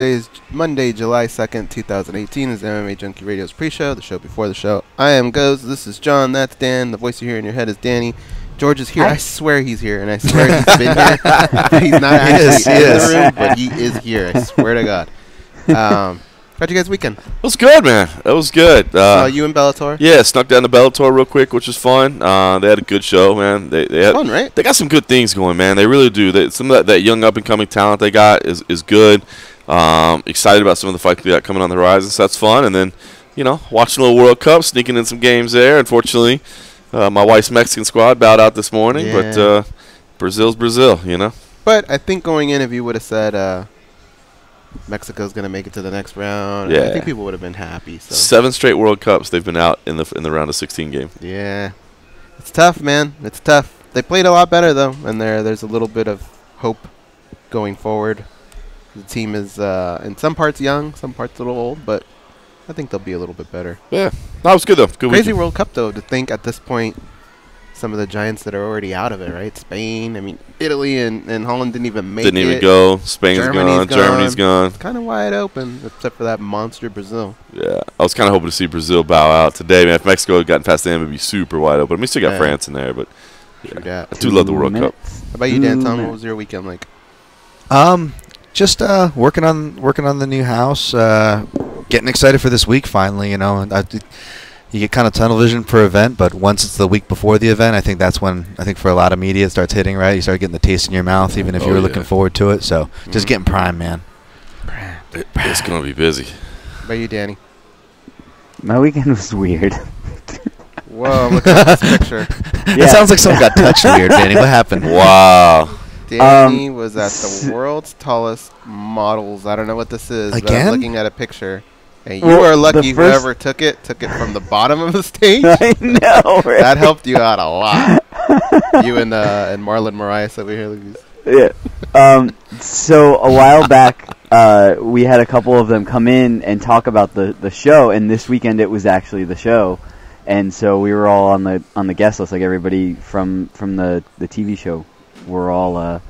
Today is Monday, July 2nd, 2018. This is MMA Junkie Radio's pre-show, the show before the show. I am Goz, this is John, that's Dan, the voice you hear in your head is Danny. George is here. I swear he's here, and I swear he's been here. He's not actually in the room, but he is here. I swear to God. How'd you guys' weekend? It was good, man. It was good. You in Bellator? Yeah, snuck down to Bellator real quick, which was fun. They had a good show, man. They had fun, right? They got some good things going, man. They really do. Some of that young up-and-coming talent they got is good. Excited about some of the fights we got coming on the horizon, so that's fun. And then, watching a little World Cup, sneaking in some games there. Unfortunately, my wife's Mexican squad bowed out this morning, but Brazil's Brazil, But I think going in, if you would have said Mexico's going to make it to the next round, I think people would have been happy. So. 7 straight World Cups they've been out in the round of 16 game. Yeah. It's tough, man. It's tough. They played a lot better, though, and there's a little bit of hope going forward. The team is, in some parts, young, some parts a little old, but I think they'll be a little bit better. Yeah. That was good, though. Good Crazy weekend. World Cup, though, to think at this point some of the giants that are already out of it, right? Spain, I mean, Italy and Holland didn't even make it. Didn't even go. Spain's gone. Germany's gone. It's kind of wide open, except for that monster Brazil. Yeah. I was kind of hoping to see Brazil bow out today, man. If Mexico had gotten past them, it would be super wide open. I mean, we still got France in there, but I do love the World Cup. How about you, Dan? Tom, what was your weekend like? Just working on the new house, getting excited for this week finally. You get kind of tunnel vision per event, but once it's the week before the event, I think that's when for a lot of media it starts hitting, right? You start getting the taste in your mouth, even if you were looking forward to it. So just getting prime, man. It's gonna be busy. How about you, Danny? My weekend was weird. Whoa, look at this picture. It sounds like someone got touched weird, Danny. What happened? Wow. Danny was at the world's tallest models. I don't know what this is. Again? But I'm looking at a picture. And you are lucky whoever took it from the bottom of the stage. I know, right? That helped you out a lot. You and Marlon Moraes over here. Yeah. So a while back, we had a couple of them come in and talk about the show, and this weekend it was actually the show. And so we were all on the guest list, like everybody from the TV show. We're all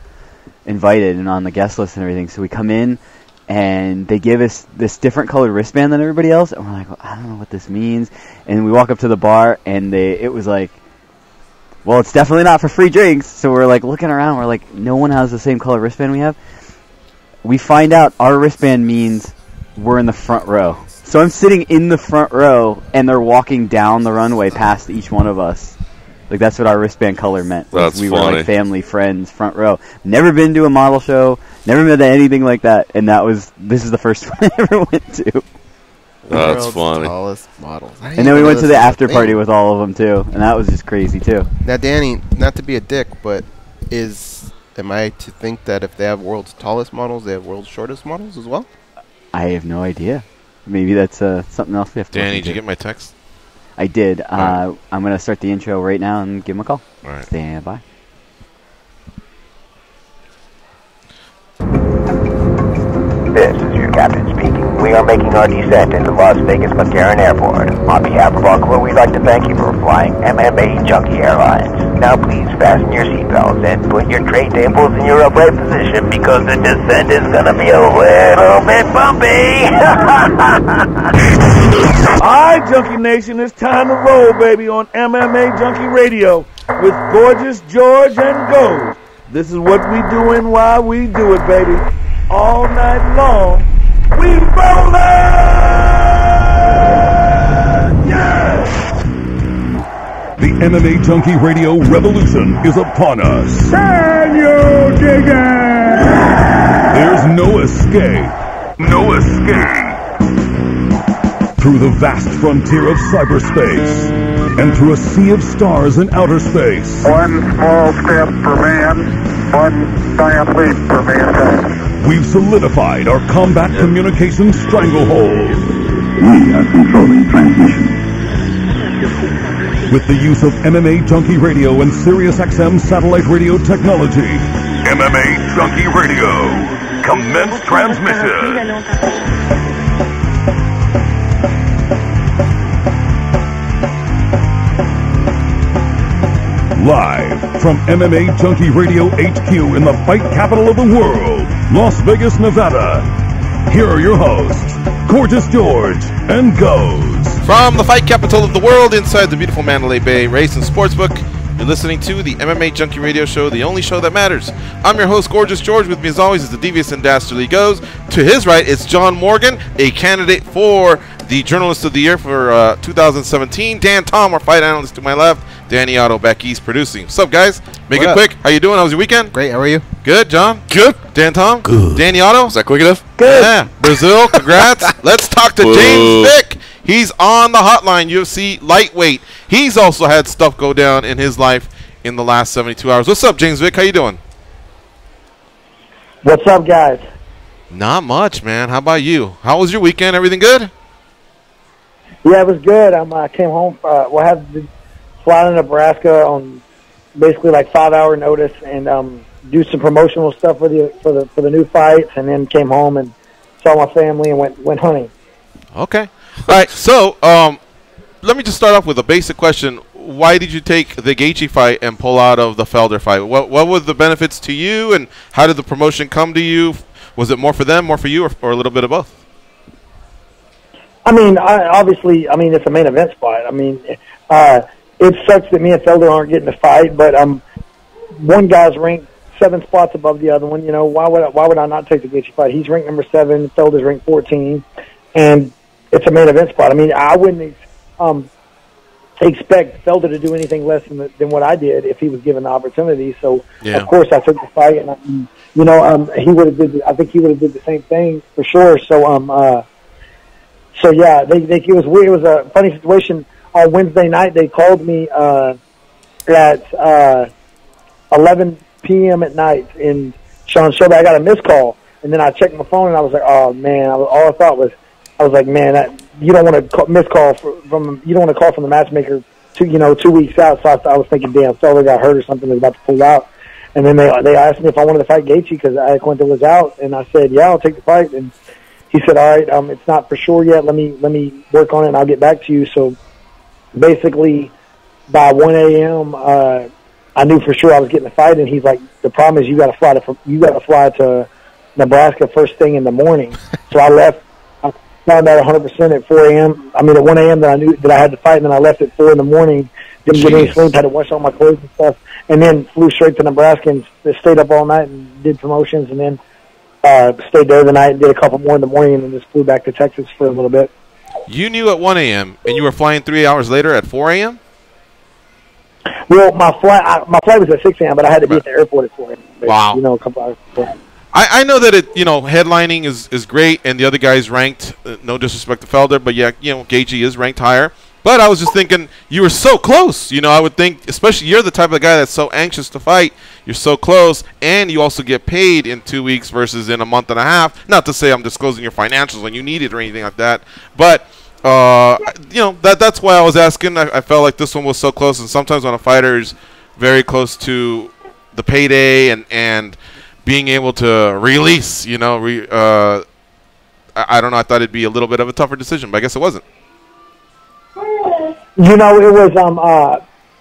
invited and on the guest list and everything. So we come in, and they give us this different colored wristband than everybody else. And we're like, well, I don't know what this means. And we walk up to the bar, and it was like, well, it's definitely not for free drinks. So we're like looking around. We're like, no one has the same color wristband we have. We find out our wristband means we're in the front row. So I'm sitting in the front row, and they're walking down the runway past each one of us. Like, that's what our wristband color meant. That's we funny. were like family, friends, front row. Never been to a model show. Never been to anything like that. And this is the first one I ever went to. That's funny. Tallest models. And then we went to the after party with all of them, too. And that was just crazy, too. Now, Danny, not to be a dick, but am I to think that if they have world's tallest models, they have world's shortest models as well? I have no idea. Maybe that's something else we have to Danny, did you get my text? I did. I'm going to start the intro right now and give him a call. All right. Stand by. This is your captain speaking. We are making our descent into Las Vegas McCarran Airport. On behalf of our crew, we'd like to thank you for flying MMA Junkie Airlines. Now please fasten your seatbelts and put your tray tables in your upright position because the descent is going to be a little bit bumpy. Alright, Junkie Nation, it's time to roll, baby, on MMA Junkie Radio with Gorgeous George and Goz. This is what we doing while we do it, baby. All night long, we rollin'! Yeah! The MMA Junkie Radio revolution is upon us. Can you dig it? There's no escape. No escape. Through the vast frontier of cyberspace and through a sea of stars in outer space. One small step for man, one giant leap for mankind. We've solidified our combat communications stranglehold. We are controlling transmission. With the use of MMA Junkie Radio and SiriusXM satellite radio technology. MMA Junkie Radio. Commence transmission. Live from MMA Junkie Radio HQ in the fight capital of the world, Las Vegas, Nevada. here are your hosts, Gorgeous George and Goes. From the fight capital of the world inside the beautiful Mandalay Bay Race and Sportsbook, you're listening to the MMA Junkie Radio Show, the only show that matters. I'm your host, Gorgeous George. With me as always is the devious and dastardly Goes. To his right, it's John Morgan, a candidate for the Journalist of the Year for 2017. Dan Tom, our fight analyst to my left. Danny Otto back east producing. What's up, guys? Make What it up? quick. How you doing? How was your weekend? Great. How are you? Good, John? Good. Dan Tom? Good. Danny Otto? Is that quick enough? Good. Yeah. Brazil, congrats. Let's talk to Whoa. James Vick. He's on the hotline, UFC lightweight. He's also had stuff go down in his life in the last 72 hours. What's up, James Vick? How you doing? What's up, guys? Not much, man. How about you? How was your weekend? Everything good? Yeah, it was good. I came home. I had to fly to Nebraska on basically like 5-hour notice and do some promotional stuff for the new fights, and then came home and saw my family and went hunting. Okay. All right. So, let me just start off with a basic question. Why did you take the Gaethje fight and pull out of the Felder fight? What were the benefits to you, and how did the promotion come to you? Was it more for them, more for you, or a little bit of both? I mean, obviously, it's a main event spot. I mean, it sucks that me and Felder aren't getting to fight, but one guy's ranked 7 spots above the other one. You know, why would I not take the Gaethje fight? He's ranked number 7, Felder's ranked 14, and it's a main event spot. I mean, I wouldn't expect Felder to do anything less than what I did if he was given the opportunity. So, Yeah. Of course, I took the fight, and he would have I think he would have did the same thing for sure. So, so yeah, it was weird. It was a funny situation. On Wednesday night, they called me at 11 p.m. at night in Sean Shelby. I got a missed call, and then I checked my phone, and I was like, "Oh man!" All I thought was, I was like, "Man, you don't want to miss call from you don't want to call from the matchmaker 2 weeks out." So I was thinking, "Damn, Felder got hurt or something. Was about to pull out." And then they asked me if I wanted to fight Gaethje because Iaquinta was out, and I said, "Yeah, I'll take the fight." And he said, "All right, it's not for sure yet. Let me work on it, and I'll get back to you." So basically, by 1 a.m., I knew for sure I was getting the fight, and he's like, "The problem is you got to fly to Nebraska first thing in the morning." So I left. I found out 100% at 4 a.m. At 1 a.m. that I knew that I had to fight, and then I left at 4 in the morning. Didn't get any sleep. Had to wash all my clothes and stuff, and then flew straight to Nebraska and stayed up all night and did promotions, and then stayed there the night and did a couple more in the morning, and then just flew back to Texas for a little bit. You knew at 1 a.m. and you were flying 3 hours later at 4 a.m.? Well, my flight was at 6 a.m., but I had to be at the airport at 4 a.m. Wow. A couple hours before. I know that headlining is great, and the other guy's ranked. No disrespect to Felder, but yeah, Gaethje is ranked higher. But I was just thinking, you were so close. I would think, especially you're the type of guy that's so anxious to fight. You're so close, and you also get paid in 2 weeks versus in a month and a half. Not to say I'm disclosing your financials when you need it or anything like that, but that's why I was asking. I felt like this one was so close, and sometimes when a fighter is very close to the payday and being able to release, I don't know. I thought it'd be a little bit of a tougher decision, but I guess it wasn't. It was,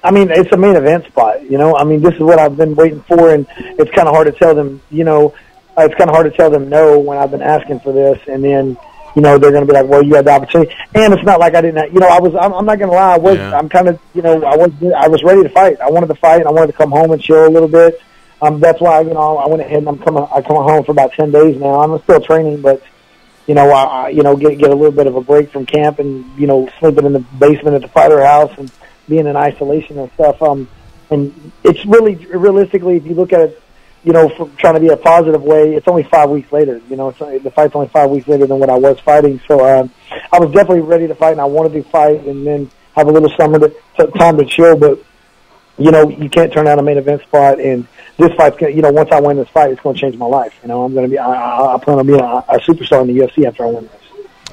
it's a main event spot, this is what I've been waiting for, and it's kind of hard to tell them, it's kind of hard to tell them no when I've been asking for this, and then, they're going to be like, well, you had the opportunity. And it's not like I didn't, I'm not going to lie, I'm kind of, I was ready to fight. I wanted to fight, and I wanted to come home and chill a little bit. That's why, I went ahead and I come home for about 10 days now. I'm still training, but, I get a little bit of a break from camp and, sleeping in the basement at the fighter house and being in isolation and stuff. And it's really, realistically, if you look at it, from trying to be a positive way, it's only 5 weeks later. The fight's only 5 weeks later than when I was fighting. So I was definitely ready to fight, and I wanted to fight and then have a little time to chill. But, you can't turn down a main event spot, and this fight's gonna, once I win this fight, it's going to change my life. I'm going to be, I plan on being a superstar in the UFC after I win this.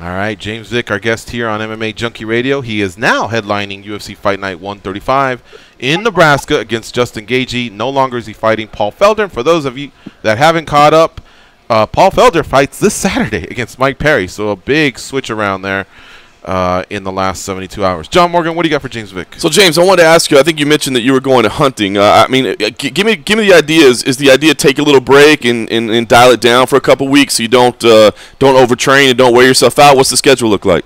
All right, James Vick, our guest here on MMA Junkie Radio. He is now headlining UFC Fight Night 135 in Nebraska against Justin Gaethje. No longer is he fighting Paul Felder. For those of you that haven't caught up, Paul Felder fights this Saturday against Mike Perry, so a big switch around there. in the last 72 hours. John Morgan, what do you got for James Vick? So, James, I wanted to ask you, I think you mentioned that you were going to hunting. Give me the idea. Is the idea take a little break and dial it down for a couple weeks so you don't overtrain and don't wear yourself out? What's the schedule look like?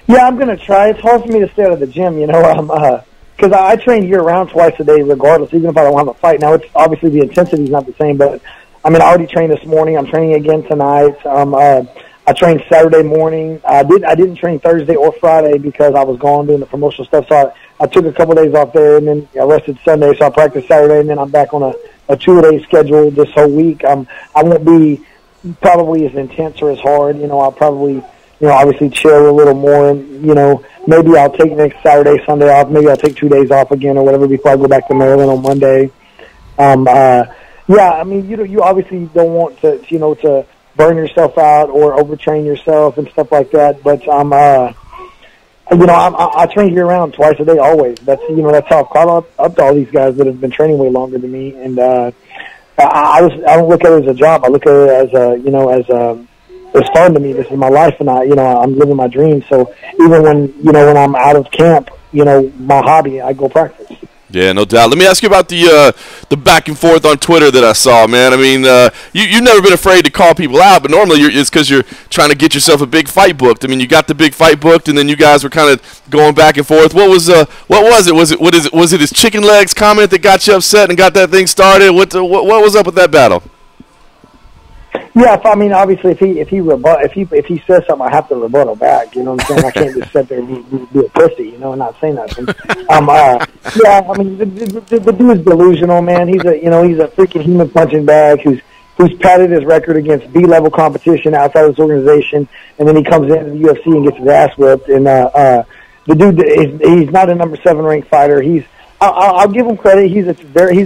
Yeah, I'm going to try. It's hard for me to stay out of the gym, because I train year-round twice a day regardless, even if I don't have a fight. Now, it's obviously the intensity is not the same, but, I already trained this morning. I'm training again tonight. I trained Saturday morning. I didn't train Thursday or Friday because I was gone doing the promotional stuff. So I took a couple days off there, and then I rested Sunday. So I practiced Saturday, and then I'm back on a 2-day schedule this whole week. I won't be probably as intense or as hard. I'll probably, obviously chill a little more, and maybe I'll take next Saturday, Sunday off. Maybe I'll take 2 days off again or whatever before I go back to Maryland on Monday. You obviously don't want to burn yourself out or overtrain yourself and stuff like that. But I train year round twice a day always. That's how I've caught up to all these guys that have been training way longer than me. And I don't look at it as a job. I look at it as it's fun to me. This is my life, and I'm living my dream. So even when I'm out of camp, my hobby, I go practice. Yeah, no doubt. Let me ask you about the back and forth on Twitter that I saw, man. You've never been afraid to call people out, but normally it's because you're trying to get yourself a big fight booked. You got the big fight booked, and then you guys were kind of going back and forth. What was it? Was it his chicken legs comment that got you upset and got that thing started? What was up with that battle? Yeah, obviously, if he says something, I have to rebuttal back. You know what I'm saying? I can't just sit there and be a pussy, and not say nothing. The dude's delusional, man. He's a freaking human punching bag who's padded his record against B-level competition outside of this organization, and then he comes into the UFC and gets his ass whipped. And the dude he's not a number 7 ranked fighter. I'll give him credit. He's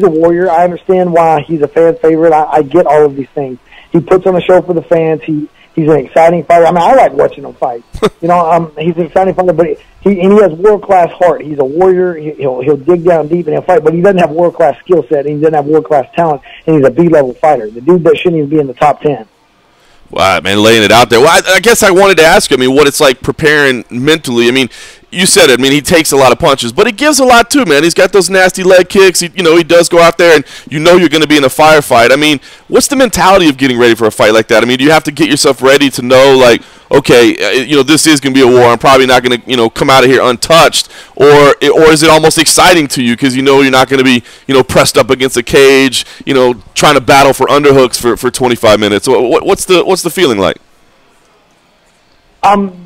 a warrior. I understand why he's a fan favorite. I get all of these things. He puts on a show for the fans. He's an exciting fighter. I like watching him fight. He's an exciting fighter, but he has world-class heart. He's a warrior. He'll dig down deep and he'll fight, but he doesn't have world-class skill set, and he doesn't have world-class talent, and he's a B-level fighter. The dude that shouldn't even be in the top 10. Wow, man, laying it out there. Well, I guess I wanted to ask you, what it's like preparing mentally. You said it. He takes a lot of punches, but he gives a lot too, man. He's got those nasty leg kicks. He does go out there, and you're going to be in a firefight. What's the mentality of getting ready for a fight like that? Do you have to get yourself ready to know, like, okay, this is going to be a war. I'm probably not going to, come out of here untouched, or is it almost exciting to you because you're not going to be, pressed up against a cage, trying to battle for underhooks for 25 minutes? What's the feeling like?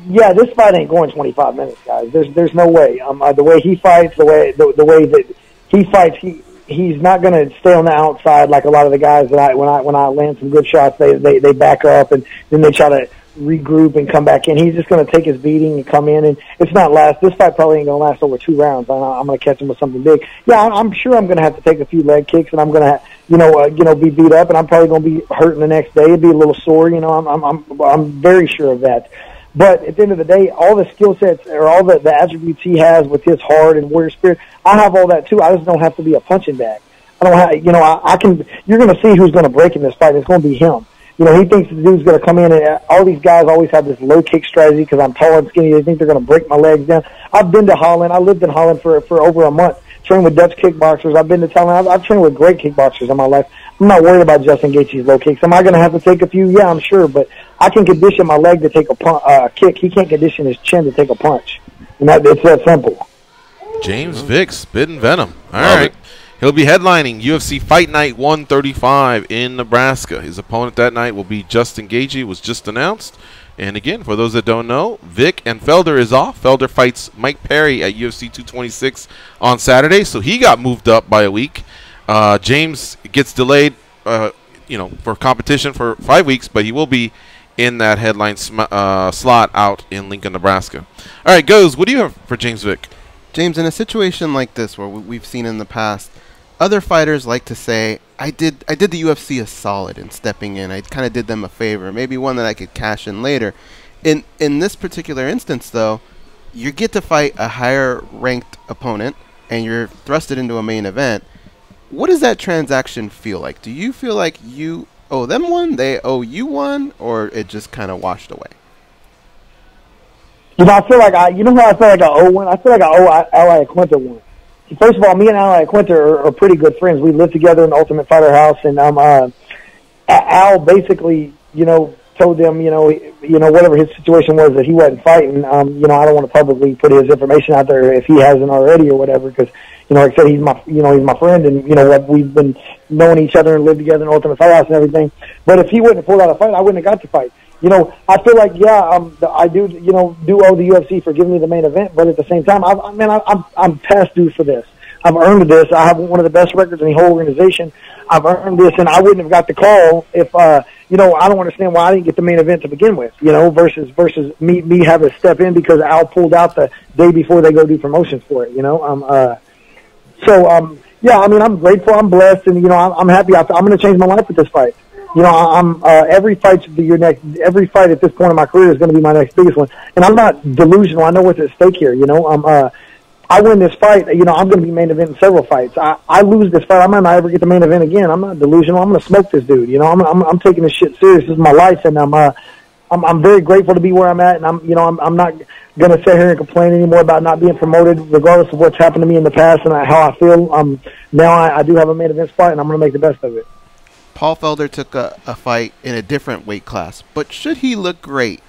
Yeah, this fight ain't going 25 minutes, guys. There's no way. The way he fights, the way that he fights, he's not going to stay on the outside like a lot of the guys that when I land some good shots, they back up and then they try to regroup and come back in. He's just going to take his beating and come in, and it's not last. This fight probably ain't going to last over 2 rounds. I'm going to catch him with something big. Yeah, I'm sure I'm going to have to take a few leg kicks, and I'm going to be beat up, and I'm probably going to be hurting the next day. It'd be a little sore. I'm very sure of that. But at the end of the day, all the skill sets or all the attributes he has with his heart and warrior spirit, I have all that too. I just don't have to be a punching bag. I don't have, I can. You're going to see who's going to break in this fight. It's going to be him. He thinks the dude's going to come in, and all these guys always have this low kick strategy because I'm tall and skinny. They think they're going to break my legs down. I've been to Holland. I lived in Holland for over a month. Trained with Dutch kickboxers. I've been to Thailand. I've trained with great kickboxers in my life. I'm not worried about Justin Gaethje's low kicks. Am I going to have to take a few? Yeah, I'm sure, but I can condition my leg to take a kick. He can't condition his chin to take a punch, and it's that simple. James Vick, spitting venom. All right. He'll be headlining UFC Fight Night 135 in Nebraska. His opponent that night will be Justin Gaethje, was just announced. And again, for those that don't know, Vick and Felder is off. Felder fights Mike Perry at UFC 226 on Saturday, so he got moved up by a week. James gets delayed, for competition for 5 weeks, but he will be in that headline slot out in Lincoln, Nebraska. All right, Goes, what do you have for James Vick? James, in a situation like this where we've seen in the past, other fighters like to say, I did the UFC a solid in stepping in. I kind of did them a favor, maybe one that I could cash in later. In this particular instance, though, you get to fight a higher-ranked opponent, and you're thrusted into a main event. What does that transaction feel like? Do you feel like you owe them one, they owe you one, or it just kind of washed away? You know, I feel like you know how I feel like I owe one? I feel like I owe Ally Quinta one. First of all, me and Ally Quinta are pretty good friends. We live together in the Ultimate Fighter house, and Al basically, you know, told them, you know, whatever his situation was, that he wasn't fighting. You know, I don't want to publicly put his information out there if he hasn't already or whatever, because, you know, like I said, he's my friend, and, you know, we've been knowing each other and lived together in the Ultimate Fighter house and everything. But if he wouldn't have pulled out a fight, I wouldn't have got to fight. You know, I feel like, I do, you know, owe the UFC for giving me the main event, but at the same time, I'm past due for this. I've earned this. I have one of the best records in the whole organization. I've earned this, and I wouldn't have got the call if, you know, I don't understand why I didn't get the main event to begin with, you know, versus me having to step in because Al pulled out the day before they go do promotions for it, you know. Yeah, I mean, I'm grateful, I'm blessed, and, you know, I'm happy. I'm going to change my life with this fight. You know, every fight should be every fight at this point in my career is going to be my next biggest one. And I'm not delusional. I know what's at stake here, you know. I win this fight, you know, I'm going to be main event in several fights. I lose this fight, I might not ever get the main event again. I'm not delusional. I'm going to smoke this dude, you know. I'm taking this shit serious. This is my life, and I'm very grateful to be where I'm at, and I'm not going to sit here and complain anymore about not being promoted, regardless of what's happened to me in the past and how I feel. Now I do have a main event spot, and I'm going to make the best of it. Paul Felder took a fight in a different weight class, but should he look great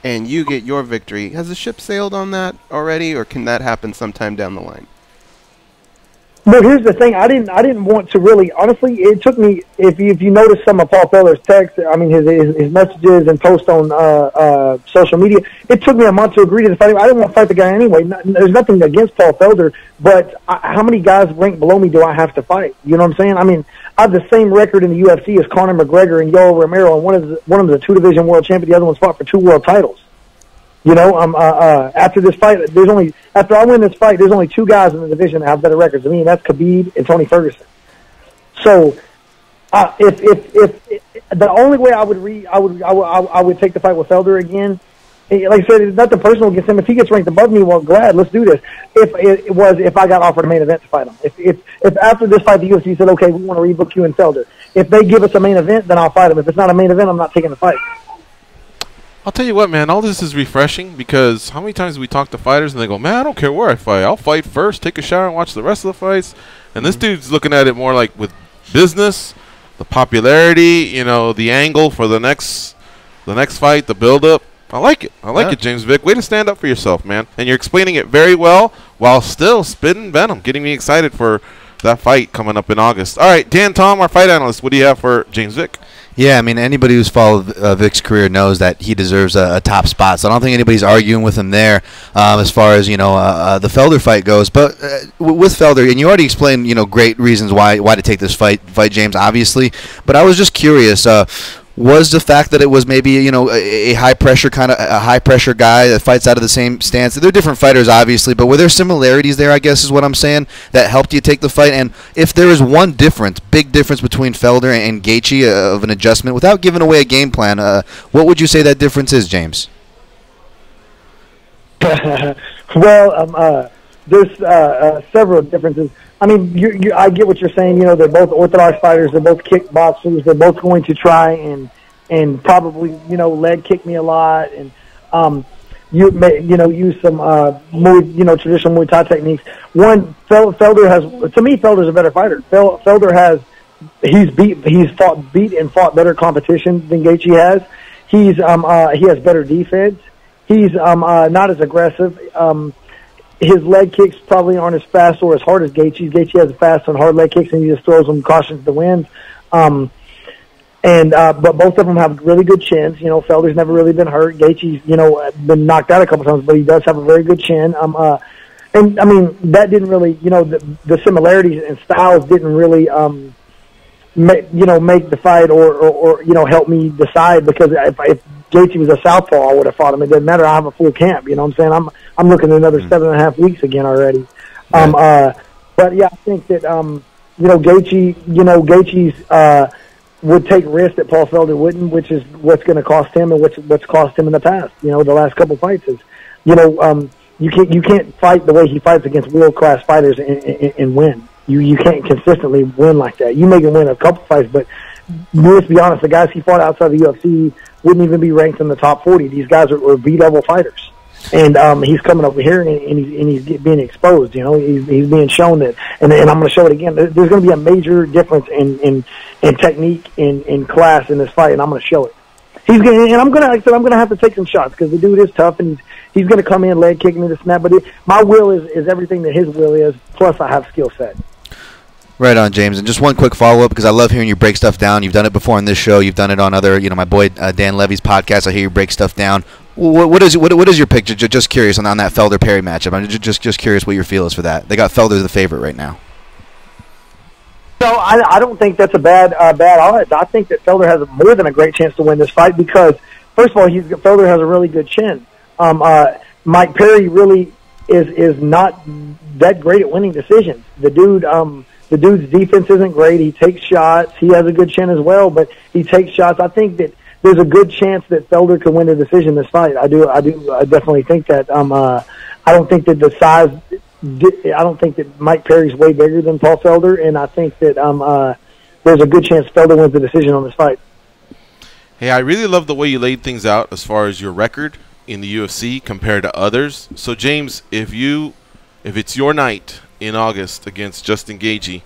and you get your victory, has the ship sailed on that already, or can that happen sometime down the line? Well, here's the thing. I didn't want to really. Honestly, it took me. If you notice some of Paul Felder's texts, I mean his messages and posts on social media, it took me a month to agree to the fight. I didn't want to fight the guy anyway. There's nothing against Paul Felder, but how many guys ranked below me do I have to fight? You know what I'm saying? I mean, I have the same record in the UFC as Conor McGregor and Yoel Romero, and one of them is a 2-division world champion. The other one's fought for 2 world titles. You know, after this fight, after I win this fight, there's only 2 guys in the division that have better records than me, and that's Khabib and Tony Ferguson. So, if the only way I would take the fight with Felder again, like I said, it's nothing personal against him. If he gets ranked above me, well, glad, let's do this. If I got offered a main event to fight him, if after this fight the UFC said, okay, we want to rebook you and Felder, if they give us a main event, then I'll fight him. If it's not a main event, I'm not taking the fight. I'll tell you what, man, all this is refreshing because how many times we talk to fighters and they go, man, I don't care where I fight. I'll fight first, take a shower, and watch the rest of the fights. And this dude's looking at it more like with business, the popularity, you know, the angle for the next fight, the build-up. I like it. I like it, James Vick. Way to stand up for yourself, man. And you're explaining it very well while still spitting venom, getting me excited for that fight coming up in August. All right, Dan Tom, our fight analyst, what do you have for James Vick? Yeah, I mean, anybody who's followed Vic's career knows that he deserves a top spot. So I don't think anybody's arguing with him there as far as, you know, the Felder fight goes. But with Felder, and you already explained, you know, great reasons why to take this fight, James, obviously. But I was just curious, was the fact that it was maybe, you know, a high-pressure guy that fights out of the same stance. They're different fighters, obviously, but were there similarities there, I guess is what I'm saying, that helped you take the fight? And if there is one difference, big difference between Felder and Gaethje of an adjustment, without giving away a game plan, what would you say that difference is, James? Well, there's several differences. I mean, I get what you're saying. You know, they're both orthodox fighters. They're both kickboxers. They're both going to try and probably, you know, leg kick me a lot and use some traditional Muay Thai techniques. Felder has, to me, Felder's a better fighter. Felder he's fought better competition than Gaethje has. He has better defense. He's not as aggressive. His leg kicks probably aren't as fast or as hard as Gaethje's. Gaethje has fast and hard leg kicks, and he just throws them caution to the wind. But both of them have really good chins. You know, Felder's never really been hurt. Gaethje's, you know, been knocked out a couple times, but he does have a very good chin. And I mean, that didn't really, you know, the similarities and styles didn't really, make the fight or you know, help me decide, because if Gaethje was a southpaw, I would have fought him. It doesn't matter. I have a full camp. You know what I'm saying? I'm looking at another 7.5 weeks again already. But yeah, I think that Gaethje's would take risks that Paul Felder wouldn't, which is what's going to cost him and what's cost him in the past. You know, the last couple fights is, you know, you can't fight the way he fights against world class fighters and win. You can't consistently win like that. You may win a couple fights, but let's be honest, the guys he fought outside the UFC wouldn't even be ranked in the top 40. These guys are B-level fighters. And he's coming over here and he's being exposed. You know, he's being shown that, and I'm going to show it again. There's going to be a major difference in technique in class in this fight, and I'm going to show it. I'm going to have to take some shots because the dude is tough, and he's going to come in leg kicking me to snap. But my will is everything that his will is. Plus, I have skill set. Right on, James. And just one quick follow-up, because I love hearing you break stuff down. You've done it before on this show. You've done it on other, my boy Dan Levy's podcast. I hear you break stuff down. What is your picture? Just curious on that Felder-Perry matchup. I'm just curious what your feel is for that. They got Felder the favorite right now. So I don't think that's a bad odds. I think that Felder has more than a great chance to win this fight because, first of all, Felder has a really good chin. Mike Perry really is not that great at winning decisions. The dude's defense isn't great. He takes shots. He has a good chin as well, but he takes shots. I think that there's a good chance that Felder can win the decision this fight. I definitely think that. I don't think that the size. I don't think that Mike Perry's way bigger than Paul Felder, and I think that there's a good chance Felder wins the decision on this fight. Hey, I really love the way you laid things out as far as your record in the UFC compared to others. So, James, if it's your night in August against Justin Gaethje,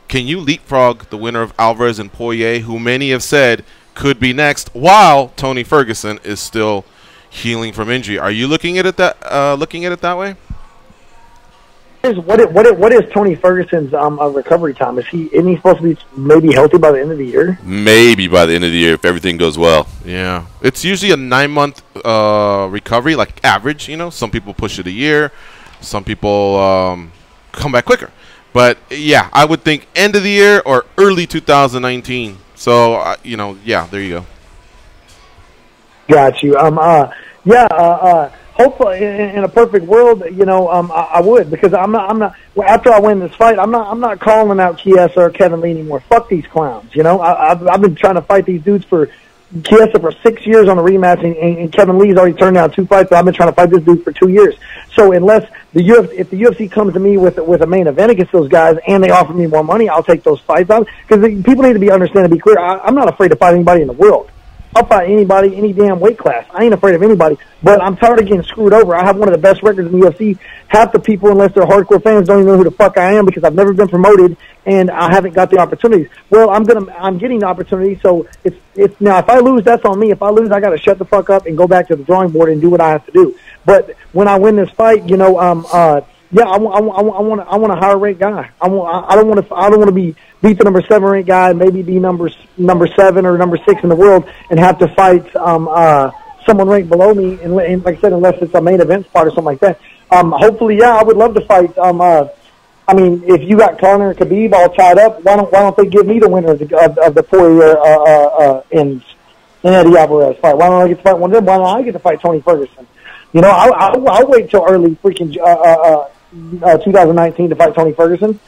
can you leapfrog the winner of Alvarez and Poirier, who many have said could be next, while Tony Ferguson is still healing from injury? Are you looking at it that way? What is Tony Ferguson's recovery time? Isn't he supposed to be maybe healthy by the end of the year? Maybe by the end of the year if everything goes well. Yeah, it's usually a 9-month recovery, like average. Some people push it a year, some people come back quicker. But yeah, I would think end of the year or early 2019. So yeah, there you go. Got you. Hopefully, in a perfect world, I would, because I'm not. After I win this fight, I'm not calling out Chiesa or Kevin Lee anymore. Fuck these clowns. I've been trying to fight these dudes for Chiesa for 6 years on a rematch, and Kevin Lee's already turned down 2 fights. So I've been trying to fight this dude for 2 years. So if the UFC comes to me with a main event against those guys and they offer me more money, I'll take those fights out, because people need to be clear. I'm not afraid to fight anybody in the world. I'll fight anybody, any damn weight class. I ain't afraid of anybody. But I'm tired of getting screwed over. I have one of the best records in the UFC. Half the people, unless they're hardcore fans, don't even know who the fuck I am, because I've never been promoted and I haven't got the opportunities. Well, I'm getting the opportunity. So it's now, if I lose, that's on me. If I lose, I got to shut the fuck up and go back to the drawing board and do what I have to do. But when I win this fight, I want a higher ranked guy. I don't want to be beat the number 7 ranked guy, and maybe be number 7 or number 6 in the world, and have to fight someone ranked below me. And like I said, unless it's a main event spot or something like that. Hopefully, I would love to fight. If you got Conor and Khabib all tied up, why don't they give me the winner of the Poirier and Eddie Alvarez fight? Why don't I get to fight one of them? Why don't I get to fight Tony Ferguson? I'll wait till early freaking 2019 to fight Tony Ferguson.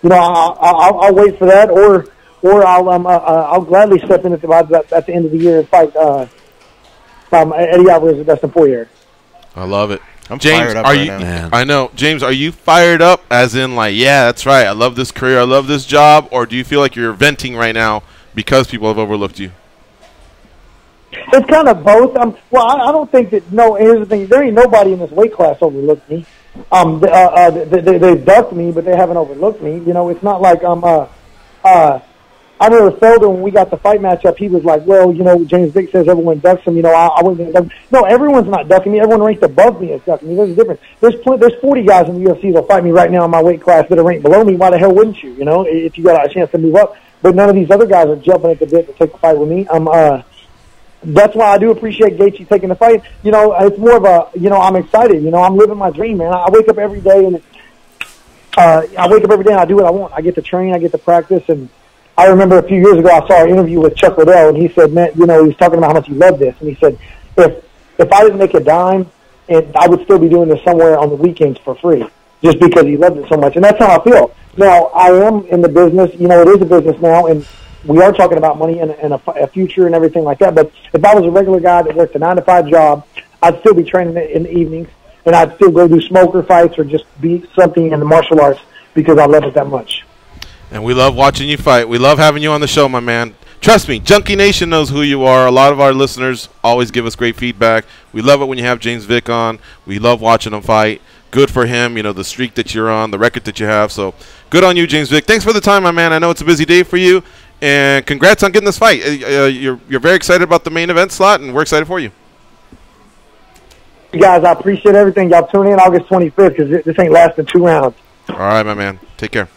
I'll wait for that, or I'll gladly step in at the end of the year and fight Eddie Alvarez and Dustin Poirier. I love it. I'm James, fired up right now. I know, James. Are you fired up? As in, yeah, that's right. I love this career. I love this job. Or do you feel like you're venting right now because people have overlooked you? It's kind of both. I don't think that. No, here's the thing. There ain't nobody in this weight class overlooked me. They've ducked me, but they haven't overlooked me. It's not like I remember Felder, when we got the fight matchup, he was like, well, James Vick says everyone ducks him. I wasn't going to duck. No, everyone's not ducking me. Everyone ranked above me is ducking me. There's a difference. There's 40 guys in the UFC that'll fight me right now in my weight class that are ranked below me. Why the hell wouldn't you? If you got a chance to move up. But none of these other guys are jumping at the bit to take the fight with me. That's why I do appreciate Gaethje taking the fight. It's more of a, I'm excited. I'm living my dream, man. I wake up every day and I do what I want. I get to train, I get to practice, and I remember a few years ago I saw an interview with Chuck Liddell, and he said, man, he was talking about how much he loved this, and he said, if I didn't make a dime, and I would still be doing this somewhere on the weekends for free, just because he loved it so much, and that's how I feel. Now, I am in the business, it is a business now, and we are talking about money and a future and everything like that, but if I was a regular guy that worked a 9-to-5 job, I'd still be training in the evenings, and I'd still go do smoker fights or just be something in the martial arts because I love it that much. And we love watching you fight. We love having you on the show, my man. trust me, Junkie Nation knows who you are. A lot of our listeners always give us great feedback. We love it when you have James Vick on. We love watching him fight. Good for him, the streak that you're on, the record that you have. So good on you, James Vick. Thanks for the time, my man. I know it's a busy day for you, and congrats on getting this fight. You're very excited about the main event slot, and we're excited for you. You guys, I appreciate everything. Y'all tune in August 25th because this ain't lasting 2 rounds. All right, my man. Take care.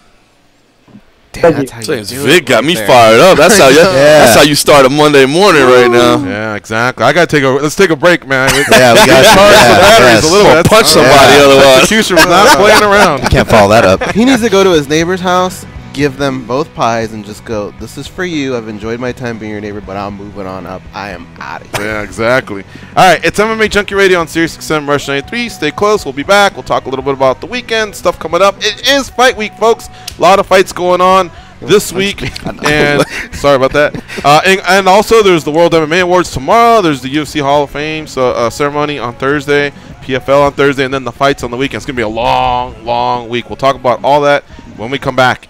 Damn, that's how you James do Vick it got right me there. fired up. That's how that's how you start a Monday morning right now. Yeah, exactly. I gotta let's take a break, man. Yeah, we got batteries a little. Punch somebody otherwise. Execution was not playing around. You can't follow that up. He needs to go to his neighbor's house, give them both pies, and just go, this is for you. I've enjoyed my time being your neighbor, but I'm moving on up. I am out of here. Yeah, exactly. All right, it's MMA Junkie Radio on SiriusXM Rush 93. Stay close. We'll be back. We'll talk a little bit about the weekend, stuff coming up. It is fight week, folks. A lot of fights going on this week. And sorry about that. And also, there's the World MMA Awards tomorrow. There's the UFC Hall of Fame ceremony on Thursday, PFL on Thursday, and then the fights on the weekend. It's going to be a long, long week. We'll talk about all that when we come back.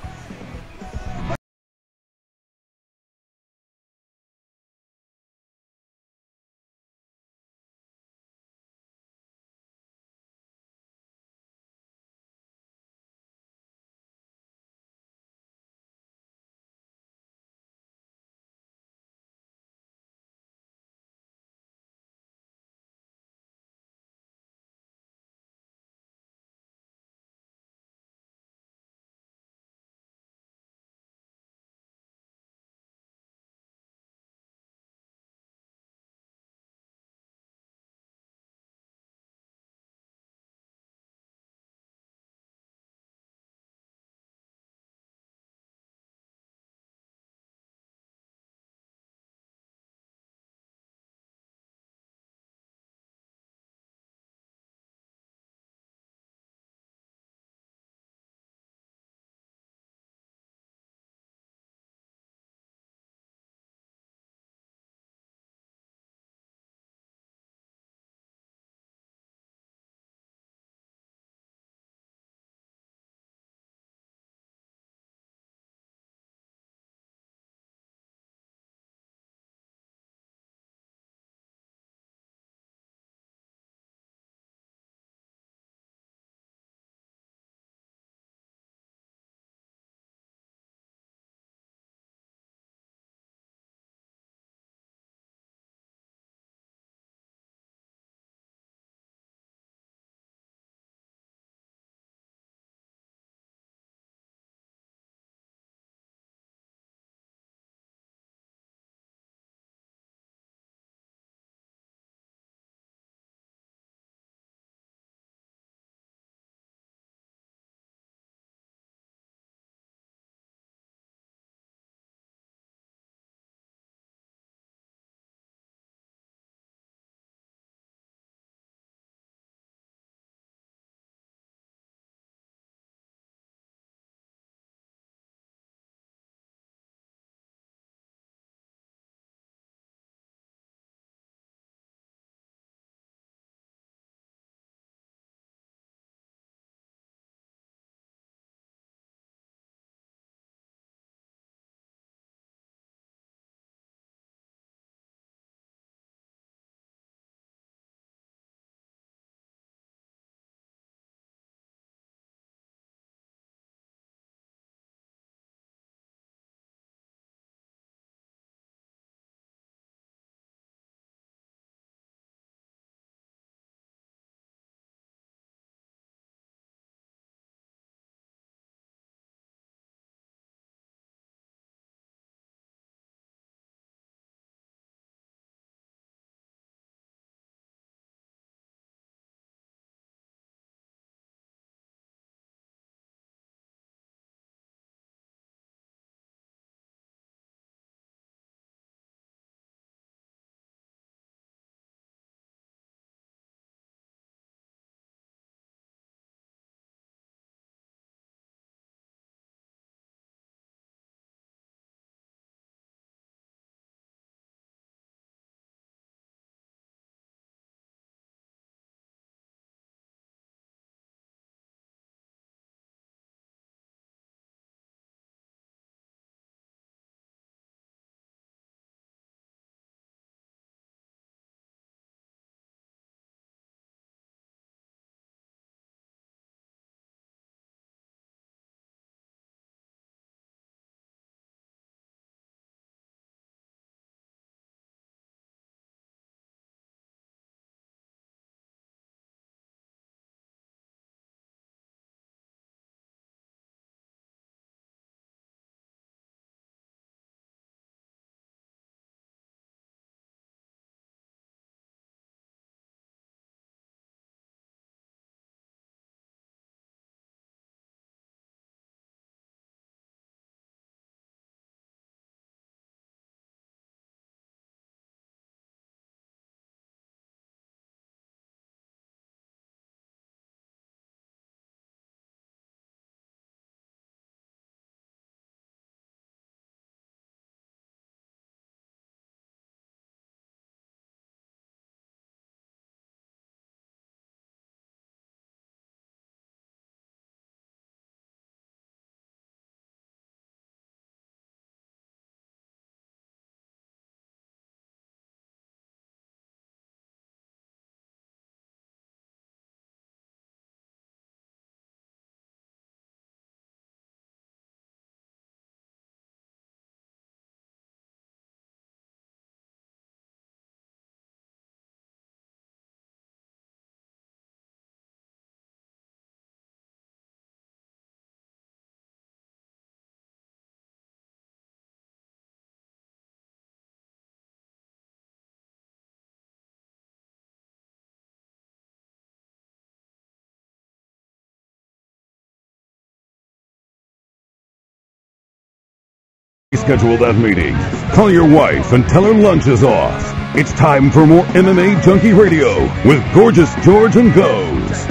Schedule that meeting. Call your wife and tell her lunch is off. It's time for more MMA Junkie Radio with Gorgeous George and Goes.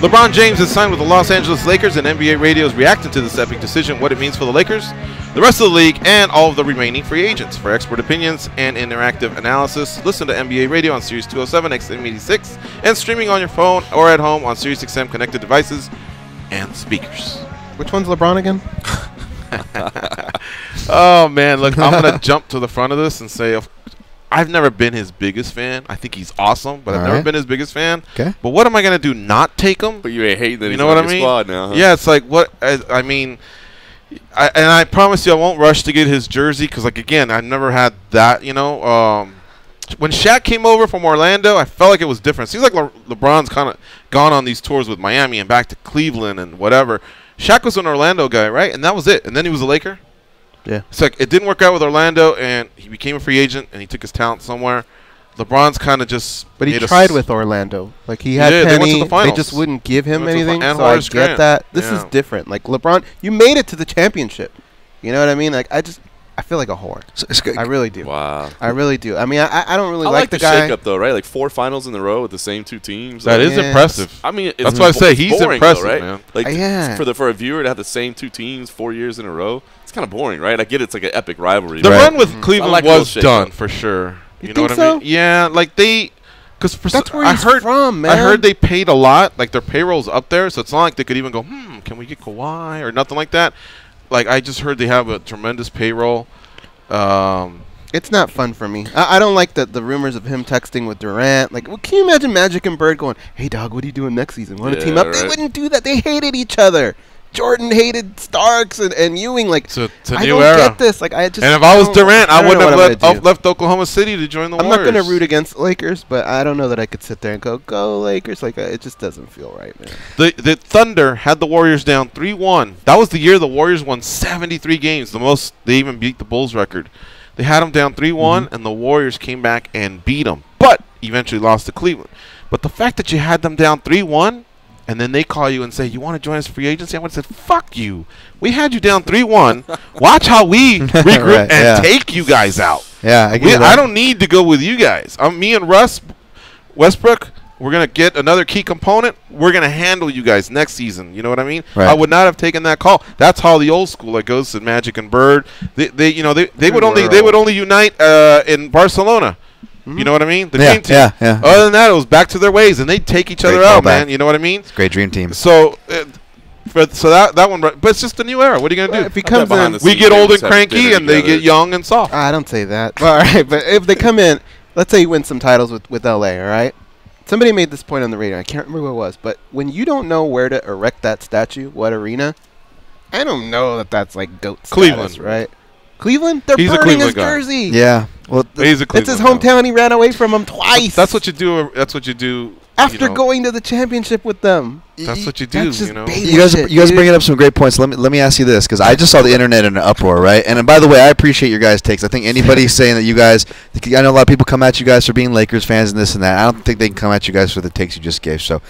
LeBron James has signed with the Los Angeles Lakers, and NBA Radio is reacting to this epic decision, what it means for the Lakers, the rest of the league, and all of the remaining free agents. For expert opinions and interactive analysis, listen to NBA Radio on Sirius 207 XM86 and streaming on your phone or at home on Sirius XM connected devices and speakers. Which one's LeBron again? Oh, man, look, I'm going to jump to the front of this and say I've never been his biggest fan. I think he's awesome, but I've never been his biggest fan. Okay. But what am I going to do? Not take him? But you ain't hating that You he's know on what I your mean? squad now, huh? Yeah, it's like what I mean. I promise you, I won't rush to get his jersey because, like, again, I've never had that. You know, when Shaq came over from Orlando, I felt like it was different. Seems like LeBron's kind of gone on these tours with Miami and back to Cleveland and whatever. Shaq was an Orlando guy, right? And that was it. And then he was a Laker. Yeah. It's like it didn't work out with Orlando, and he became a free agent, and he took his talent somewhere. LeBron's kind of just. But he tried with Orlando. Like he had They went to Penny. the finals. They just wouldn't give him They went to the anything. and So I Horace get Grant. that. This is Yeah. different. Like LeBron, you made it to the championship. You know what I mean? Like I feel like a whore. I really do. Wow. I really do. I mean, I don't really I like like the the guy. shakeup though, right? Like 4 finals in a row with the same 2 teams. That Like, is Yeah. impressive. I mean, That's why I say it's he's boring, impressive, though, right? man. Like Yeah. for a viewer to have the same 2 teams 4 years in a row, it's kind of boring, right? I get it's like an epic rivalry. The but run with Cleveland I like a was little shakeup. done for sure. You know think what I so? mean? Yeah, like because That's where I he's heard from, man. I heard they paid a lot. Like their payroll's up there, so it's not like they could even go, can we get Kawhi or nothing like that. Like I just heard they have a tremendous payroll. It's not fun for me. I don't like the rumors of him texting with Durant. Like, can you imagine Magic and Bird going, "Hey, dog, what are you doing next season? Want to Yeah, team up?" They right. wouldn't do that. They hated each other. Jordan hated Starks and Ewing. Like, It's a I new don't era. get this. Like, I just. And if I was don't- Durant, I don't wouldn't know have what I'm gonna do. left Oklahoma City to join the I'm Warriors. not going to root against the Lakers, but I don't know that I could sit there and go Lakers. Like, it just doesn't feel right, man. The Thunder had the Warriors down 3-1. That was the year the Warriors won 73 games, the most they even beat the Bulls record. They had them down 3-1, and the Warriors came back and beat them, but eventually lost to Cleveland. But the fact that you had them down 3-1, and then they call you and say, you want to join us free agency? I would have said, fuck you. We had you down 3-1. Watch how we regroup Right, and yeah. take you guys out. Yeah, I get that. I don't need to go with you guys. Me and Russ Westbrook, we're going to get another key component. We're going to handle you guys next season. You know what I mean? Right. I would not have taken that call. That's how the old school like goes to Magic and Bird. They would only unite in Barcelona. You know what I mean? The Yeah, dream team. yeah. Other than that, it was back to their ways, and they'd take each Great other out, callback. man. You know what I mean? Great dream team. So, that one, but it's just a new era. What are you gonna do? If he comes behind in, the We scenes, get they old and just have cranky, dinner and they together. get young and soft. I don't say that. Well, all right, but if they come in, let's say you win some titles with LA, all right? Somebody made this point on the radio. I can't remember who it was, but when you don't know where to erect that statue, what arena, I don't know that that's like GOAT status, Cleveland. right? Cleveland? They're He's a burning his Cleveland guy. jersey. Yeah. Well, He's a It's his Cleveland guy. hometown. He ran away from him twice. That's what you do. That's what you do after you know. going to the championship with them. That's what you do. That's just You know. basic You guys, shit, you guys dude. bringing up some great points. Let me ask you this, because I just saw the internet in an uproar, right? And by the way, I appreciate your guys' takes. I think anybody saying that you guys, I know a lot of people come at you guys for being Lakers fans and this and that. I don't think they can come at you guys for the takes you just gave. So,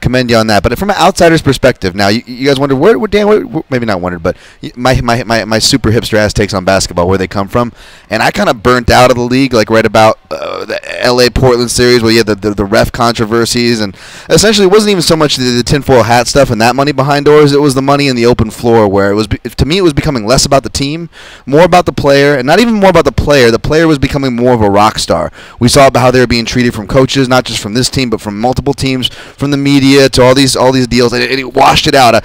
commend you on that. But from an outsider's perspective, now you guys wonder where Dan, maybe not wondered, but my super hipster ass takes on basketball, where they come from, and I kind of burnt out of the league, like right about the LA Portland series where you had the ref controversies, and essentially it wasn't even so much the tinfoil hat stuff and that money behind doors. It was the money in the open floor, where it was, to me, it was becoming less about the team, more about the player, and not even more about the player. The player was becoming more of a rock star. We saw about how they were being treated from coaches, not just from this team, but from multiple teams, from the media to all these deals, and it washed it out.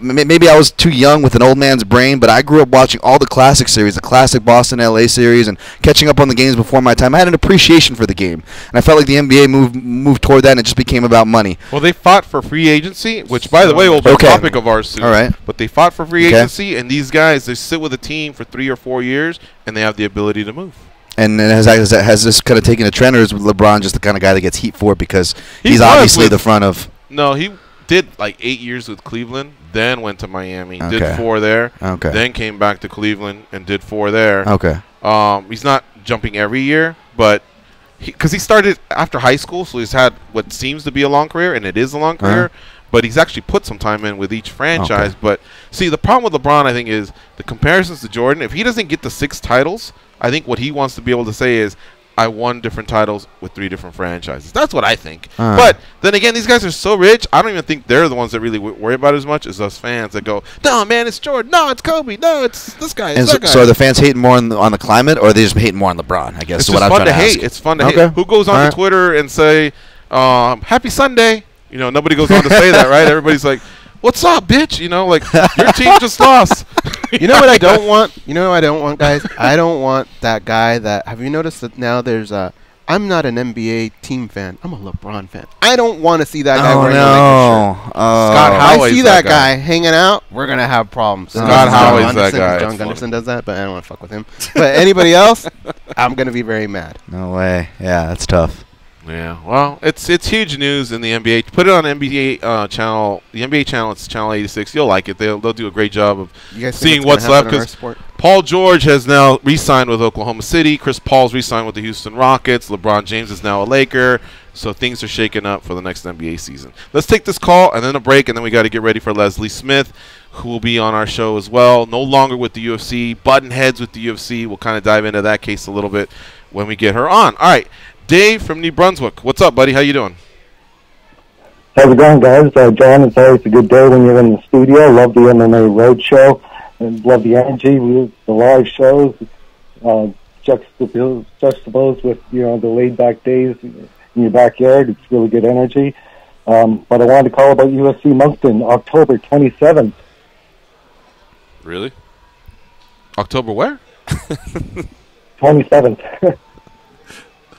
Maybe I was too young with an old man's brain, but I grew up watching all the classic series, the classic Boston LA series, and catching up on the games before my time. I had an appreciation for the game, and I felt like the NBA moved toward that, and it just became about money. Well, they fought for free agency, which, by the way, will be Okay. a topic of ours soon. All right. But they fought for free Okay. agency, and these guys, they sit with a team for 3 or 4 years, and they have the ability to move. And has this kind of taken a trend, or is LeBron just the kind of guy that gets heat for it because He he's was obviously with- the front of? No, he did like 8 years with Cleveland, then went to Miami, did Okay. 4 there, Okay. then came back to Cleveland and did 4 there. Okay. He's not jumping every year, but because he started after high school, so he's had what seems to be a long career, and it is a long career. but he's actually put some time in with each franchise. But see, the problem with LeBron, I think, is the comparisons to Jordan. If he doesn't get the 6 titles, I think what he wants to be able to say is, I won different titles with 3 different franchises. That's what I think. But then again, these guys are so rich, I don't even think they're the ones that really worry about it as much as us fans that go, no, man, it's Jordan. No, it's Kobe. No, it's this guy. It's that guy. So are the fans hating more on the climate, or are they just hating more on LeBron, I guess? It's just fun to hate. It's fun to hate. Who goes on to Twitter and say, happy Sunday? You know, nobody goes on to say that, right? Everybody's like, what's up, bitch? You know, like, your team just lost. You know what I don't want? You know what I don't want, guys? I don't want that guy that... Have you noticed that now there's a... I'm not an NBA team fan. I'm a LeBron fan. I don't want to see that guy wearing a Lakers shirt. Scott Howey's I see that guy hanging out, we're going to have problems. Scott Howey's that guy. John Gunderson does that, but I don't want to fuck with him. But anybody else, I'm going to be very mad. No way. Yeah, that's tough. Yeah, well, it's huge news in the NBA. Put it on NBA channel. The NBA channel, it's channel 86. You'll like it. They'll do a great job of seeing what's left. Because Paul George has now re-signed with Oklahoma City. Chris Paul's re-signed with the Houston Rockets. LeBron James is now a Laker. So things are shaking up for the next NBA season. Let's take this call and then a break, and then we got to get ready for Leslie Smith, who will be on our show as well. No longer with the UFC, button heads with the UFC. We'll kind of dive into that case a little bit when we get her on. All right. Dave from New Brunswick. What's up, buddy? How you doing? How's it going, guys? John, it's always a good day when you're in the studio. Love the MMA Roadshow and love the energy. The live shows juxtaposed with, you know, the laid-back days in your backyard. It's really good energy. But I wanted to call about UFC Moncton, October 27th. Really? October where? 27th.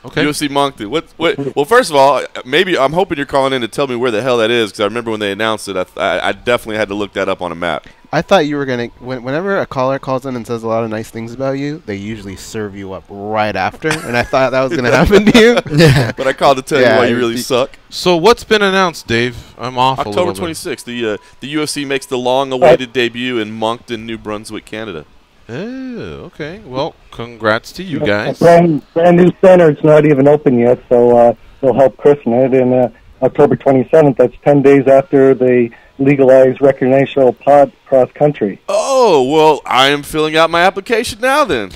Okay. UFC Moncton. What? Well, first of all, maybe I'm hoping you're calling in to tell me where the hell that is, because I remember when they announced it, I definitely had to look that up on a map. I thought you were going to, whenever a caller calls in and says a lot of nice things about you, they usually serve you up right after, and I thought that was going to happen to you. Yeah. But I called to tell you why you really suck. So what's been announced, Dave? I'm off October 26th, the UFC makes the long-awaited debut in Moncton, New Brunswick, Canada. Oh, okay. Well, congrats to you guys. Brand new center. It's not even open yet, so they'll help christen it. And October 27th, that's 10 days after they legalized recreational pot cross country. Oh, well, I am filling out my application now then.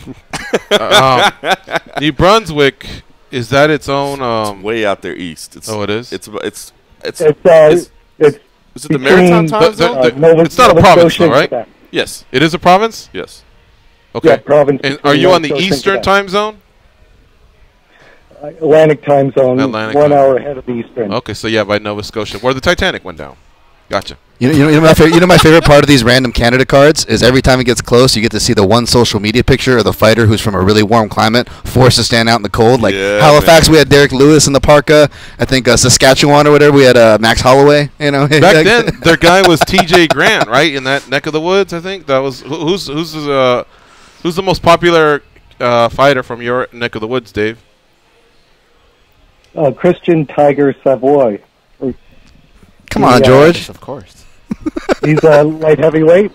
New Brunswick, is that its own? It's way out there east. It is? Is it the Maritime time zone? It's not a province, though, right? Yes. It is a province? Yes. Okay. Yeah, province. And are you on the Eastern time zone? Atlantic time zone. Atlantic 1 hour ahead of the Eastern. Okay, so yeah, by Nova Scotia, where the Titanic went down. Gotcha. You know my favorite part of these random Canada cards is every time it gets close, you get to see the one social media picture of the fighter who's from a really warm climate, forced to stand out in the cold. Like Halifax, we had Derek Lewis in the parka. I think Saskatchewan or whatever, we had Max Holloway. You know, back then their guy was T.J. Grant, right, in that neck of the woods. I think that was who's the most popular fighter from your neck of the woods, Dave? Christian Tiger Savoy. Come on, George. Of course. He's a light heavyweight.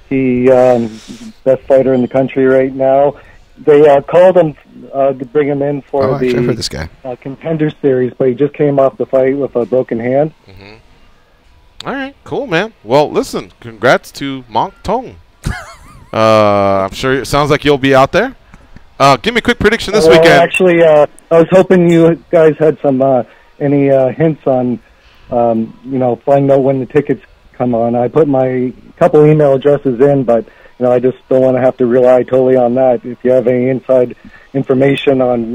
He best fighter in the country right now. They called him to bring him in for I've heard this guy. Contender Series, but he just came off the fight with a broken hand. Mm-hmm. All right, cool, man. Well, listen, congrats to Moncton. I'm sure it sounds like you'll be out there. Give me a quick prediction this weekend. Actually, I was hoping you guys had some any hints on, finding out when the tickets come on. I put my couple email addresses in, but I just don't want to have to rely totally on that. If you have any inside information on,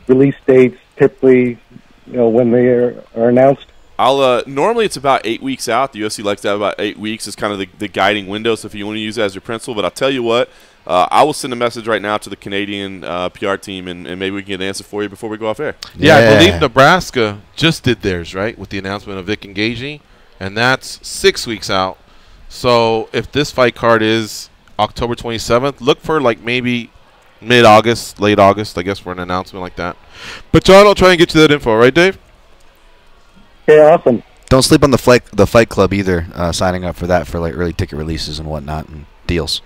release dates, typically, when they are announced. Normally it's about 8 weeks out. The UFC likes to have about 8 weeks as kind of the guiding window, so if you want to use it as your principle. But I'll tell you what, I will send a message right now to the Canadian PR team, and maybe we can get an answer for you before we go off air. Yeah, I believe Nebraska just did theirs, right, with the announcement of Vic Ngagi, and that's 6 weeks out. So if this fight card is October 27th, look for like maybe mid-August, late August, I guess, for an announcement like that. But John, I'll try and get you that info, right, Dave? Yeah, awesome. Don't sleep on the Fight Club either. Signing up for that for like early ticket releases and whatnot and deals.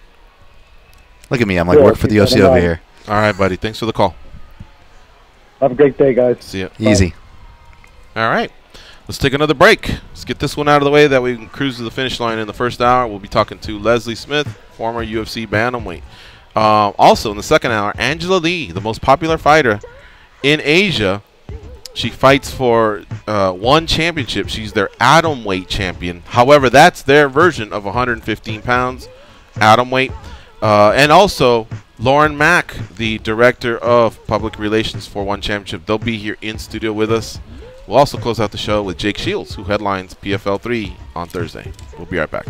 Look at me, I'm like work for the UFC over here. All right, buddy. Thanks for the call. Have a great day, guys. See ya. Easy. All right. Let's take another break. Let's get this one out of the way that we can cruise to the finish line in the first hour. We'll be talking to Leslie Smith, former UFC bantamweight. Also, in the second hour, Angela Lee, the most popular fighter in Asia. She fights for one championship. She's their atomweight champion. However, that's their version of 115 pounds atomweight. And also, Lauren Mack, the director of public relations for One Championship. They'll be here in studio with us. We'll also close out the show with Jake Shields, who headlines PFL 3 on Thursday. We'll be right back.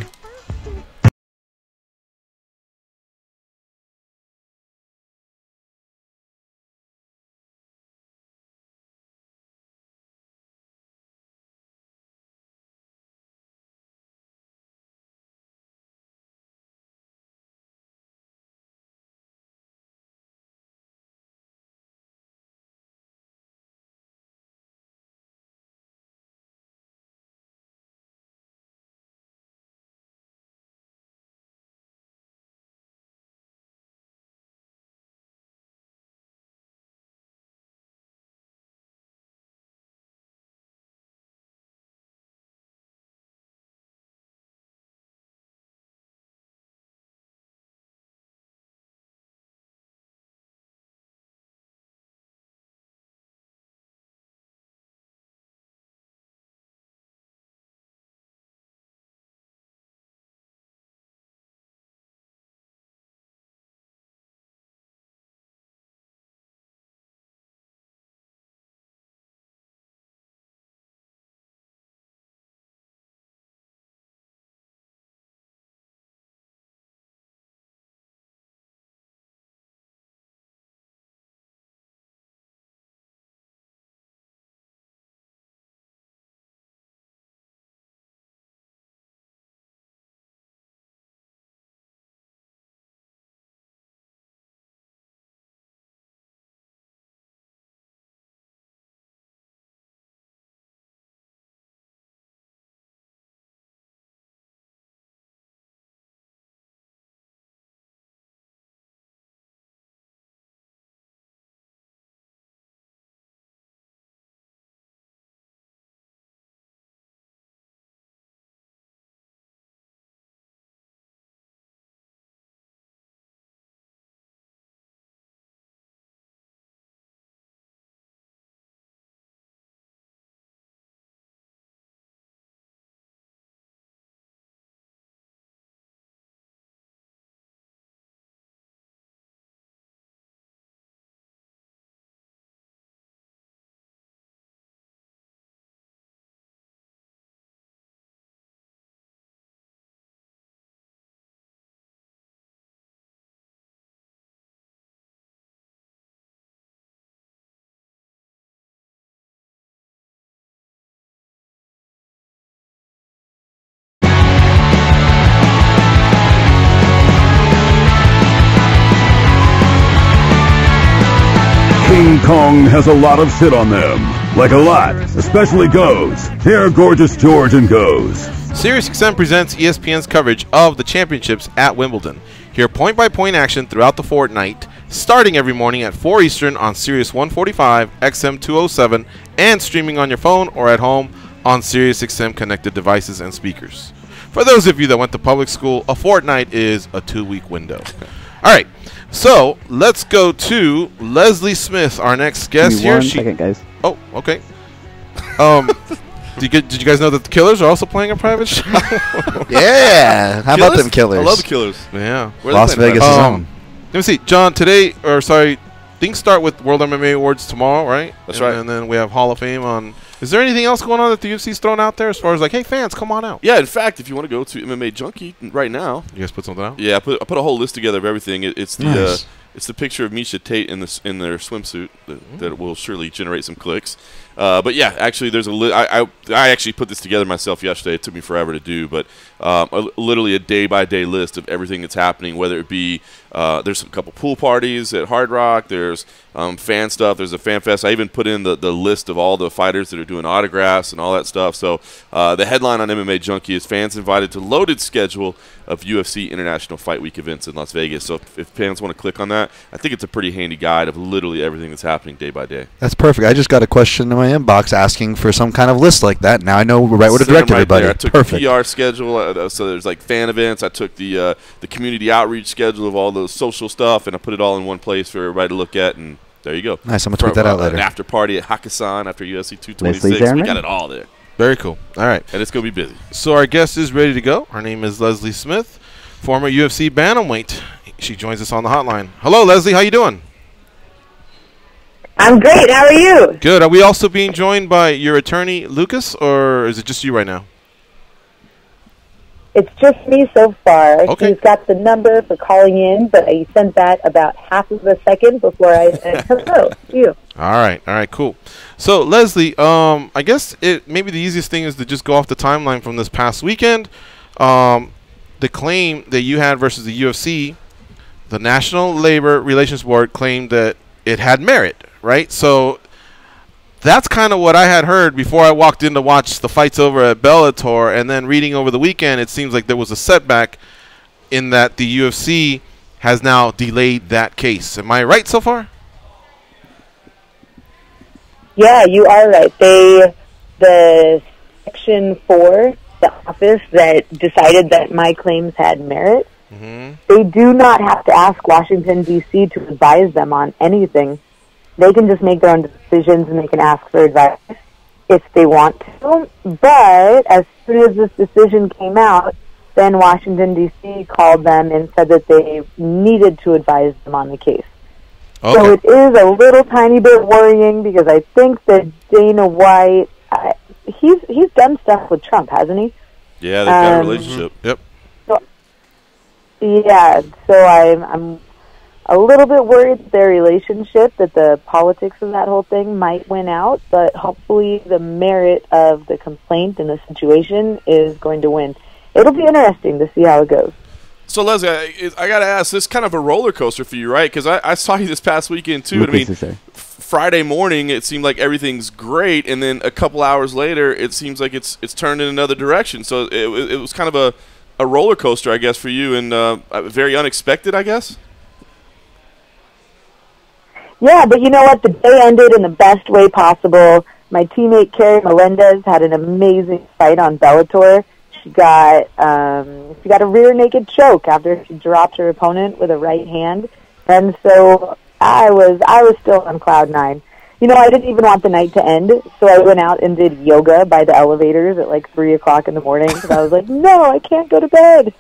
King Kong has a lot of shit on them. Like a lot, especially Goes. Here, Gorgeous George and Goes. SiriusXM presents ESPN's coverage of the championships at Wimbledon. Hear point-by-point action throughout the fortnight, starting every morning at 4 Eastern on Sirius 145, XM 207, and streaming on your phone or at home on SiriusXM connected devices and speakers. For those of you that went to public school, a fortnight is a 2-week window. All right, so let's go to Leslie Smith, our next guest here. One second, guys. Oh, okay. Did you guys know that the Killers are also playing a private show? Yeah. How about them Killers? I love the Killers. Yeah. Where Las Vegas' own. Let me see, John. Things start with World MMA Awards tomorrow, right? That's right. And then we have Hall of Fame on. Is there anything else going on that the UFC's thrown out there as far as like, hey, fans, come on out? Yeah, in fact, if you want to go to MMA Junkie right now. You guys put something out? Yeah, I put a whole list together of everything. It's the Nice. it's the picture of Misha Tate in their swimsuit that will surely generate some clicks. But yeah, actually, there's I actually put this together myself yesterday. It took me forever to do, but literally a day-by-day list of everything that's happening. Whether it be there's a couple pool parties at Hard Rock. There's fan stuff. There's a fan fest. I even put in the list of all the fighters that are doing autographs and all that stuff. So the headline on MMA Junkie is fans invited to loaded schedule of UFC International Fight Week events in Las Vegas. So if fans want to click on that, I think it's a pretty handy guide of literally everything that's happening day by day. That's perfect. I just got a question in my inbox asking for some kind of list like that. Now I know right where to direct everybody. There. I took Perfect. the PR schedule, so there's like fan events. I took the community outreach schedule of all the social stuff, and I put it all in one place for everybody to look at, and there you go. Nice. I'm going to tweet that out later. An after party at Hakkasan after UFC 226. We got it all there. Very cool. All right. And it's going to be busy. So our guest is ready to go. Her name is Leslie Smith, former UFC bantamweight. She joins us on the hotline. Hello, Leslie. How you doing? I'm great. How are you? Good. Are we also being joined by your attorney, Lucas, or is it just you right now? It's just me so far. Okay. He's got the number for calling in, but I sent that about half of a second before I said hello to you. All right, cool. So, Leslie, I guess maybe the easiest thing is to just go off the timeline from this past weekend. The claim that you had versus the UFC, the National Labor Relations Board claimed that it had merit, right? So that's kind of what I had heard before I walked in to watch the fights over at Bellator, and then reading over the weekend, it seems like there was a setback in that the UFC has now delayed that case. Am I right so far? Yeah, you are right. The Section 4, the office that decided that my claims had merit, they do not have to ask Washington, D.C. to advise them on anything. They can just make their own decisions, and they can ask for advice if they want to. But as soon as this decision came out, then Washington, D.C. called them and said that they needed to advise them on the case. Okay. So it is a little tiny bit worrying because I think that Dana White, he's done stuff with Trump, hasn't he? Yeah, they've got a relationship. Yep. So I'm a little bit worried that their relationship, that the politics of that whole thing might win out, but hopefully the merit of the complaint and the situation is going to win. It'll be interesting to see how it goes. So, Leslie, I got to ask, this is kind of a roller coaster for you, right? Because I saw you this past weekend, too. I mean, Friday morning, it seemed like everything's great, and then a couple hours later, it seems like it's turned in another direction. So it was kind of a roller coaster, I guess, for you, and very unexpected, I guess? Yeah, but you know what? The day ended in the best way possible. My teammate, Carrie Melendez, had an amazing fight on Bellator. She got a rear naked choke after she dropped her opponent with a right hand. And so I was still on cloud nine. You know, I didn't even want the night to end, so I went out and did yoga by the elevators at like 3 o'clock in the morning because I was like, no, I can't go to bed.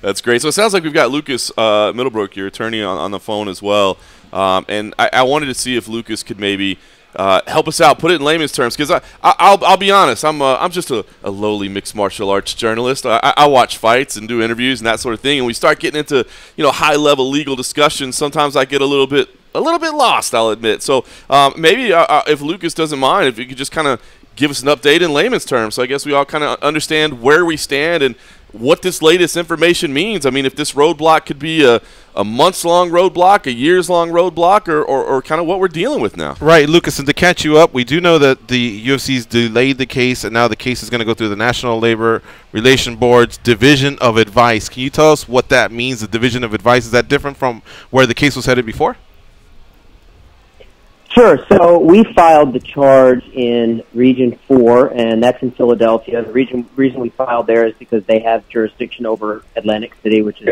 That's great. So it sounds like we've got Lucas Middlebrook, your attorney, on the phone as well. And I wanted to see if Lucas could maybe help us out, put it in layman's terms, because I'll be honest, I'm just a lowly mixed martial arts journalist. I watch fights and do interviews and that sort of thing, and we start getting into high level legal discussions. Sometimes I get a little bit lost, I'll admit. So maybe if Lucas doesn't mind, if you could just kind of give us an update in layman's terms, so I guess we all kind of understand where we stand and what this latest information means. I mean, if this roadblock could be a months-long roadblock, a years-long roadblock, or kind of what we're dealing with now. Right, Lucas, and to catch you up, we do know that the UFC's delayed the case, and now the case is going to go through the National Labor Relations Board's Division of Advice. Can you tell us what that means, the Division of Advice? Is that different from where the case was headed before? Sure. So we filed the charge in Region 4, and that's in Philadelphia. The reason we filed there is because they have jurisdiction over Atlantic City, which is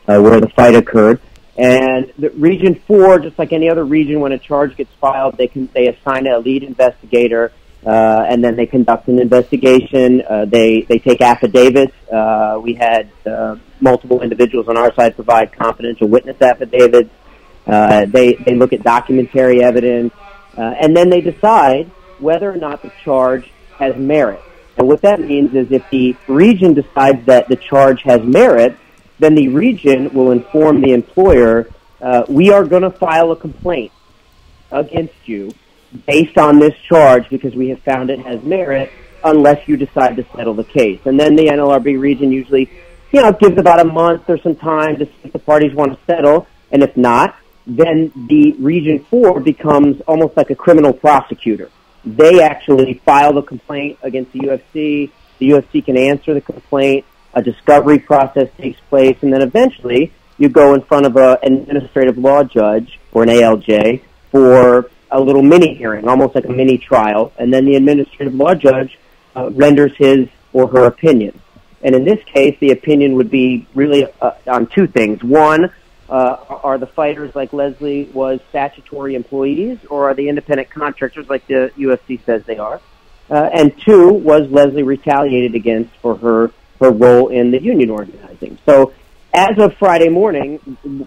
where the fight occurred. And the Region 4, just like any other region, when a charge gets filed, they assign a lead investigator, and then they conduct an investigation. They take affidavits. We had multiple individuals on our side provide confidential witness affidavits. They look at documentary evidence, and then they decide whether or not the charge has merit. And what that means is if the region decides that the charge has merit, then the region will inform the employer, we are going to file a complaint against you based on this charge because we have found it has merit unless you decide to settle the case. And then the NLRB region usually, gives about a month or some time to see if the parties want to settle, and if not, then the Region 4 becomes almost like a criminal prosecutor. They actually file the complaint against the UFC. The UFC can answer the complaint. A discovery process takes place, and then eventually you go in front of an administrative law judge or an ALJ for a little mini hearing, almost like a mini trial, and then the administrative law judge renders his or her opinion. And in this case, the opinion would be really on two things. One, are the fighters like Leslie was statutory employees, or are they independent contractors like the UFC says they are? And two, was Leslie retaliated against for her role in the union organizing? So as of Friday morning,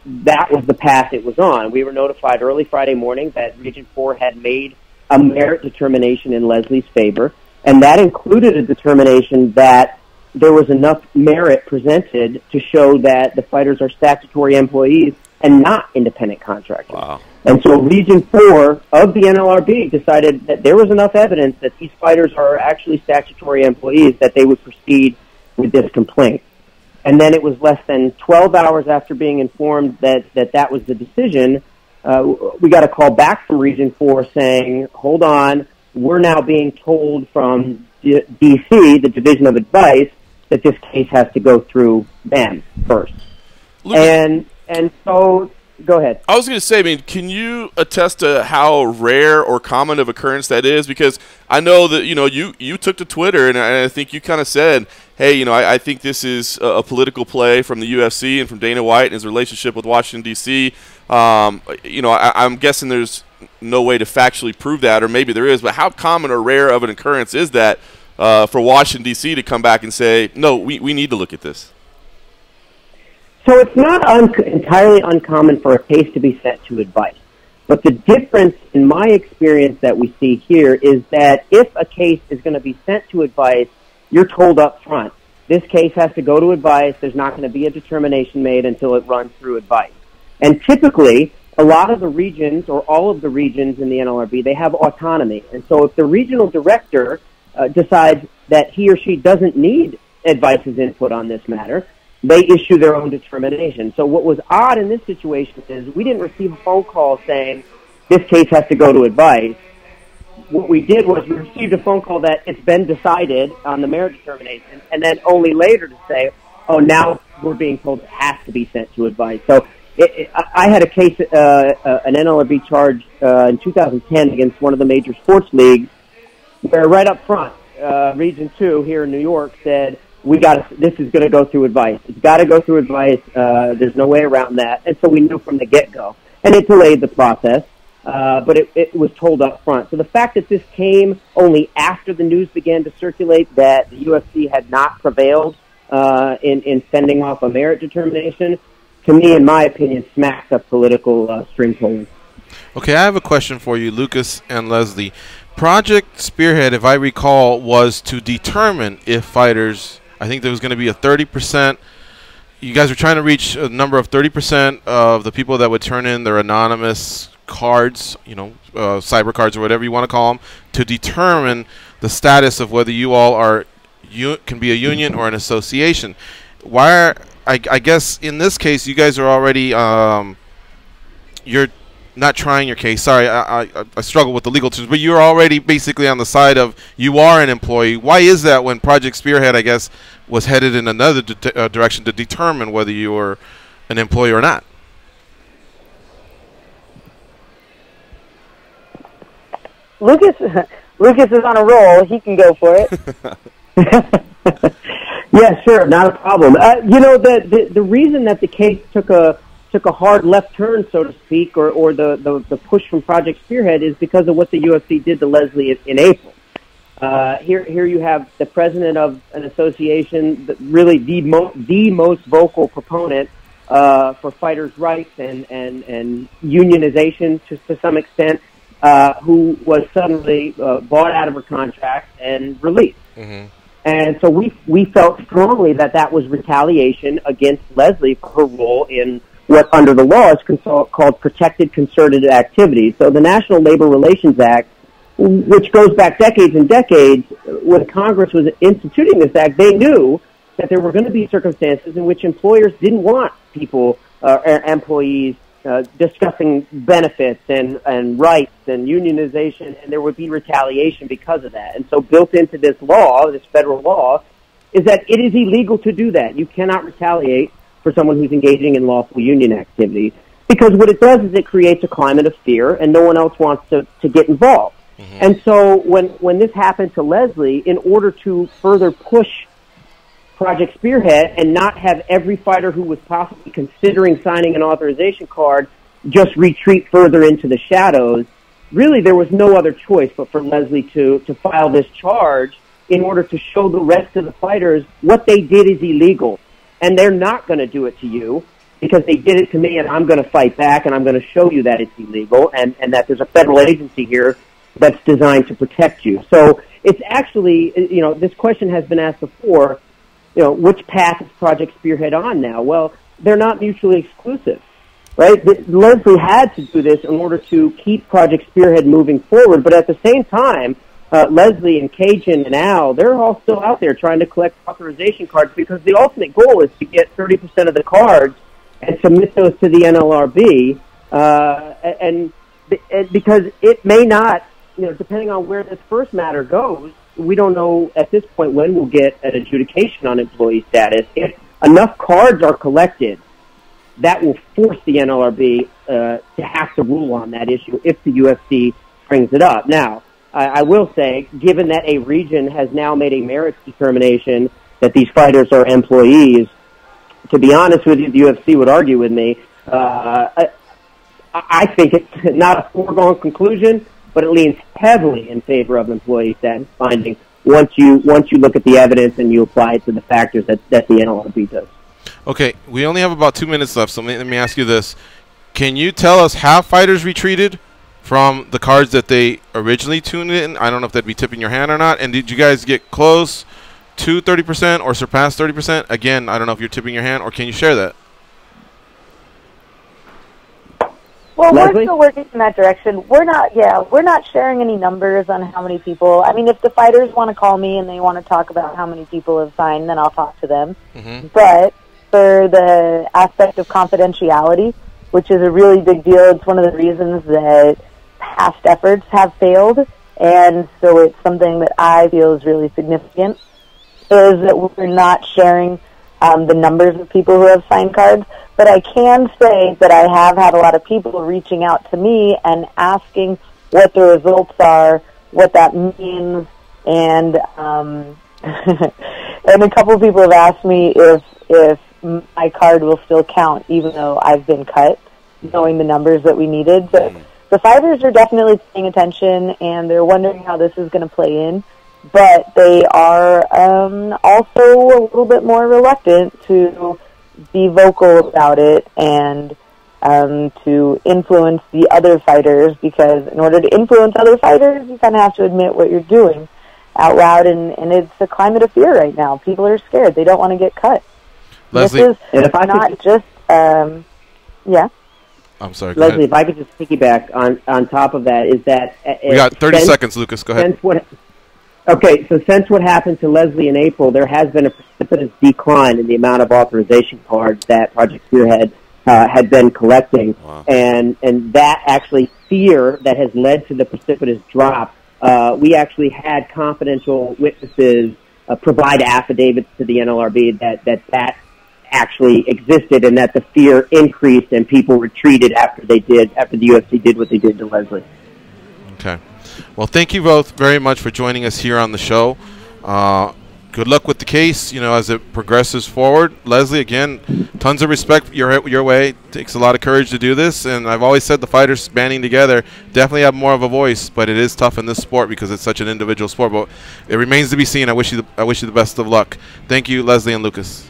that was the path it was on. We were notified early Friday morning that Region 4 had made a merit determination in Leslie's favor, and that included a determination that there was enough merit presented to show that the fighters are statutory employees and not independent contractors. Wow. And so Region 4 of the NLRB decided that there was enough evidence that these fighters are actually statutory employees that they would proceed with this complaint. And then it was less than 12 hours after being informed that was the decision, we got a call back from Region 4 saying, hold on, we're now being told from D.C., the Division of Advice, that this case has to go through them first. And so, go ahead. I was going to say, I mean, can you attest to how rare or common of occurrence that is? Because I know that, you took to Twitter, and I think you kind of said, hey, I think this is a political play from the UFC and from Dana White and his relationship with Washington, D.C. I'm guessing there's no way to factually prove that, or maybe there is, but how common or rare of an occurrence is that for Washington, D.C. to come back and say, no, we need to look at this? So it's not entirely uncommon for a case to be sent to advice. But the difference in my experience that we see here is that if a case is going to be sent to advice, you're told up front, this case has to go to advice, there's not going to be a determination made until it runs through advice. And typically, a lot of the regions, or all of the regions in the NLRB, they have autonomy. And so if the regional director decides that he or she doesn't need advice's input on this matter, they issue their own determination. So what was odd in this situation is we didn't receive a phone call saying this case has to go to advice. What we did was we received a phone call that it's been decided on the merit determination, and then only later to say, oh, now we're being told it has to be sent to advice. So I had a case, an NLRB charge in 2010 against one of the major sports leagues, where right up front, Region 2 here in New York said, this is going to go through advice. It's got to go through advice. There's no way around that. And so we knew from the get-go. And it delayed the process, but it was told up front. So the fact that this came only after the news began to circulate that the UFC had not prevailed in sending off a merit determination, to me, in my opinion, smacks of political string pulling. Okay, I have a question for you, Lucas and Leslie. Project Spearhead, if I recall, was to determine if fighters, I think there was going to be a 30%, you guys were trying to reach a number of 30% of the people that would turn in their anonymous cards, cyber cards or whatever you want to call them, to determine the status of whether you all can be a union or an association. I guess in this case, you guys are already, you're not trying your case. Sorry, I struggle with the legal terms, but you're already basically on the side of you are an employee. Why is that when Project Spearhead, I guess, was headed in another direction to determine whether you were an employee or not? Lucas is on a roll. He can go for it. Yeah, sure, not a problem. The reason that the case took a hard left turn, so to speak, or the push from Project Spearhead is because of what the UFC did to Leslie in April. Here you have the president of an association, really the most vocal proponent for fighters' rights and unionization to some extent, who was suddenly bought out of her contract and released. Mm-hmm. And so we felt strongly that was retaliation against Leslie for her role in what under the law is called protected concerted activity. So the National Labor Relations Act, which goes back decades and decades, when Congress was instituting this act, they knew that there were going to be circumstances in which employers didn't want people, employees, discussing benefits and rights and unionization, and there would be retaliation because of that. And so built into this law, this federal law, is that it is illegal to do that. You cannot retaliate for someone who's engaging in lawful union activity, because what it does is it creates a climate of fear, and no one else wants to get involved. Mm-hmm. And so when this happened to Leslie, in order to further push Project Spearhead and not have every fighter who was possibly considering signing an authorization card just retreat further into the shadows, really there was no other choice but for Leslie to file this charge in order to show the rest of the fighters what they did is illegal. And they're not going to do it to you because they did it to me, and I'm going to fight back, and I'm going to show you that it's illegal and that there's a federal agency here that's designed to protect you. So it's actually, this question has been asked before, which path is Project Spearhead on now? Well, they're not mutually exclusive, right? Leslie had to do this in order to keep Project Spearhead moving forward, but at the same time, Leslie and Cajun and Al, they're all still out there trying to collect authorization cards because the ultimate goal is to get 30% of the cards and submit those to the NLRB, and because it may not, depending on where this first matter goes, we don't know at this point when we'll get an adjudication on employee status. If enough cards are collected, that will force the NLRB to have to rule on that issue if the UFC brings it up. Now, I will say, given that a region has now made a merits determination that these fighters are employees, to be honest with you, the UFC would argue with me. I think it's not a foregone conclusion, but it leans heavily in favor of employee status finding once you look at the evidence and you apply it to the factors that the NLRB does. Okay, we only have about 2 minutes left, so let me ask you this. Can you tell us how fighters retreated from the cards that they originally tuned in? I don't know if that'd be tipping your hand or not. And did you guys get close to 30% or surpass 30%? Again, I don't know if you're tipping your hand, or can you share that? Well, Leslie? we're still working in that direction. We're not sharing any numbers on how many people. I mean, if the fighters want to call me and they want to talk about how many people have signed, then I'll talk to them. Mm-hmm. But for the aspect of confidentiality, which is a really big deal, it's one of the reasons that past efforts have failed, and so it's something that I feel is really significant, is that we're not sharing the numbers of people who have signed cards. But I can say that I have had a lot of people reaching out to me and asking what the results are, what that means, and and a couple of people have asked me if my card will still count even though I've been cut, knowing the numbers that we needed. So the fighters are definitely paying attention, and they're wondering how this is going to play in. But they are also a little bit more reluctant to be vocal about it and to influence the other fighters, because in order to influence other fighters, you kind of have to admit what you're doing out loud, and it's a climate of fear right now. People are scared. They don't want to get cut. Leslie, this is not just, yeah. I'm sorry, Leslie, if I could just piggyback on top of that, is that... we got 30 seconds, Lucas. Go ahead. Since what happened to Leslie in April, there has been a precipitous decline in the amount of authorization cards that Project Spearhead had been collecting. Wow. And that actually fear that has led to the precipitous drop, we actually had confidential witnesses provide affidavits to the NLRB that actually existed, and that the fear increased and people retreated after the UFC did what they did to Leslie. Okay. Well, thank you both very much for joining us here on the show. Good luck with the case, as it progresses forward. Leslie, again, tons of respect your way. It takes a lot of courage to do this, and I've always said the fighters banding together definitely have more of a voice, but it is tough in this sport because it's such an individual sport. But it remains to be seen. I wish you the best of luck. Thank you, Leslie and Lucas.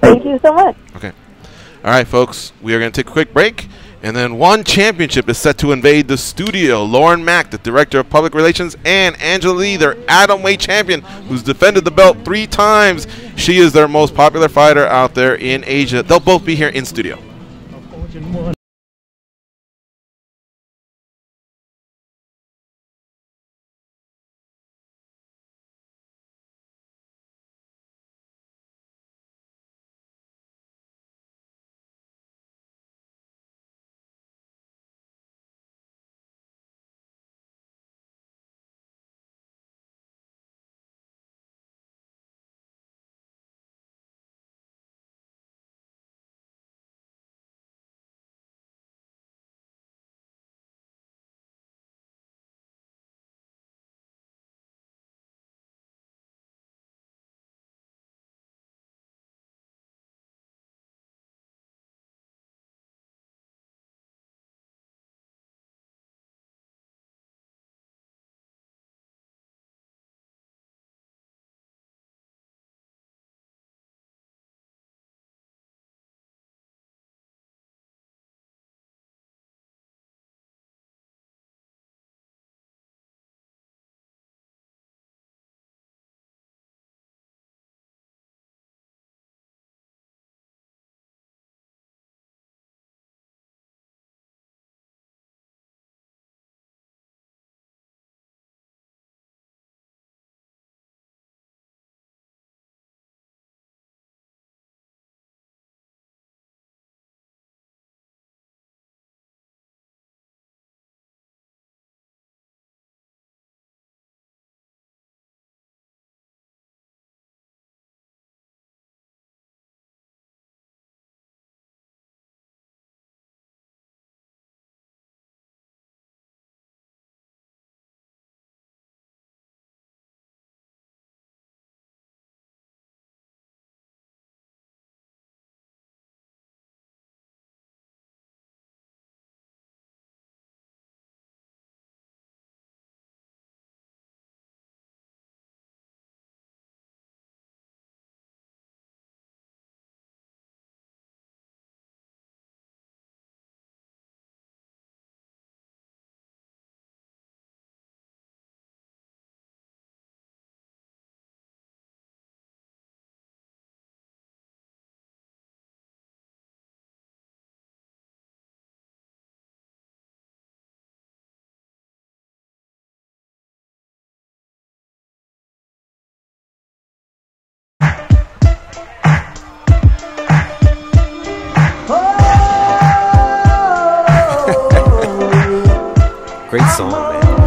Thank you so much. Okay. All right, folks, we are going to take a quick break. And then one championship is set to invade the studio. Lauren Mack, the Director of Public Relations, and Angela Lee, their atomweight champion, who's defended the belt 3 times. She is their most popular fighter out there in Asia. They'll both be here in studio.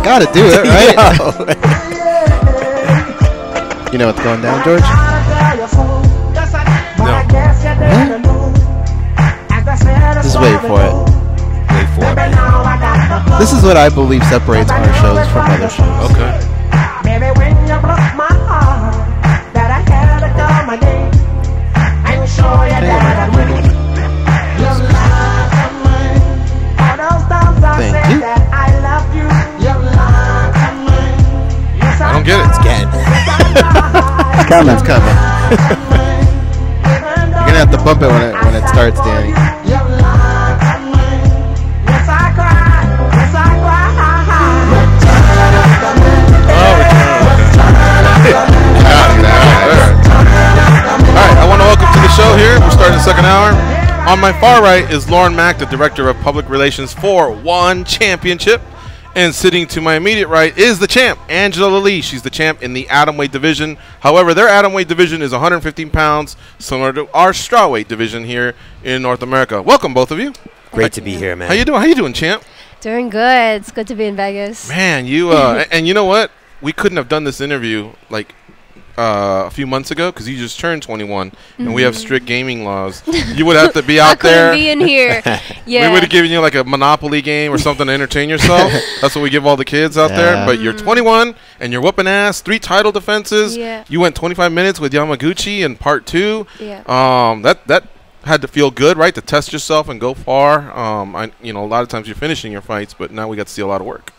Gotta do it, right? You know what's going down, George? No. Just wait for it. Wait for it. This is what I believe separates our shows from other shows. Okay. Maybe when you broke my heart, that I had to come again and show you that I'm winning. Your love of mine. All those times I said that I love you. Your love of mine. Yes, I don't get it. It's getting. It's coming. It's coming. You're gonna have to bump it when it starts, Danny. Your love of mine. Yes, I cry. Yes, I cry. Alright, I want to welcome to the show here. We're starting the second hour. On my far right is Lauren Mack, the Director of Public Relations for One Championship. And sitting to my immediate right is the champ, Angela Lee. She's the champ in the atomweight division. However, their atomweight division is 115 pounds, similar to our strawweight division here in North America. Welcome, both of you. Great to be here, man. How you doing? How you doing, champ? Doing good. It's good to be in Vegas. Man, you and you know what? We couldn't have done this interview like a few months ago because you just turned 21 and we have strict gaming laws. You would have to be out there. I couldn't be in here. Yeah. We would have given you like a Monopoly game or something to entertain yourself. That's what we give all the kids out there. But you're 21 and you're whooping ass. 3 title defenses. Yeah. You went 25 minutes with Yamaguchi in part 2. Yeah. That had to feel good, right? To test yourself and go far. A lot of times you're finishing your fights, but now we got to see a lot of work.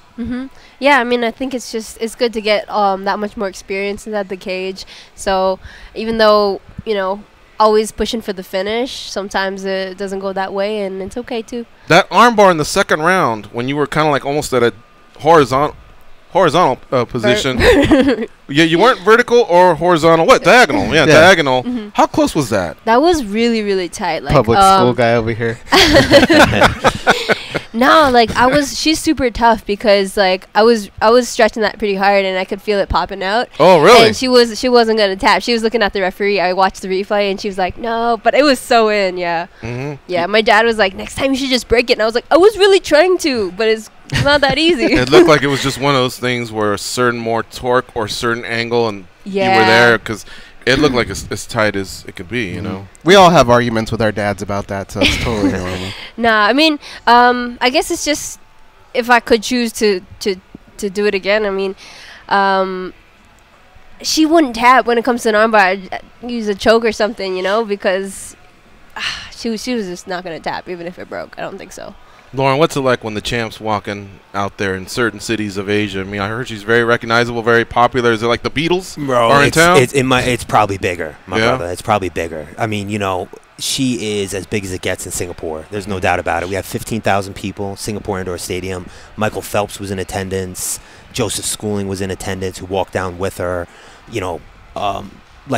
Yeah, I mean, I think it's good to get that much more experience inside the cage. So even though, always pushing for the finish, sometimes it doesn't go that way, and it's okay too. That armbar in the second round, when you were kind of like almost at a horizontal position. Yeah, you weren't vertical or horizontal. What? Diagonal. Yeah, diagonal. How close was that? That was really, really tight. Like, Public school guy over here. No, like she's super tough because like I was stretching that pretty hard and I could feel it popping out. Oh, really? And she wasn't gonna tap. She was looking at the referee. I watched the replay and she was like, no, but it was so in, yeah. Yeah, my dad was like, next time you should just break it. And I was like, I was really trying to, but it's not that easy. It looked like it was just one of those things where a certain more torque or certain angle and you were there because it looked like as tight as it could be, We all have arguments with our dads about that, so it's totally normal. Nah, I mean, I guess it's just if I could choose to do it again. I mean, she wouldn't tap when it comes to an armbar. I'd use a choke or something, because she was just not gonna tap even if it broke. I don't think so. Lauren, what's it like when the champ's walking out there in certain cities of Asia? I mean, I heard she's very recognizable, very popular. Is it like the Beatles are in town? It's probably bigger, my brother. It's probably bigger. I mean, she is as big as it gets in Singapore. There's no doubt about it. We have 15,000 people, Singapore Indoor Stadium. Michael Phelps was in attendance. Joseph Schooling was in attendance, who walked down with her. Like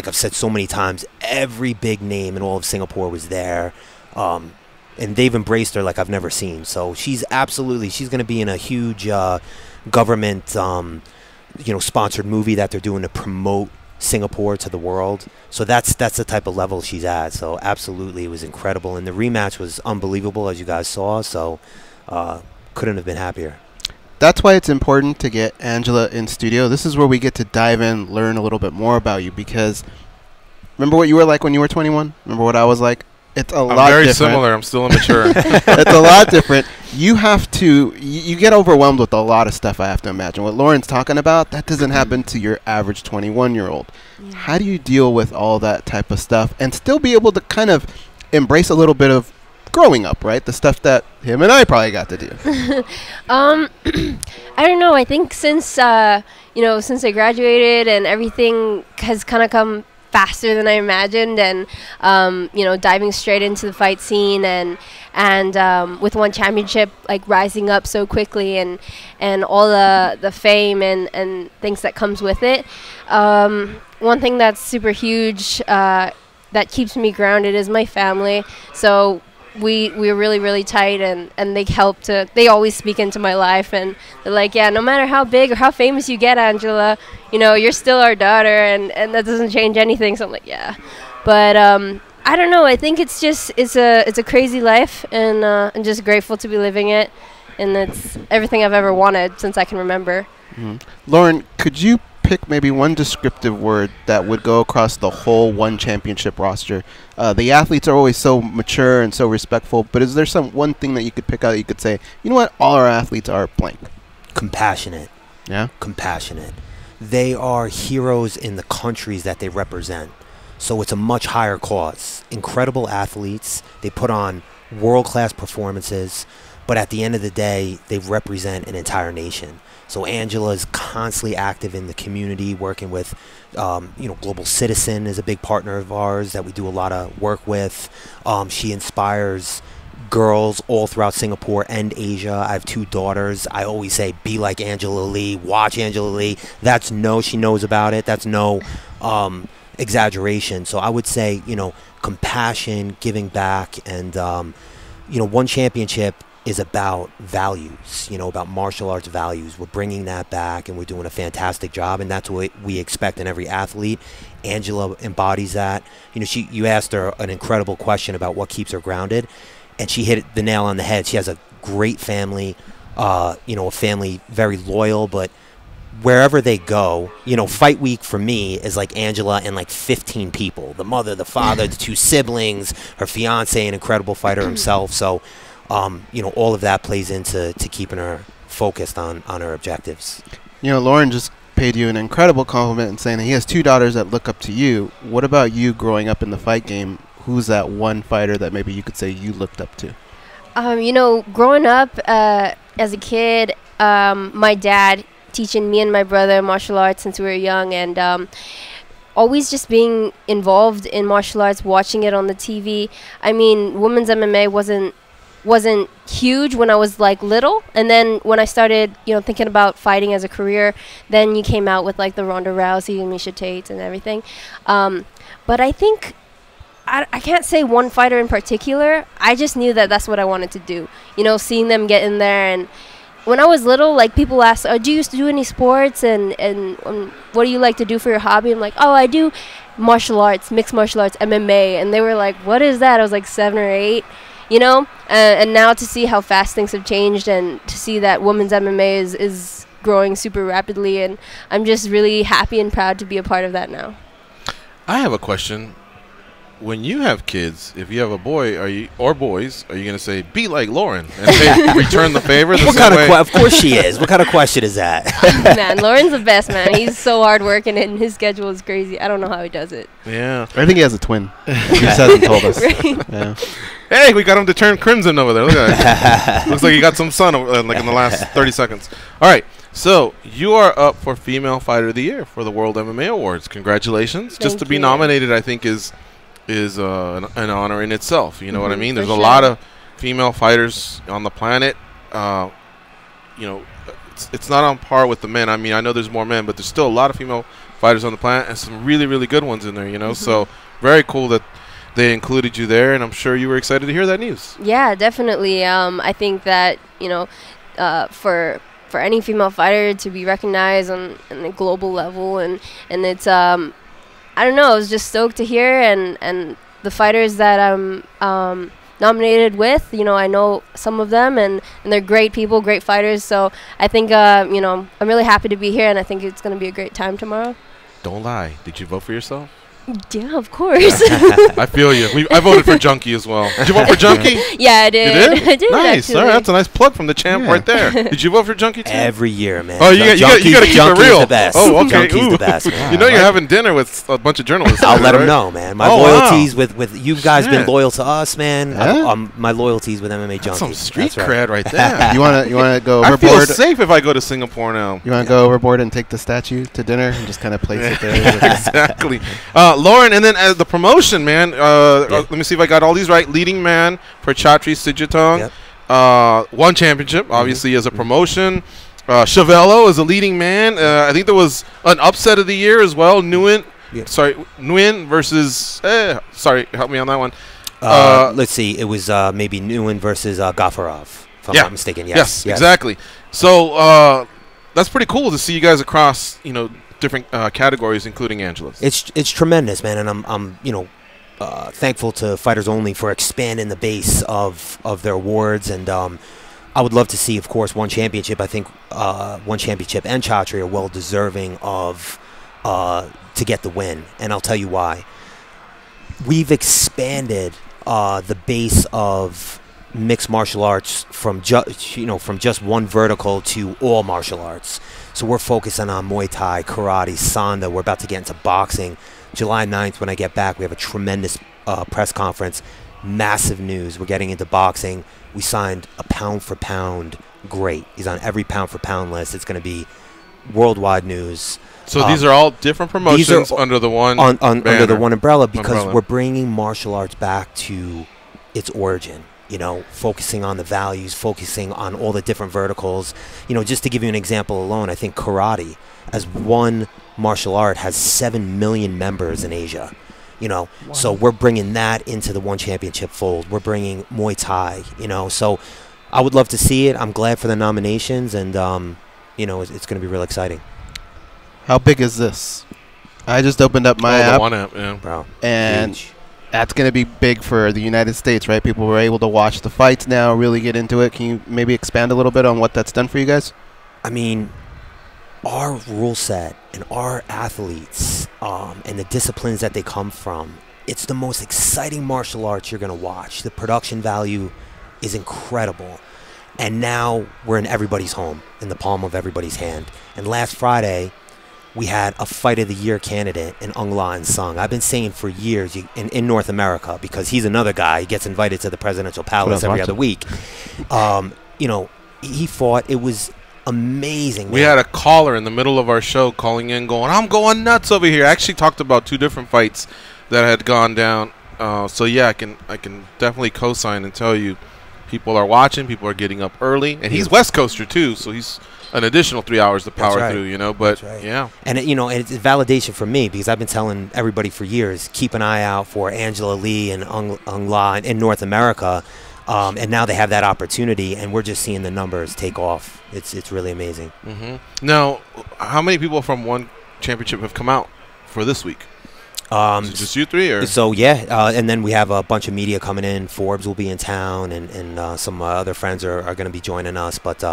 I've said so many times, every big name in all of Singapore was there. And they've embraced her like I've never seen. So she's going to be in a huge government, sponsored movie that they're doing to promote Singapore to the world. So that's the type of level she's at. So absolutely, it was incredible. And the rematch was unbelievable, as you guys saw. So couldn't have been happier. That's why it's important to get Angela in studio. This is where we get to dive in, learn a little bit more about you. Because remember what you were like when you were 21? Remember what I was like? It's a lot different. I'm very similar. I'm still immature. It's a lot different. You have to, you get overwhelmed with a lot of stuff, I have to imagine. What Lauren's talking about, that doesn't happen to your average 21-year-old. How do you deal with all that type of stuff and still be able to kind of embrace a little bit of growing up, right? The stuff that him and I probably got to do. I don't know. I think since I graduated and everything has kind of come faster than I imagined, and diving straight into the fight scene and with One Championship like rising up so quickly and all the fame and things that comes with it. One thing that's super huge that keeps me grounded is my family. So we're really, really tight, and they always speak into my life, and they're like, yeah, no matter how big or how famous you get, Angela, you're still our daughter, and that doesn't change anything. So I'm like, yeah. But I don't know, I think it's a crazy life, and I'm just grateful to be living it. and it's everything I've ever wanted since I can remember. Lauren, could you pick maybe one descriptive word that would go across the whole one championship roster? The athletes are always so mature and so respectful, but is there one thing that you could pick out that you could say, you know what, all our athletes are blank? Compassionate. Yeah? Compassionate. They are heroes in the countries that they represent. So it's a much higher cause. Incredible athletes. They put on world-class performances, but at the end of the day, they represent an entire nation. So Angela is constantly active in the community, working with, Global Citizen is a big partner of ours that we do a lot of work with. She inspires girls all throughout Singapore and Asia. I have 2 daughters. I always say, be like Angela Lee, watch Angela Lee. She knows about it. That's no exaggeration. So I would say, compassion, giving back, and, one championship is about values, about martial arts values. We're bringing that back, and we're doing a fantastic job, and that's what we expect in every athlete. Angela embodies that. You asked her an incredible question about what keeps her grounded, and she hit the nail on the head. She has a great family, a family very loyal, but wherever they go, fight week for me is like Angela and like 15 people. The mother, the father, the 2 siblings, her fiance, an incredible fighter himself. So, all of that plays into keeping her focused on her objectives. Lauren just paid you an incredible compliment and saying that he has 2 daughters that look up to you. What about you growing up in the fight game? Who's that one fighter that maybe you could say you looked up to? Growing up as a kid, my dad teaching me and my brother martial arts since we were young, and always just being involved in martial arts, watching it on the TV. I mean, women's MMA wasn't huge when I was like little, and then when I started thinking about fighting as a career, then you came out with like the Ronda Rousey and Miesha Tate and everything. But I think I can't say one fighter in particular. I just knew that that's what I wanted to do, seeing them get in there. And when I was little, like, people asked, do you used to do any sports, and what do you like to do for your hobby? I'm like, oh, I do martial arts, mixed martial arts, MMA. And they were like, what is that? I was like 7 or 8, and now to see how fast things have changed, and to see that women's MMA is growing super rapidly, and I'm just really happy and proud to be a part of that now. I have a question. When you have kids, if you have a boy, or boys, are you going to say, be like Lauren, and return the favor the same way? Of course she is. What kind of question is that? Man, Lauren's the best, man. He's so hardworking, and his schedule is crazy. I don't know how he does it. Yeah. I think he has a twin. He just hasn't told us. Right. Yeah. Hey, we got him to turn crimson over there. Look at that. Looks like he got some sun in the last 30 seconds. All right. So you are up for Female Fighter of the Year for the World MMA Awards. Congratulations. Just to be nominated, I think, is an honor in itself. You know what I mean? There's a lot of female fighters on the planet. It's not on par with the men. I mean, I know there's more men, but there's still a lot of female fighters on the planet, and some really, really good ones in there, So very cool that they included you there, and I'm sure you were excited to hear that news. Yeah, definitely. I think that, for any female fighter to be recognized on a global level, and it's I don't know, I was just stoked to hear, and the fighters that I'm nominated with, I know some of them, and they're great people, great fighters, so I think, I'm really happy to be here, and I think it's going to be a great time tomorrow. Don't lie. Did you vote for yourself? Yeah, of course. I feel you. I voted for Junkie as well. Did you vote for Junkie? Yeah, I did. You did? I did, nice. actually. All right, that's a nice plug from the champ right there. Did you vote for Junkie too? Every year, man. Oh, you got to keep it real. The best. Oh, okay. Junkie's the best. Man. You know you're having dinner with a bunch of journalists. I'll let right? them know, man. My loyalties with you guys been loyal to us, man. Yeah? My loyalties with MMA Junkie. That's some street cred right there. You wanna go overboard? I feel safe if I go to Singapore now. You want to go overboard and take the statue to dinner and just kind of place it there? Exactly. Lauren, and then as the promotion, man. Let me see if I got all these right. Leading man for Chatri Sijatong. Won championship, obviously, as a promotion. Chavello is a leading man. I think there was an upset of the year as well. Nguyen versus... sorry, help me on that one. Let's see. It was maybe Nguyen versus Gaffarov, if I'm not mistaken. Yes, exactly. So that's pretty cool to see you guys across, different categories, including Angela's. It's tremendous, man, and I'm thankful to Fighters Only for expanding the base of their awards, and I would love to see, of course, one championship. I think one championship and Chatri are well deserving of to get the win, and I'll tell you why. We've expanded the base of mixed martial arts from just one vertical to all martial arts. So we're focusing on Muay Thai, karate, Sanda. We're about to get into boxing. July 9th, when I get back, we have a tremendous press conference. Massive news. We're getting into boxing. We signed a pound-for-pound great. He's on every pound-for-pound list. It's going to be worldwide news. So these are all different promotions under the one under the one umbrella, because we're bringing martial arts back to its origin. Focusing on the values, focusing on all the different verticals. Just to give you an example alone, I think karate, as one martial art, has 7 million members in Asia. Wow. So we're bringing that into the one championship fold. We're bringing Muay Thai, So I would love to see it. I'm glad for the nominations, and, it's going to be real exciting. How big is this? I just opened up my app. The one app, yeah. Bro, and huge. That's going to be big for the United States, right? People were able to watch the fights now, really get into it. Can you maybe expand a little bit on what that's done for you guys? I mean, our rule set and our athletes and the disciplines that they come from, it's the most exciting martial arts you're going to watch. The production value is incredible. And now we're in everybody's home, in the palm of everybody's hand. And last Friday, we had a Fight of the Year candidate in Ung La and Sung. I've been saying for years in North America, because he's another guy. He gets invited to the presidential palace every other week. He fought. It was amazing. We had a caller in the middle of our show calling in going, I'm going nuts over here. I actually talked about 2 different fights that had gone down. So, yeah, I can definitely co-sign and tell you people are watching. People are getting up early. And he's West Coaster, too, so he's an additional 3 hours to power through, but yeah. And it's validation for me, because I've been telling everybody for years, keep an eye out for Angela Lee and Ung La in North America, and now they have that opportunity, and we're just seeing the numbers take off. It's really amazing. Now, how many people from one championship have come out for this week? Is it just you 3? Or? So, yeah, and then we have a bunch of media coming in. Forbes will be in town, and some other friends are going to be joining us, but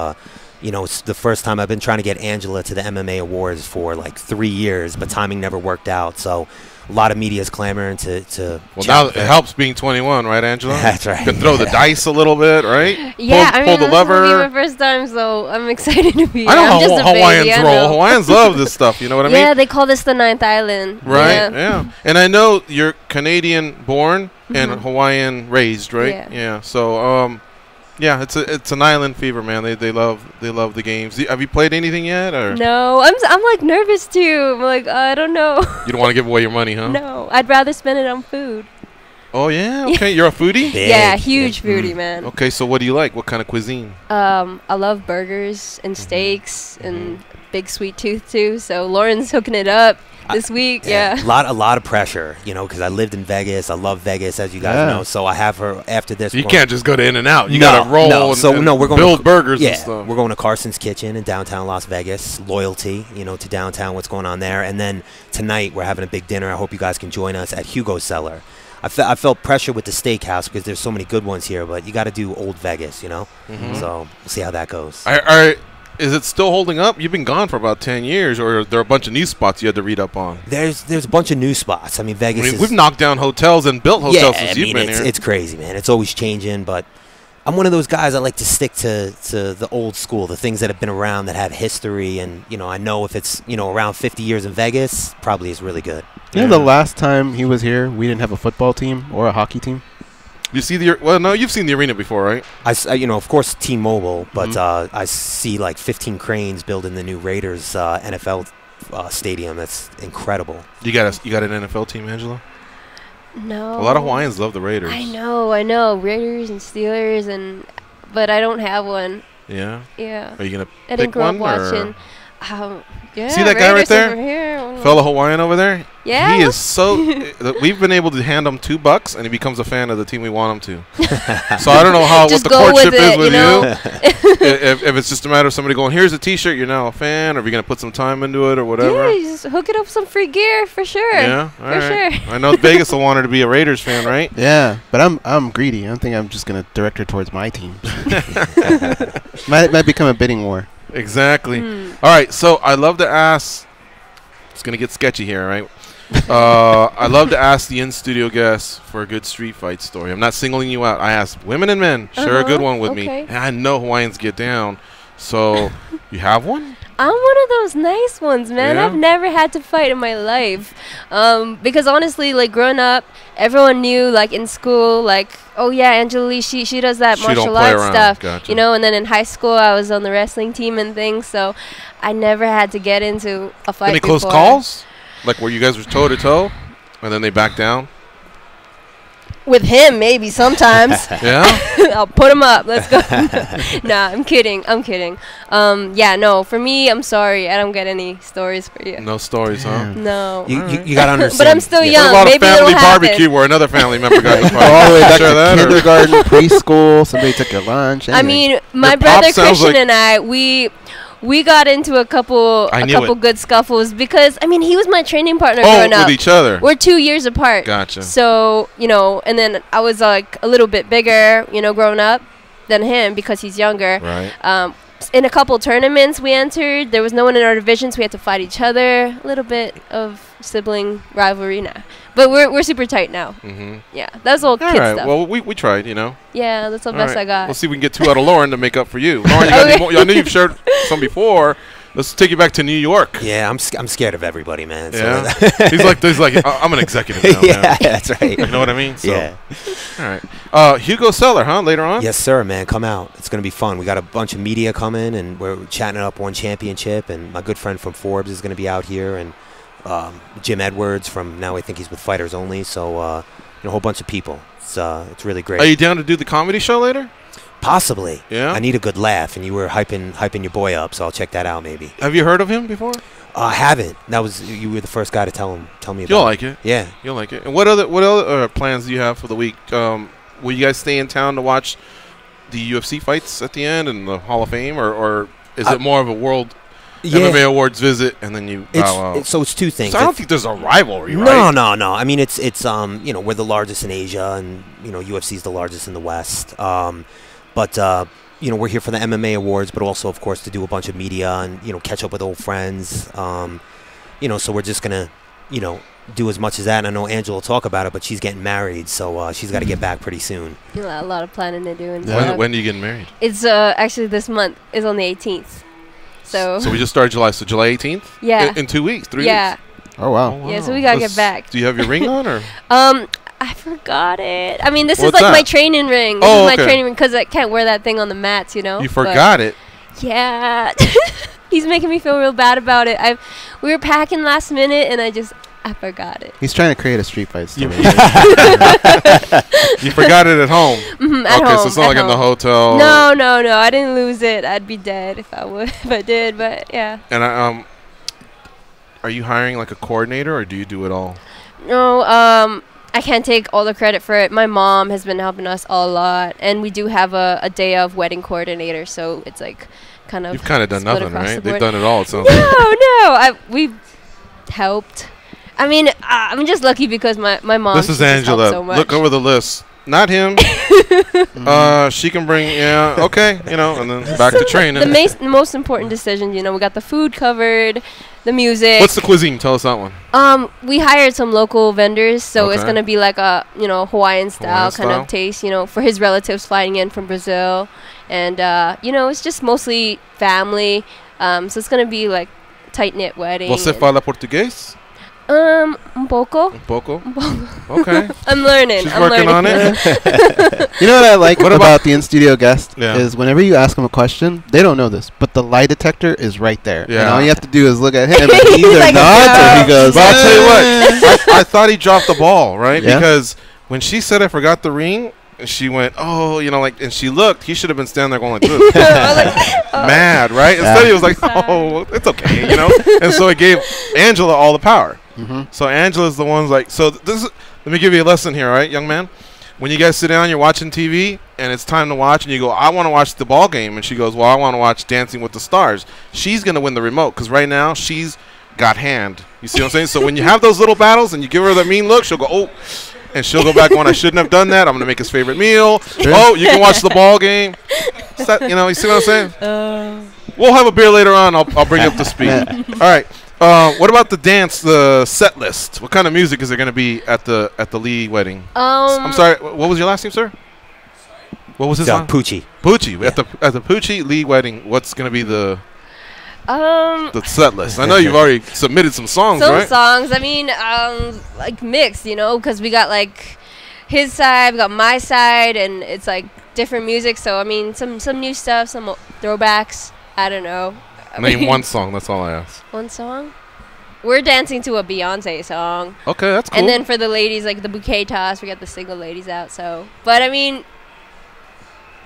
it's the first time I've been trying to get Angela to the MMA Awards for like 3 years, but timing never worked out. So a lot of media is clamoring to well, now it helps being 21, right, Angela? That's right. You can throw the dice a little bit, right? Yeah, pull the lever. This will be my first time, so I'm excited to be here. I know I'm just how Hawaiians baby, roll. Hawaiians love this stuff, you know what I mean? Yeah, they call this the 9th island. Right, yeah. And I know you're Canadian-born and Hawaiian-raised, right? Yeah. So, yeah, it's an island fever, man. They love the games. Have you played anything yet? Or no, I'm like nervous too. I'm like, I don't know. You don't want to give away your money, huh? No, I'd rather spend it on food. Oh yeah, okay. You're a foodie? Yeah, huge foodie, man. Okay, so what do you like? What kind of cuisine? I love burgers and steaks and big sweet tooth too. So Lauren's hooking it up this week. Yeah. A lot of pressure, because I lived in Vegas. I love Vegas, as you guys know. So I have her after this. You can't just go to In-N-Out. You got to roll. We're going build burgers. Yeah, and stuff. We're going to Carson's Kitchen in downtown Las Vegas. Loyalty, to downtown. What's going on there? And then tonight we're having a big dinner. I hope you guys can join us at Hugo's Cellar. I felt pressure with the steakhouse because there's so many good ones here, but you got to do Old Vegas, So we'll see how that goes. Is it still holding up? You've been gone for about 10 years, or are there a bunch of new spots you had to read up on? There's a bunch of new spots. I mean, Vegas we've knocked down hotels and built hotels since you've been here. It's crazy, man. It's always changing, but I'm one of those guys that like to stick to the old school, the things that have been around, that have history, and, I know if it's, around 50 years in Vegas, probably is really good. The last time he was here, we didn't have a football team or a hockey team. You see you've seen the arena before, right? Of course, T-Mobile, but I see like 15 cranes building the new Raiders NFL stadium. That's incredible. You got an NFL team, Angela? No. A lot of Hawaiians love the Raiders. I know. Raiders and Steelers, but I don't have one. Yeah? Yeah. Are you going to I pick didn't grow one? up watching. Yeah, See that guy right Raiders there? over here. Fellow Hawaiian over there? Yeah. He is so... we've been able to hand him $2 and he becomes a fan of the team we want him to. So I don't know what Just the go courtship with is it, with you know? if it's just a matter of somebody going, here's a T-shirt, you're now a fan, or if you're going to put some time into it or whatever. Yeah, you just hook it up with some free gear for sure. Yeah, for all right. sure. I know Vegas will want her to be a Raiders fan, right? Yeah, but I'm greedy. I don't think I'm just gonna direct her towards my team. might become a bidding war. Exactly. All right, so I love to ask. It's gonna get sketchy here, right? I love to ask the in-studio guests for a good street fight story. I'm not singling you out. I ask women and men. Share a good one with me. And I know Hawaiians get down. So, you have one? I'm one of those nice ones, man. Yeah? I've never had to fight in my life. Because honestly, like growing up, everyone knew, like in school, like, oh yeah, Angela Lee, she does that She don't martial play arts around. stuff. Gotcha. You know, and then in high school, I was on the wrestling team and things, so I never had to get into a fight Any close before. calls? Like where you guys were toe-to-toe, and then they back down? With him, maybe sometimes. Yeah? I'll put him up. Let's go. Nah, I'm kidding. Yeah, no. For me, I'm sorry. I don't get any stories for you. No stories, huh? No. You gotta understand. But I'm still young. What about Maybe a family it'll happen. barbecue where another family member got in a fight? All the way back Share to that, or- kindergarten, preschool. Somebody took your lunch. I mean, my Your pop brother sounds Christian like- and we got into a couple I knew it. good scuffles because I mean he was my training partner Oh, growing up. with each other. We're 2 years apart. Gotcha. So and then I was like a little bit bigger, growing up than him because he's younger. Right. In a couple tournaments we entered, there was no one in our divisions. We had to fight each other. A little bit of sibling rivalry now, but we're super tight now. Mm-hmm. Yeah, that's all kid All right. stuff. Well, we tried, Yeah, that's the All best right. I got. We'll see if we can get 2 out of Lauren to make up for you. Lauren, you got any more? I know you've shared some before. Let's take you back to New York. Yeah, I'm scared of everybody, man. Yeah. So he's like, I'm an executive now. Yeah, man. that's right. You know what I mean? So, Yeah. All right. Hugo Seller, huh? Later on. Yes, sir, man. Come out. It's going to be fun. We got a bunch of media coming, and we're chatting up one championship. And my good friend from Forbes is going to be out here, and Jim Edwards from now I think he's with Fighters Only. So a whole bunch of people. It's really great. Are you down to do the comedy show later? Possibly. Yeah. I need a good laugh, and you were hyping your boy up, so I'll check that out maybe. Have you heard of him before? I haven't. You were the first guy to tell me about. You'll like it. Yeah. You'll like it. And what other plans do you have for the week? Will you guys stay in town to watch the UFC fights at the end and the Hall of Fame, or is it more of a world MMA awards visit and then you bow out? So it's two things. So I don't think there's a rivalry, right? No. I mean, it's we're the largest in Asia, and UFC's the largest in the West. But we're here for the MMA awards, but also, of course, to do a bunch of media and catch up with old friends. So we're just gonna do as much as that. And I know Angela will talk about it, but she's getting married, so she's got to get back pretty soon. A lot of planning to do. And When are you getting married? It's actually this month. It's on the 18th. So we just started July. So July 18th. Yeah. In 2 weeks, 3 yeah. weeks. Oh wow. Yeah. So we gotta get back. Do you have your ring on or? I forgot it. I mean, this What's is like my that? training ring. This is my training ring because I can't wear that thing on the mats, You forgot it. Yeah. He's making me feel real bad about it. We were packing last minute, and I forgot it. He's trying to create a street fight story. You forgot it at home. At home. So it's not like in the hotel. No. I didn't lose it. I'd be dead if I did. But yeah. And are you hiring like a coordinator, or do you do it all? No. I can't take all the credit for it. My mom has been helping us a lot, and we do have a day of wedding coordinator, so it's like kind of. You've kind of done split nothing, across right? the They've board. done it all. It sounds No. We've helped. I mean, I'm just lucky because my mom. This is she's just helped Angela. So much. Look over the list. Not him. She can bring. Yeah. Okay. And then back to training. The most important decision. We got the food covered, the music. What's the cuisine? Tell us that one. We hired some local vendors, so it's Okay. gonna be like a Hawaiian style kind style? of taste. For his relatives flying in from Brazil, and it's just mostly family. So it's gonna be like tight knit wedding. Você fala português? Pouco. Poco. Okay. I'm learning. She's I'm working learning. on it. You know what I like What about the in-studio guest Yeah. is whenever you ask them a question, they don't know this, but the lie detector is right there. And Yeah. all you have to do is look at him, and he either like, nods or he goes, But I'll tell you what. I thought he dropped the ball, right? Yeah? Because when she said I forgot the ring, And she went, oh, you know, like, and she looked. He should have been standing there going like this. Mad, right? Instead, he was like, oh, it's okay, you know? And so it gave Angela all the power. So Angela's the one's like, so this is, let me give you a lesson here, all right, young man? When you guys sit down, you're watching TV, and it's time to watch, and you go, I want to watch the ball game. And she goes, well, I want to watch Dancing with the Stars. She's going to win the remote because right now she's got hand. You see what I'm saying? So when you have those little battles and you give her that mean look, she'll go, oh. And she'll go back on, I shouldn't have done that. I'm going to make his favorite meal. Oh, you can watch the ball game. You know, you see what I'm saying? We'll have a beer later on. I'll bring you up to speed. All right. What about the dance, the set list? What kind of music is there going to be at the Lee wedding? I'm sorry. What was your last name, sir? What was his name? Poochie. Poochie. Yeah. At the Poochie Lee wedding, what's going to be the set list? I know you've already submitted some songs, right? Some songs. I mean, like mixed, you know, because we got like his side, we got my side, and it's like different music. So I mean, some new stuff, some throwbacks. I don't know. Name one song. That's all I ask. One song? We're dancing to a Beyonce song. Okay, that's cool. And then for the ladies, like the bouquet toss, we got the single ladies out. So, but I mean,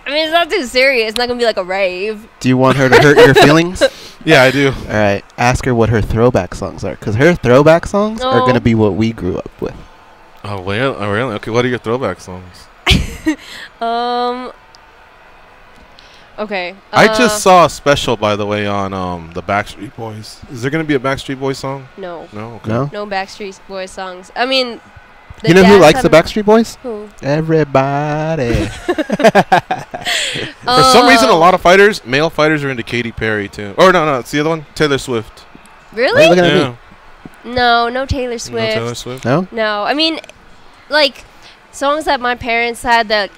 it's not too serious. It's not gonna be like a rave. Do you want her to hurt your feelings? Yeah, I do. All right. Ask her what her throwback songs are, because her throwback songs are going to be what we grew up with. Oh, really? Oh, really? Okay, what are your throwback songs? Okay. I just saw a special, by the way, on the Backstreet Boys. Is there going to be a Backstreet Boys song? No. No? Okay. No Backstreet Boys songs. I mean, you know who likes the Backstreet Boys? Who? Everybody. For some reason, a lot of male fighters are into Katy Perry, too. Or no, it's the other one, Taylor Swift. Really? Yeah. No Taylor Swift. No Taylor Swift? No? No. I mean, like, songs that my parents had that,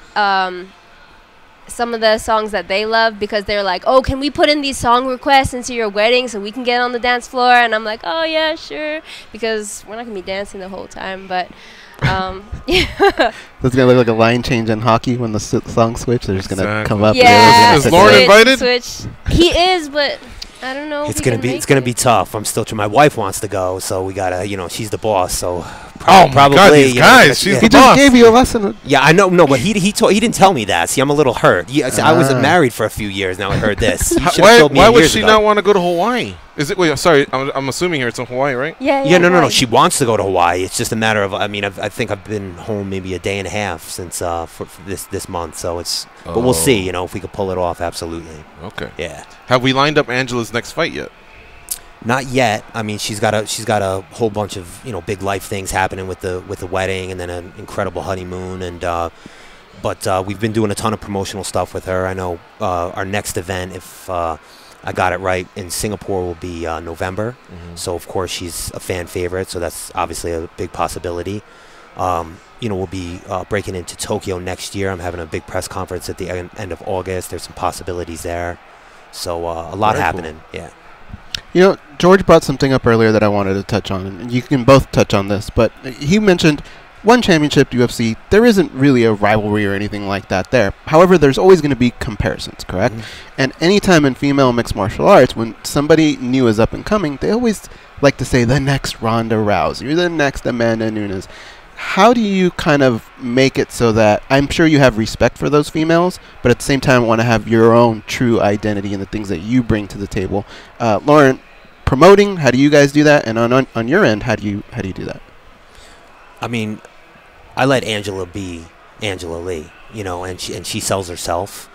some of the songs that they love, because they're like, oh, can we put in these song requests into your wedding so we can get on the dance floor? And I'm like, oh, yeah, sure. Because we're not going to be dancing the whole time, but... yeah. That's gonna look like a line change in hockey when the song switch. They're just gonna come up. Yeah. Is Lauren invited? Switch. He is, but I don't know. It's gonna be tough. I'm still trying. My wife wants to go, so we gotta. You know, she's the boss, so. Probably. God, these guys. She's the boss. He just gave you a lesson. Yeah, I know. No, but he didn't tell me that. See, I'm a little hurt. I was married for a few years. Now I heard this. Why would she not want to go to Hawaii? Is it? Wait, sorry. I'm assuming here it's in Hawaii, right? Yeah. No. She wants to go to Hawaii. It's just a matter of. I mean, I think I've been home maybe a day and a half since for this month. So it's. But we'll see. You know, if we could pull it off. Absolutely. Okay. Yeah. Have we lined up Angela's next fight yet? Not yet. I mean, she's got a whole bunch of big life things happening with the wedding, and then an incredible honeymoon, and but we've been doing a ton of promotional stuff with her. I know our next event, if I got it right, in Singapore will be November. So of course she's a fan favorite, so that's obviously a big possibility. We'll be breaking into Tokyo next year. I'm having a big press conference at the end of August. There's some possibilities there, so a lot happening. Cool. Yeah. You know, George brought something up earlier that I wanted to touch on, and you can both touch on this, but he mentioned one championship UFC, there isn't really a rivalry or anything like that there. However, there's always going to be comparisons, correct? And anytime in female mixed martial arts, when somebody new is up and coming, they always like to say the next Ronda Rousey or the next Amanda Nunes. How do you kind of make it so that, I'm sure you have respect for those females, but at the same time want to have your own true identity and the things that you bring to the table? Lauren, promoting, how do you guys do that? And on your end, how do you do that? I mean, I let Angela be Angela Lee, and she sells herself.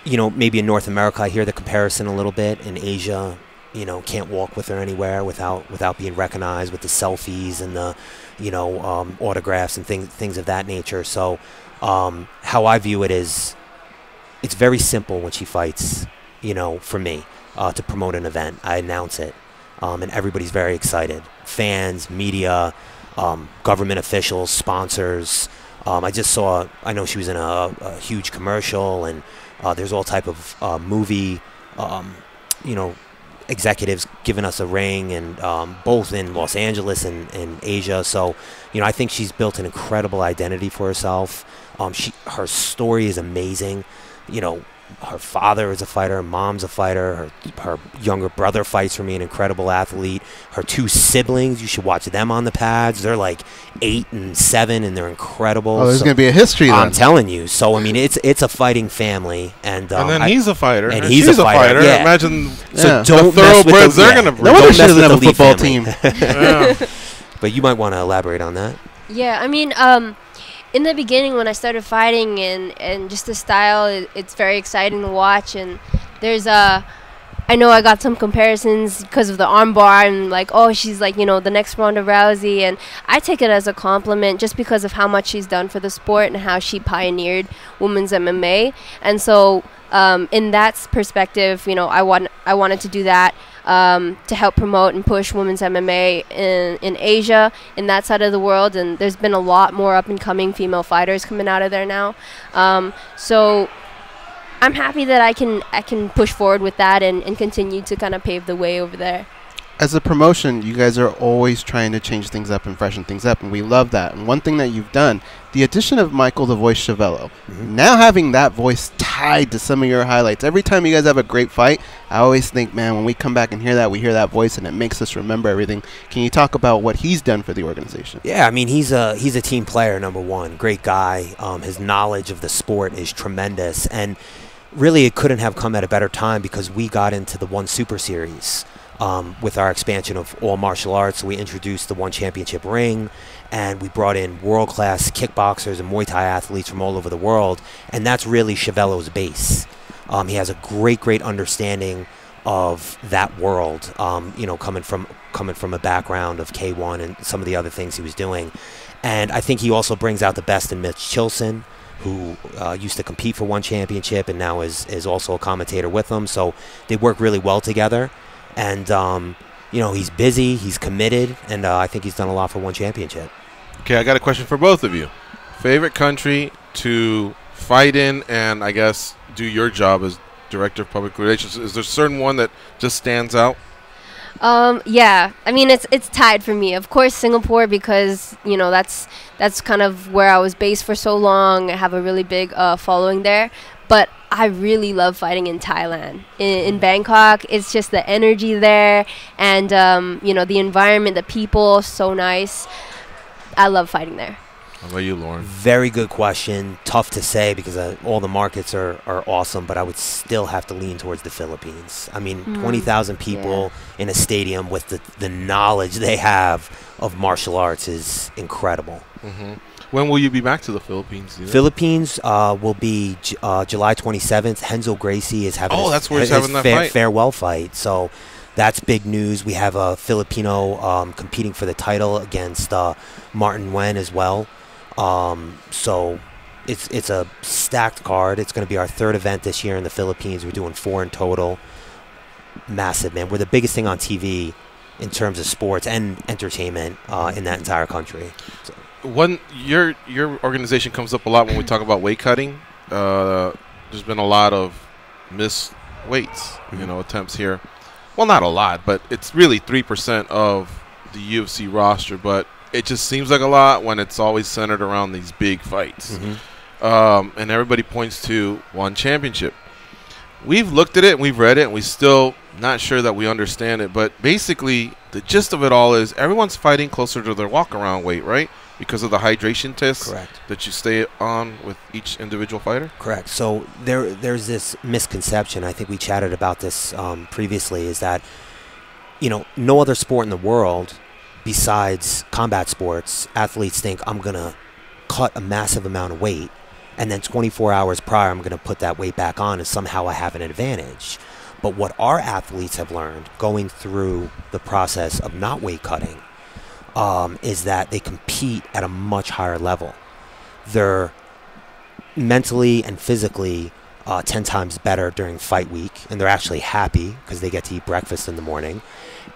Maybe in North America, I hear the comparison a little bit. In Asia, can't walk with her anywhere without being recognized with the selfies and the, autographs and things of that nature. So, how I view it is, it's very simple when she fights, for me, to promote an event. I announce it, and everybody's very excited. Fans, media, government officials, sponsors. I know she was in a huge commercial, and there's all type of movie, executives giving us a ring, and both in Los Angeles and Asia. So, I think she's built an incredible identity for herself. Her story is amazing. her father is a fighter, her mom's a fighter, her younger brother fights for me, an incredible athlete. Her 2 siblings, you should watch them on the pads. They're like 8 and 7, and they're incredible. Oh, there's going to be a history then. I'm telling you. So, I mean, it's a fighting family. And then he's a fighter. And he's a fighter. Yeah. Imagine so the don't mess with thoroughbreds they're going to bring. Nobody should have a Lee football family. team. Yeah. But you might want to elaborate on that. Yeah, I mean, in the beginning when I started fighting and just the style, it's very exciting to watch. And there's I know I got some comparisons because of the armbar and like, oh, she's like, you know, the next Ronda Rousey. And I take it as a compliment just because of how much she's done for the sport and how she pioneered women's MMA. And so in that perspective, you know, I wanted to do that. To help promote and push women's MMA in Asia, in that side of the world, and there's been a lot more up-and-coming female fighters coming out of there now. So I'm happy that I can push forward with that and continue to kind of pave the way over there. As a promotion, you guys are always trying to change things up and freshen things up, and we love that. And one thing that you've done, the addition of Michael the Voice Chiavello, now having that voice tied to some of your highlights. Every time you guys have a great fight, I always think, man, when we come back and hear that, we hear that voice, and it makes us remember everything. Can you talk about what he's done for the organization? Yeah, I mean, he's a team player, number one. Great guy. His knowledge of the sport is tremendous, and really it couldn't have come at a better time because we got into the One Super Series. With our expansion of all martial arts, we introduced the One Championship ring, and we brought in world-class kickboxers and Muay Thai athletes from all over the world, and that's really Chiavello's base. He has a great understanding of that world, you know, coming from a background of K1 and some of the other things he was doing. And I think he also brings out the best in Mitch Chilson, who used to compete for One Championship and now is also a commentator with them. So they work really well together. And, you know, he's busy, he's committed, and I think he's done a lot for One Championship. Okay, I got a question for both of you. Favorite country to fight in and, I guess, do your job as Director of Public Relations? Is there a certain one that just stands out? Yeah, I mean, it's tied for me. Of course, Singapore, because, you know, that's kind of where I was based for so long. I have a really big following there. But I really love fighting in Thailand. In Bangkok, it's just the energy there and, you know, the environment, the people, so nice. I love fighting there. How about you, Lauren? Very good question. Tough to say because all the markets are awesome, but I would still have to lean towards the Philippines. I mean, 20,000 people in a stadium with the knowledge they have of martial arts is incredible. When will you be back to the Philippines? Philippines will be July 27th. Renzo Gracie is having that's where he's having that fight. Farewell fight. So that's big news. We have a Filipino competing for the title against Martin Nguyen as well. So it's a stacked card. It's going to be our 3rd event this year in the Philippines. We're doing 4 in total. Massive, man. We're the biggest thing on TV in terms of sports and entertainment in that entire country. So. Your organization comes up a lot when we talk about weight cutting. There's been a lot of missed weights, you know, attempts here. Well, not a lot, but it's really 3% of the UFC roster. But it just seems like a lot when it's always centered around these big fights. And everybody points to One Championship. We've looked at it and we've read it, and we're still not sure that we understand it. But basically, the gist of it all is everyone's fighting closer to their walk-around weight, right? Because of the hydration tests that you stay on with each individual fighter? Correct. So there's this misconception. I think we chatted about this previously, is that, you know, no other sport in the world besides combat sports, athletes think I'm going to cut a massive amount of weight, and then 24 hours prior I'm going to put that weight back on, and somehow I have an advantage. But what our athletes have learned going through the process of not weight cutting is that they compete at a much higher level. They're mentally and physically 10 times better during fight week, and they're actually happy because they get to eat breakfast in the morning,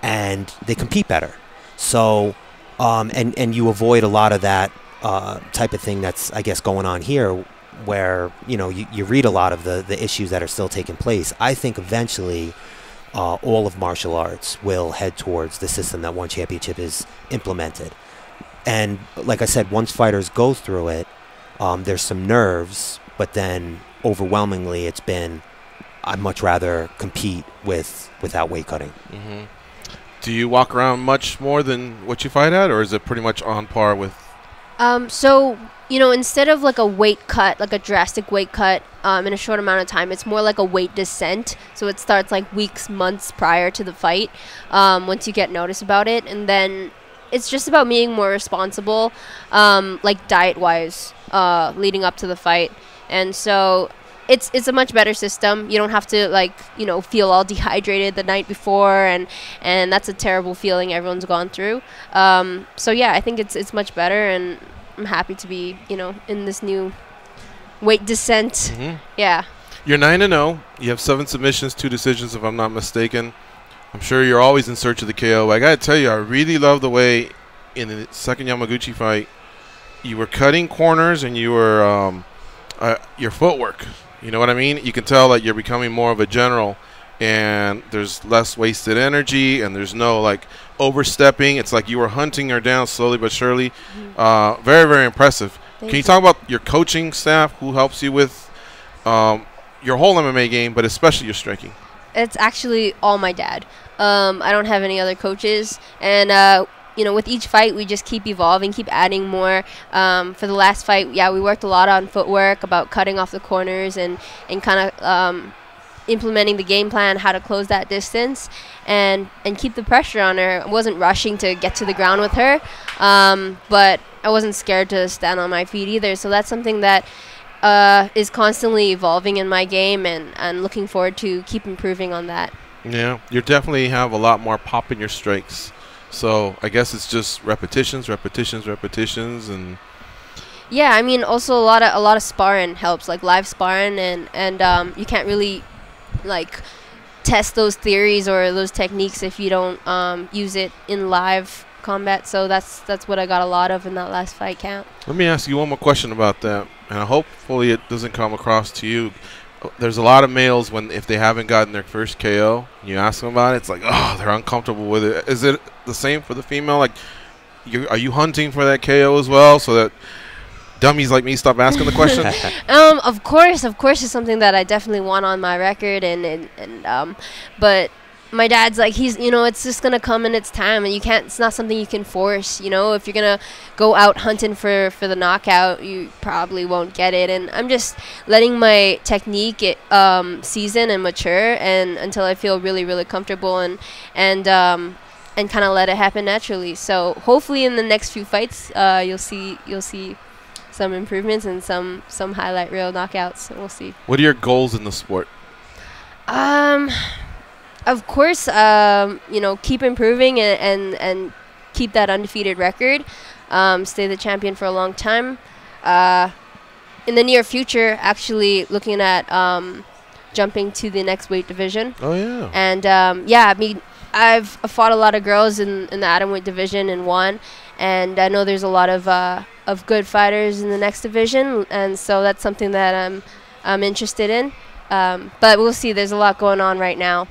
and they compete better. So, and you avoid a lot of that type of thing that's, I guess, going on here, where, you know, you read a lot of the issues that are still taking place. I think eventually all of martial arts will head towards the system that One Championship is implemented. And like I said, once fighters go through it, there's some nerves, but then overwhelmingly it's been I'd much rather compete without weight cutting. Mm-hmm. Do you walk around much more than what you fight at, or is it pretty much on par with? So, instead of like a weight cut, like a drastic weight cut in a short amount of time, it's more like a weight descent. So it starts like weeks, months prior to the fight, once you get notice about it. And then it's just about being more responsible, like diet-wise, leading up to the fight. And so it's a much better system. You don't have to feel all dehydrated the night before, and that's a terrible feeling everyone's gone through. So yeah, I think it's much better, and I'm happy to be in this new weight descent. Mm-hmm. Yeah. You're 9-0. You have 7 submissions, 2 decisions, if I'm not mistaken. I'm sure you're always in search of the KO. I gotta tell you, I really love the way in the second Yamaguchi fight you were cutting corners and you were your footwork. You know what I mean? You can tell that you're becoming more of a general, and there's less wasted energy, and there's no overstepping. It's like you were hunting her down slowly but surely. Mm-hmm. Very, very impressive. Thank Can you you. talk about your coaching staff who helps you with your whole MMA game, but especially your striking? It's actually all my dad. I don't have any other coaches, and with each fight we just keep evolving, keep adding more. For the last fight, we worked a lot on footwork, about cutting off the corners and kind of implementing the game plan, how to close that distance and keep the pressure on her. I wasn't rushing to get to the ground with her, but I wasn't scared to stand on my feet either. So that's something that is constantly evolving in my game, and looking forward to keep improving on that. Yeah, you definitely have a lot more pop in your strikes. So I guess it's just repetitions, and yeah, I mean, also a lot of sparring helps, like live sparring, and you can't really test those theories or those techniques if you don't use it in live combat. So that's what I got a lot of in that last fight camp. Let me ask you one more question about that, and hopefully it doesn't come across to you. There's a lot of males if they haven't gotten their first KO, you ask them about it, it's like, oh, they're uncomfortable with it. Is it the same for the female? Are you hunting for that KO as well, so that dummies like me stop asking the question? Of course, it's something that I definitely want on my record, but my dad's like, it's just gonna come in its time, and it's not something you can force. If you're gonna go out hunting for the knockout, you probably won't get it. And I'm just letting my technique season and mature, and until I feel really, really comfortable, and kind of let it happen naturally. So hopefully in the next few fights, you'll see some improvements and some highlight reel knockouts. We'll see. What are your goals in the sport? Of course, keep improving and keep that undefeated record. Stay the champion for a long time. In the near future, actually looking at jumping to the next weight division. Oh, yeah. And, I mean, I've fought a lot of girls in the atomweight division and won. And I know there's a lot of good fighters in the next division. And so that's something that I'm interested in. But we'll see. There's a lot going on right now.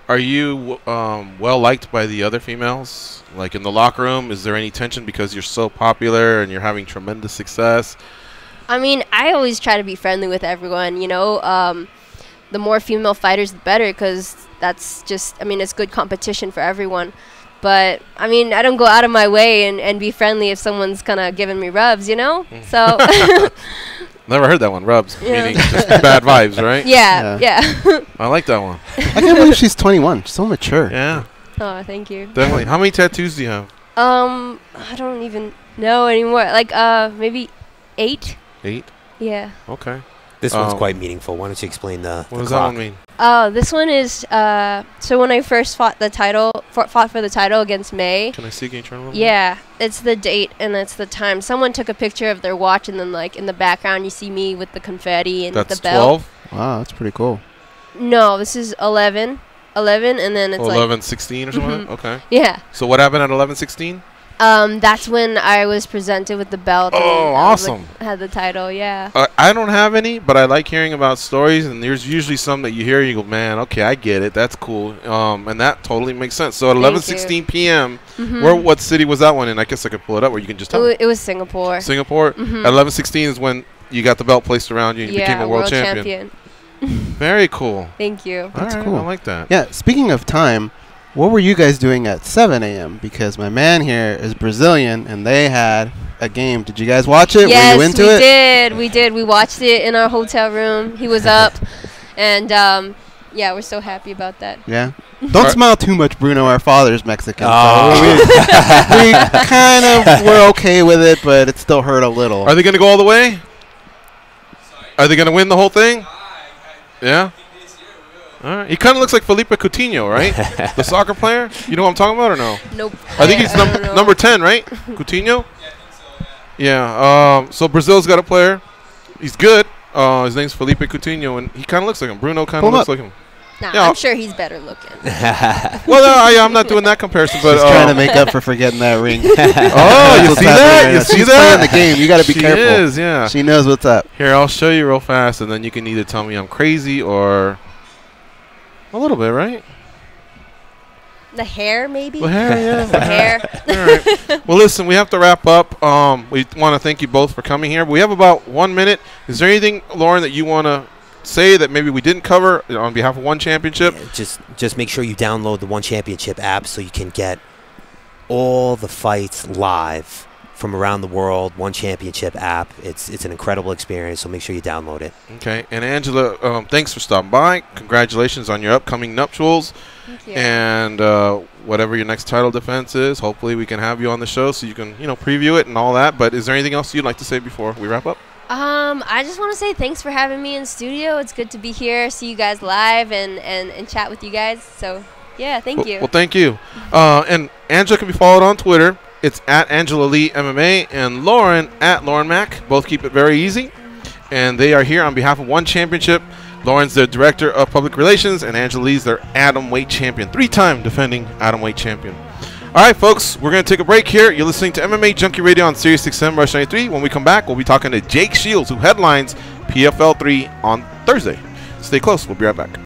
Are you well liked by the other females? Like in the locker room, is there any tension because you're so popular and you're having tremendous success? I mean, I always try to be friendly with everyone, the more female fighters, the better, because that's just, it's good competition for everyone. But, I mean, I don't go out of my way and be friendly if someone's kind of giving me rubs, So... Never heard that one, rubs, yeah. meaning just bad vibes, right? Yeah. I like that one. I can't believe she's 21. She's so mature. Yeah. Oh, thank you. Definitely. How many tattoos do you have? I don't even know anymore. Maybe 8. 8? Yeah. Okay. This one's quite meaningful. Why don't you explain the What does clock? that one mean? This one is, so when I first fought for the title against May. Can I see? Can you turn a little Yeah, it's the date and it's the time. Someone took a picture of their watch, and then in the background you see me with the confetti and That's the belt. 12? Wow, that's pretty cool. No, this is 11, and then it's 11, 16 or something? Okay. Yeah. So what happened at 11, 16? That's when I was presented with the belt. Oh, and I was, awesome. had the title, yeah. I don't have any, but I like hearing about stories, and there's usually some that you hear and you go, man, okay, I get it. That's cool. And that totally makes sense. So at 11:16 p.m., what city was that one in? I guess I could pull it up, or you can just tell me. It was Singapore. Singapore? Mhm. At 11:16 is when you got the belt placed around you and you became a world champion. Very cool. Thank you. That's All right, cool. I like that. Yeah, speaking of time, what were you guys doing at 7 a.m.? Because my man here is Brazilian, and they had a game. Did you guys watch it? Yes, were you into we it? did. We did. We watched it in our hotel room. He was up, and yeah, we're so happy about that. Yeah. Don't smile too much, Bruno. Our father's Mexican. Oh. So we kind of were okay with it, but it still hurt a little. Are they going to go all the way? Are they going to win the whole thing? Yeah? All right. He kind of looks like Felipe Coutinho, right? The soccer player? You know what I'm talking about or no? Nope. I think he's number 10, right? Coutinho? Yeah. So Brazil's got a player. He's good. His name's Felipe Coutinho, and he kind of looks like him. Bruno kind of looks like him. Nah, Yeah. I'm sure he's better looking. Well, I'm not doing that comparison, but She's trying to make up for forgetting that ring. Oh, you see that? You see She's that? playing the game. You got to be She careful. is, yeah. She knows what's up. Here, I'll show you real fast, and then you can either tell me I'm crazy or a little bit, right? The hair, maybe? The hair, yeah. The hair. All right. Well, listen, we have to wrap up. We want to thank you both for coming here. We have about 1 minute. Is there anything, Lauren, that you want to say that maybe we didn't cover on behalf of One Championship? Yeah, just make sure you download the One Championship app so you can get all the fights live from around the world. One Championship app. It's an incredible experience, so make sure you download it. Okay. And Angela, thanks for stopping by. Congratulations on your upcoming nuptials. Thank you. And whatever your next title defense is, hopefully we can have you on the show so you can, preview it and all that. But is there anything else you'd like to say before we wrap up? I just want to say thanks for having me in studio. It's good to be here, see you guys live, and chat with you guys. So, yeah, thank you. Well, thank you. And Angela can be followed on Twitter. It's at Angela Lee MMA, and Lauren at Lauren Mack. Both keep it very easy. And they are here on behalf of One Championship. Lauren's the Director of Public Relations, and Angela Lee's their Atomweight champion. 3-time defending Atomweight champion. All right, folks, we're going to take a break here. You're listening to MMA Junkie Radio on Sirius XM Rush 93. When we come back, we'll be talking to Jake Shields, who headlines PFL 3 on Thursday. Stay close. We'll be right back.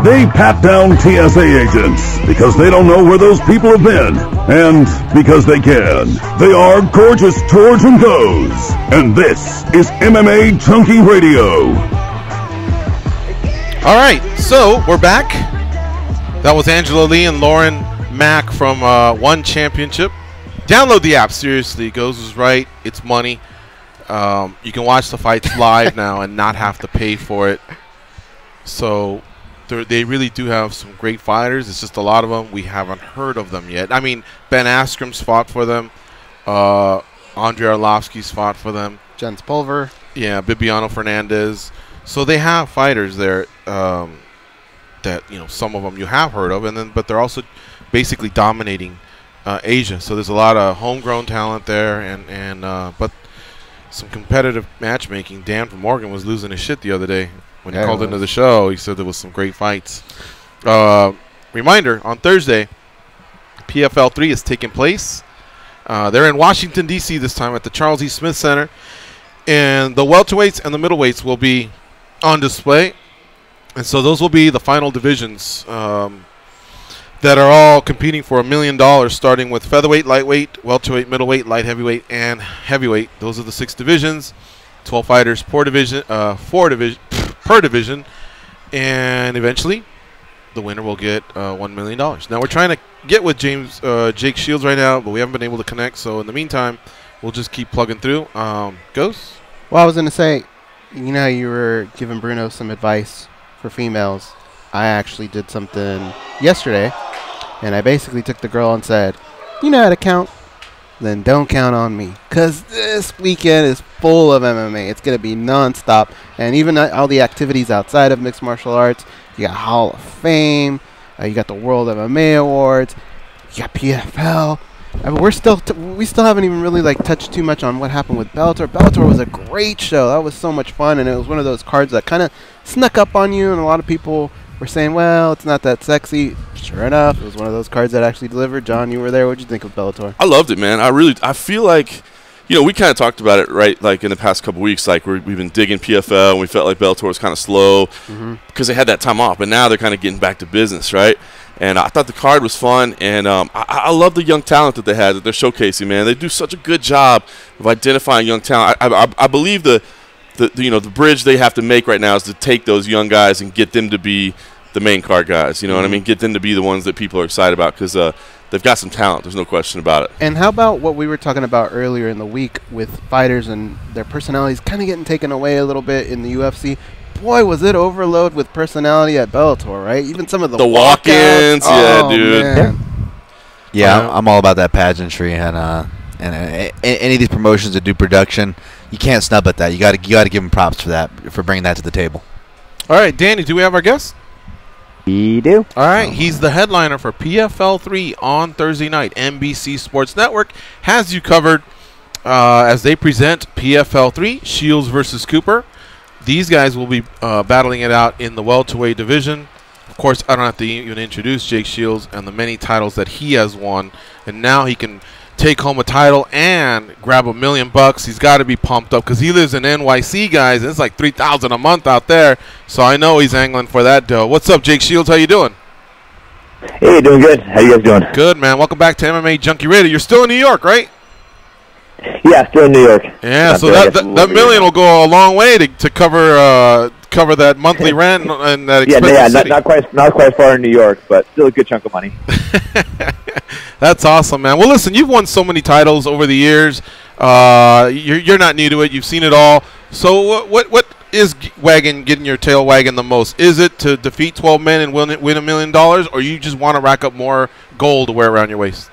They pat down TSA agents because they don't know where those people have been, and because they can. They are Gorgeous George and Goes, and this is MMA Junkie Radio. All right, so we're back. That was Angela Lee and Lauren Mack from One Championship. Download the app, seriously. Goes is right. It's money. You can watch the fights live now and not have to pay for it. So they really do have some great fighters. It's just a lot of them we haven't heard of them yet. I mean, Ben Askren's fought for them. Andrei Arlovsky's fought for them. Jens Pulver. Yeah, Bibiano Fernandez. So they have fighters there that, you know, some of them you have heard of, but they're also basically dominating Asia. So there's a lot of homegrown talent there, but some competitive matchmaking. Dan from Morgan was losing his shit the other day when he called into the show. He said there was some great fights. Reminder, on Thursday, PFL 3 is taking place. They're in Washington, D.C. this time at the Charles E. Smith Center. And the welterweights and the middleweights will be on display. And so those will be the final divisions that are all competing for $1 million, starting with featherweight, lightweight, welterweight, middleweight, light heavyweight, and heavyweight. Those are the 6 divisions. 12 fighters per division, and eventually the winner will get $1 million. Now we're trying to get with Jake Shields right now, but we haven't been able to connect. So in the meantime, we'll just keep plugging through. Goes? Well, I was going to say, you know how you were giving Bruno some advice for females? I actually did something yesterday, and I basically took the girl and said, you know how to count? Then don't count on me, because this weekend is full of MMA. It's going to be nonstop, and even all the activities outside of mixed martial arts. You got Hall of Fame, you got the World MMA Awards, you got PFL. I mean, we still haven't even really touched too much on what happened with Bellator. Bellator was a great show. That was so much fun, and it was one of those cards that kind of snuck up on you, and a lot of people were saying, well, it's not that sexy. Sure enough, it was one of those cards that actually delivered. John, you were there. What did you think of Bellator? I loved it, man. I feel like, you know, we kind of talked about it, right, like in the past couple weeks. Like we've been digging PFL, and we felt like Bellator was kind of slow because they had that time off. But now they're kind of getting back to business, right? And I thought the card was fun, and I love the young talent that they had that they're showcasing, man. They do such a good job of identifying young talent. I believe the bridge they have to make right now is to take those young guys and get them to be the main card guys. You know what I mean? Get them to be the ones that people are excited about, because they've got some talent. There's no question about it. And how about what we were talking about earlier in the week with fighters and their personalities kind of getting taken away a little bit in the UFC? Boy, was it overload with personality at Bellator, right? Even some of the walk-ins, yeah, dude. Man. Yeah, I'm all about that pageantry, and any of these promotions that do production, you can't snub at that. You got to give them props for that, for bringing that to the table. All right, Danny, do we have our guest? We do. All right, he's the headliner for PFL 3 on Thursday night. NBC Sports Network has you covered as they present PFL 3, Shields versus Cooper. These guys will be battling it out in the welterweight division. Of course, I don't have to even introduce Jake Shields and the many titles that he has won. And now he can take home a title and grab $1 million. He's got to be pumped up because he lives in NYC, guys. And it's like $3,000 a month out there. So I know he's angling for that dough. What's up, Jake Shields? How you doing? Hey, doing good. How you guys doing? Good, man. Welcome back to MMA Junkie Radio. You're still in New York, right? Yeah, still in New York. Yeah, so that million will go a long way to cover that monthly rent and that expensive city. not quite far in New York, but still a good chunk of money. That's awesome, man. Well, listen, you've won so many titles over the years. You're not new to it. You've seen it all. So what is getting your tail wagging the most? Is it to defeat 12 men and win $1 million, or you just want to rack up more gold to wear around your waist?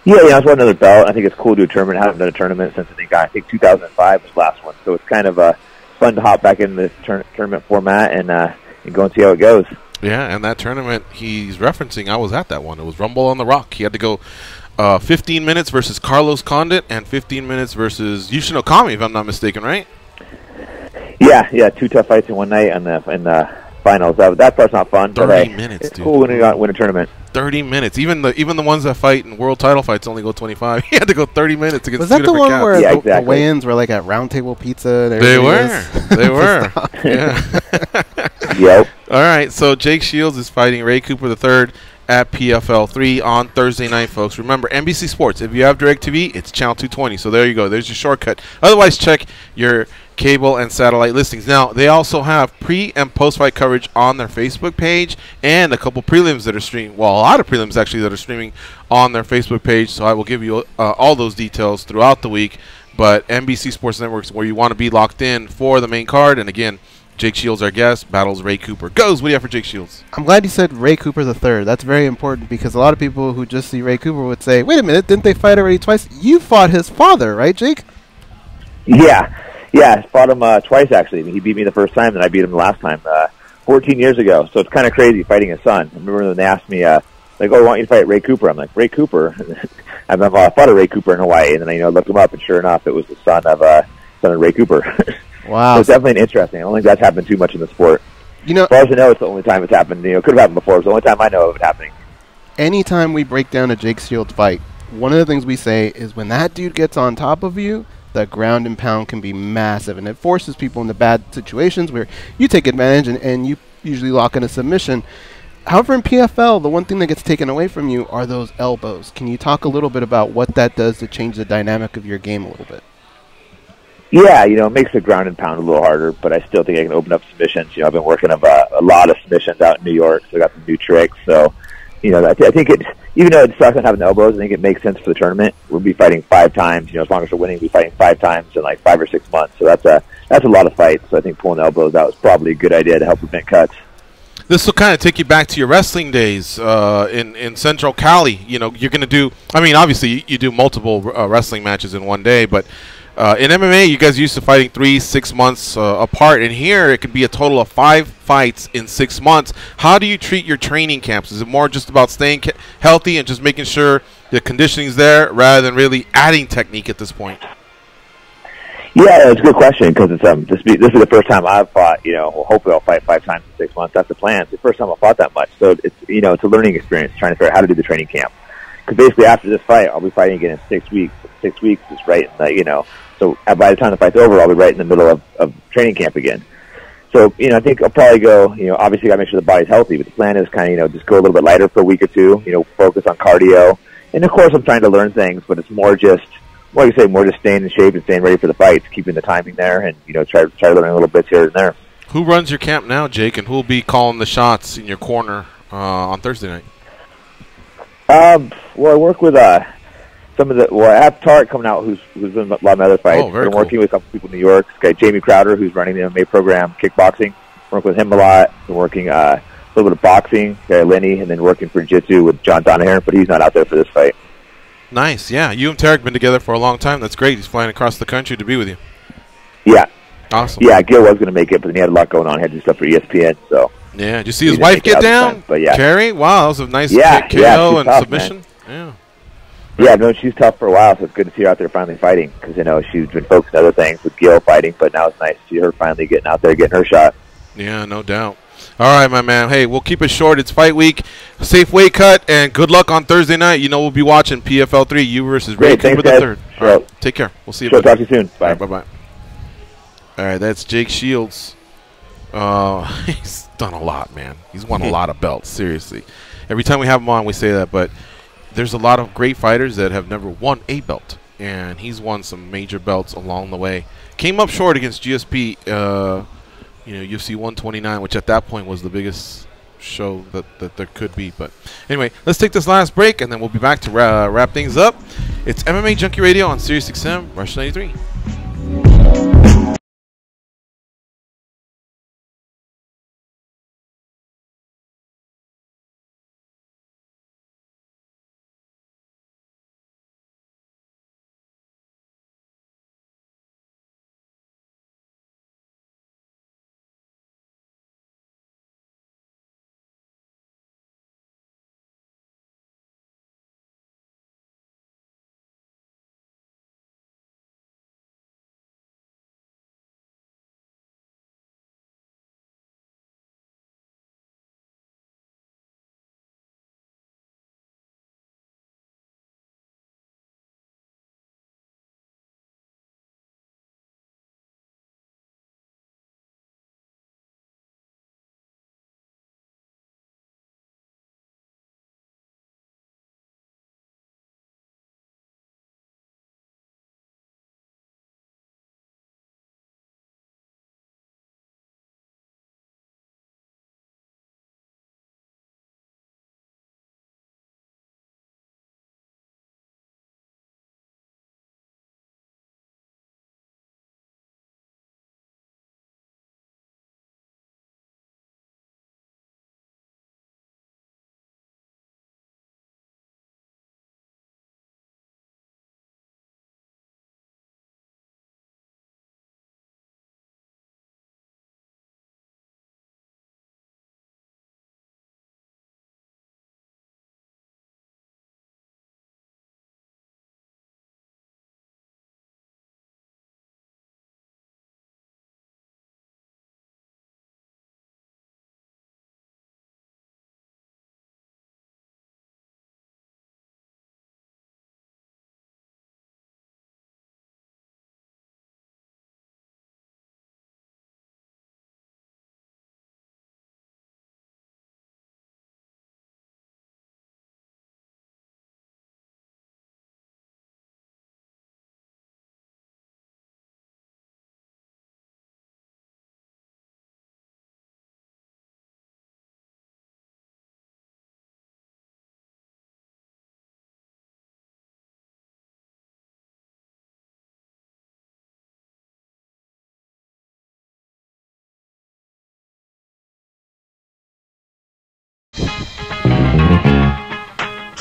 Yeah, I just want another belt. I think it's cool to do a tournament. I haven't done a tournament since I think 2005 was the last one. So it's kind of fun to hop back into this tournament format and go and see how it goes. Yeah, and that tournament he's referencing, I was at that one. It was Rumble on the Rock. He had to go 15 minutes versus Carlos Condit and 15 minutes versus Yushin Okami, if I'm not mistaken, right? Yeah, 2 tough fights in one night in the finals. That part's not fun. 30 minutes, it's dude. cool when you win a tournament. 30 minutes. Even the ones that fight in world title fights only go 25. He had to go 30 minutes to get Was two that the different one caps. where the weigh-ins were like at Round Table Pizza? And They were. was They were. Yeah. Yep. All right, so Jake Shields is fighting Ray Cooper III at PFL 3 on Thursday night, folks. Remember, NBC Sports. If you have DirecTV, it's channel 220. So there you go. There's your shortcut. Otherwise, check your cable and satellite listings. Now, they also have pre- and post-fight coverage on their Facebook page and a couple prelims that are streaming. Well, a lot of prelims, actually, that are streaming on their Facebook page. So I will give you all those details throughout the week. But NBC Sports Networks, where you want to be locked in for the main card. And, again, Jake Shields, our guest, battles Ray Cooper. Goes, what do you have for Jake Shields? I'm glad you said Ray Cooper III. That's very important because a lot of people who just see Ray Cooper would say, wait a minute, didn't they fight already twice? You fought his father, right, Jake? Yeah. I fought him twice, actually. I mean, he beat me the first time, and I beat him the last time, 14 years ago. So it's kind of crazy fighting his son. I remember when they asked me, I want you to fight Ray Cooper. I'm like, Ray Cooper? I fought a Ray Cooper in Hawaii, and then I looked him up, and sure enough, it was the son of Ray Cooper. Wow. So it's definitely interesting. I don't think that's happened too much in the sport. As far as I know, it's the only time it's happened. It could have happened before. It's the only time I know of it happening. Anytime we break down a Jake Shields fight, one of the things we say is when that dude gets on top of you, the ground and pound can be massive, and it forces people into bad situations where you take advantage and you usually lock in a submission. However, in PFL, the one thing that gets taken away from you are those elbows. Can you talk a little bit about what that does to change the dynamic of your game a little bit? Yeah, it makes the ground and pound a little harder, but I still think I can open up submissions. I've been working a lot of submissions out in New York, so I got some new tricks. So, I think it, even though it sucks not having the elbows, I think it makes sense for the tournament. We'll be fighting 5 times. As long as we're winning, we'll be fighting 5 times in like 5 or 6 months. So that's a lot of fights. So I think pulling the elbows out is probably a good idea to help prevent cuts. This will kind of take you back to your wrestling days in Central Cali. You're going to do, obviously you do multiple wrestling matches in one day, but in MMA, you guys are used to fighting 3-6 months apart, and here it could be a total of 5 fights in 6 months. How do you treat your training camps? Is it more just about staying healthy and just making sure the conditioning's there rather than really adding technique at this point? Yeah, it's a good question because it's this is the first time I've fought. Hopefully I'll fight 5 times in 6 months. That's the plan. It's the first time I've fought that much, so it's a learning experience trying to figure out how to do the training camp. Because basically after this fight, I'll be fighting again in 6 weeks. 6 weeks is right in the So by the time the fight's over, I'll be right in the middle of training camp again. So, I think I'll probably go, obviously I gotta make sure the body's healthy, but the plan is kind of, just go a little bit lighter for a week or two, focus on cardio. And of course I'm trying to learn things, but it's more just staying in shape and staying ready for the fights, keeping the timing there and, try learning little bits here and there. Who runs your camp now, Jake, and who will be calling the shots in your corner on Thursday night? Well, I work with, I have Tarek coming out who's doing a lot of other fights. Oh, very Been cool. working with a couple people in New York. This guy Jamie Crowder, who's running the MMA program, kickboxing. Work with him a lot. Been working a little bit of boxing, Gary Linney, and then working for jiu-jitsu with John Donaher, but he's not out there for this fight. Nice, yeah. You and Tarek been together for a long time. That's great. He's flying across the country to be with you. Yeah. Awesome. Yeah, Gil was going to make it, but then he had a lot going on. He had to do stuff for ESPN, so. Yeah, did you see his wife get down? But yeah. Carrie? Wow, that was a nice KO she's and tough, submission. Man. Yeah. Yeah, no, she's tough for a while, so it's good to see her out there finally fighting because, she's been focused on other things with Gil fighting, but now it's nice to see her finally getting out there, getting her shot. Yeah, no doubt. All right, my man. Hey, we'll keep it short. It's fight week. Safe weight cut, and good luck on Thursday night. We'll be watching PFL 3, you versus Ray Cooper the third. Sure. All right, take care. We'll see you. Sure, talk to you soon. Bye. All right, bye-bye. All right, that's Jake Shields. He's done a lot, man. He's won a lot of belts, seriously. Every time we have him on, we say that, but there's a lot of great fighters that have never won a belt, and he's won some major belts along the way. Came up short against GSP, UFC 129, which at that point was the biggest show that there could be. But anyway, let's take this last break, and then we'll be back to wrap things up. It's MMA Junkie Radio on SiriusXM, Rush 93.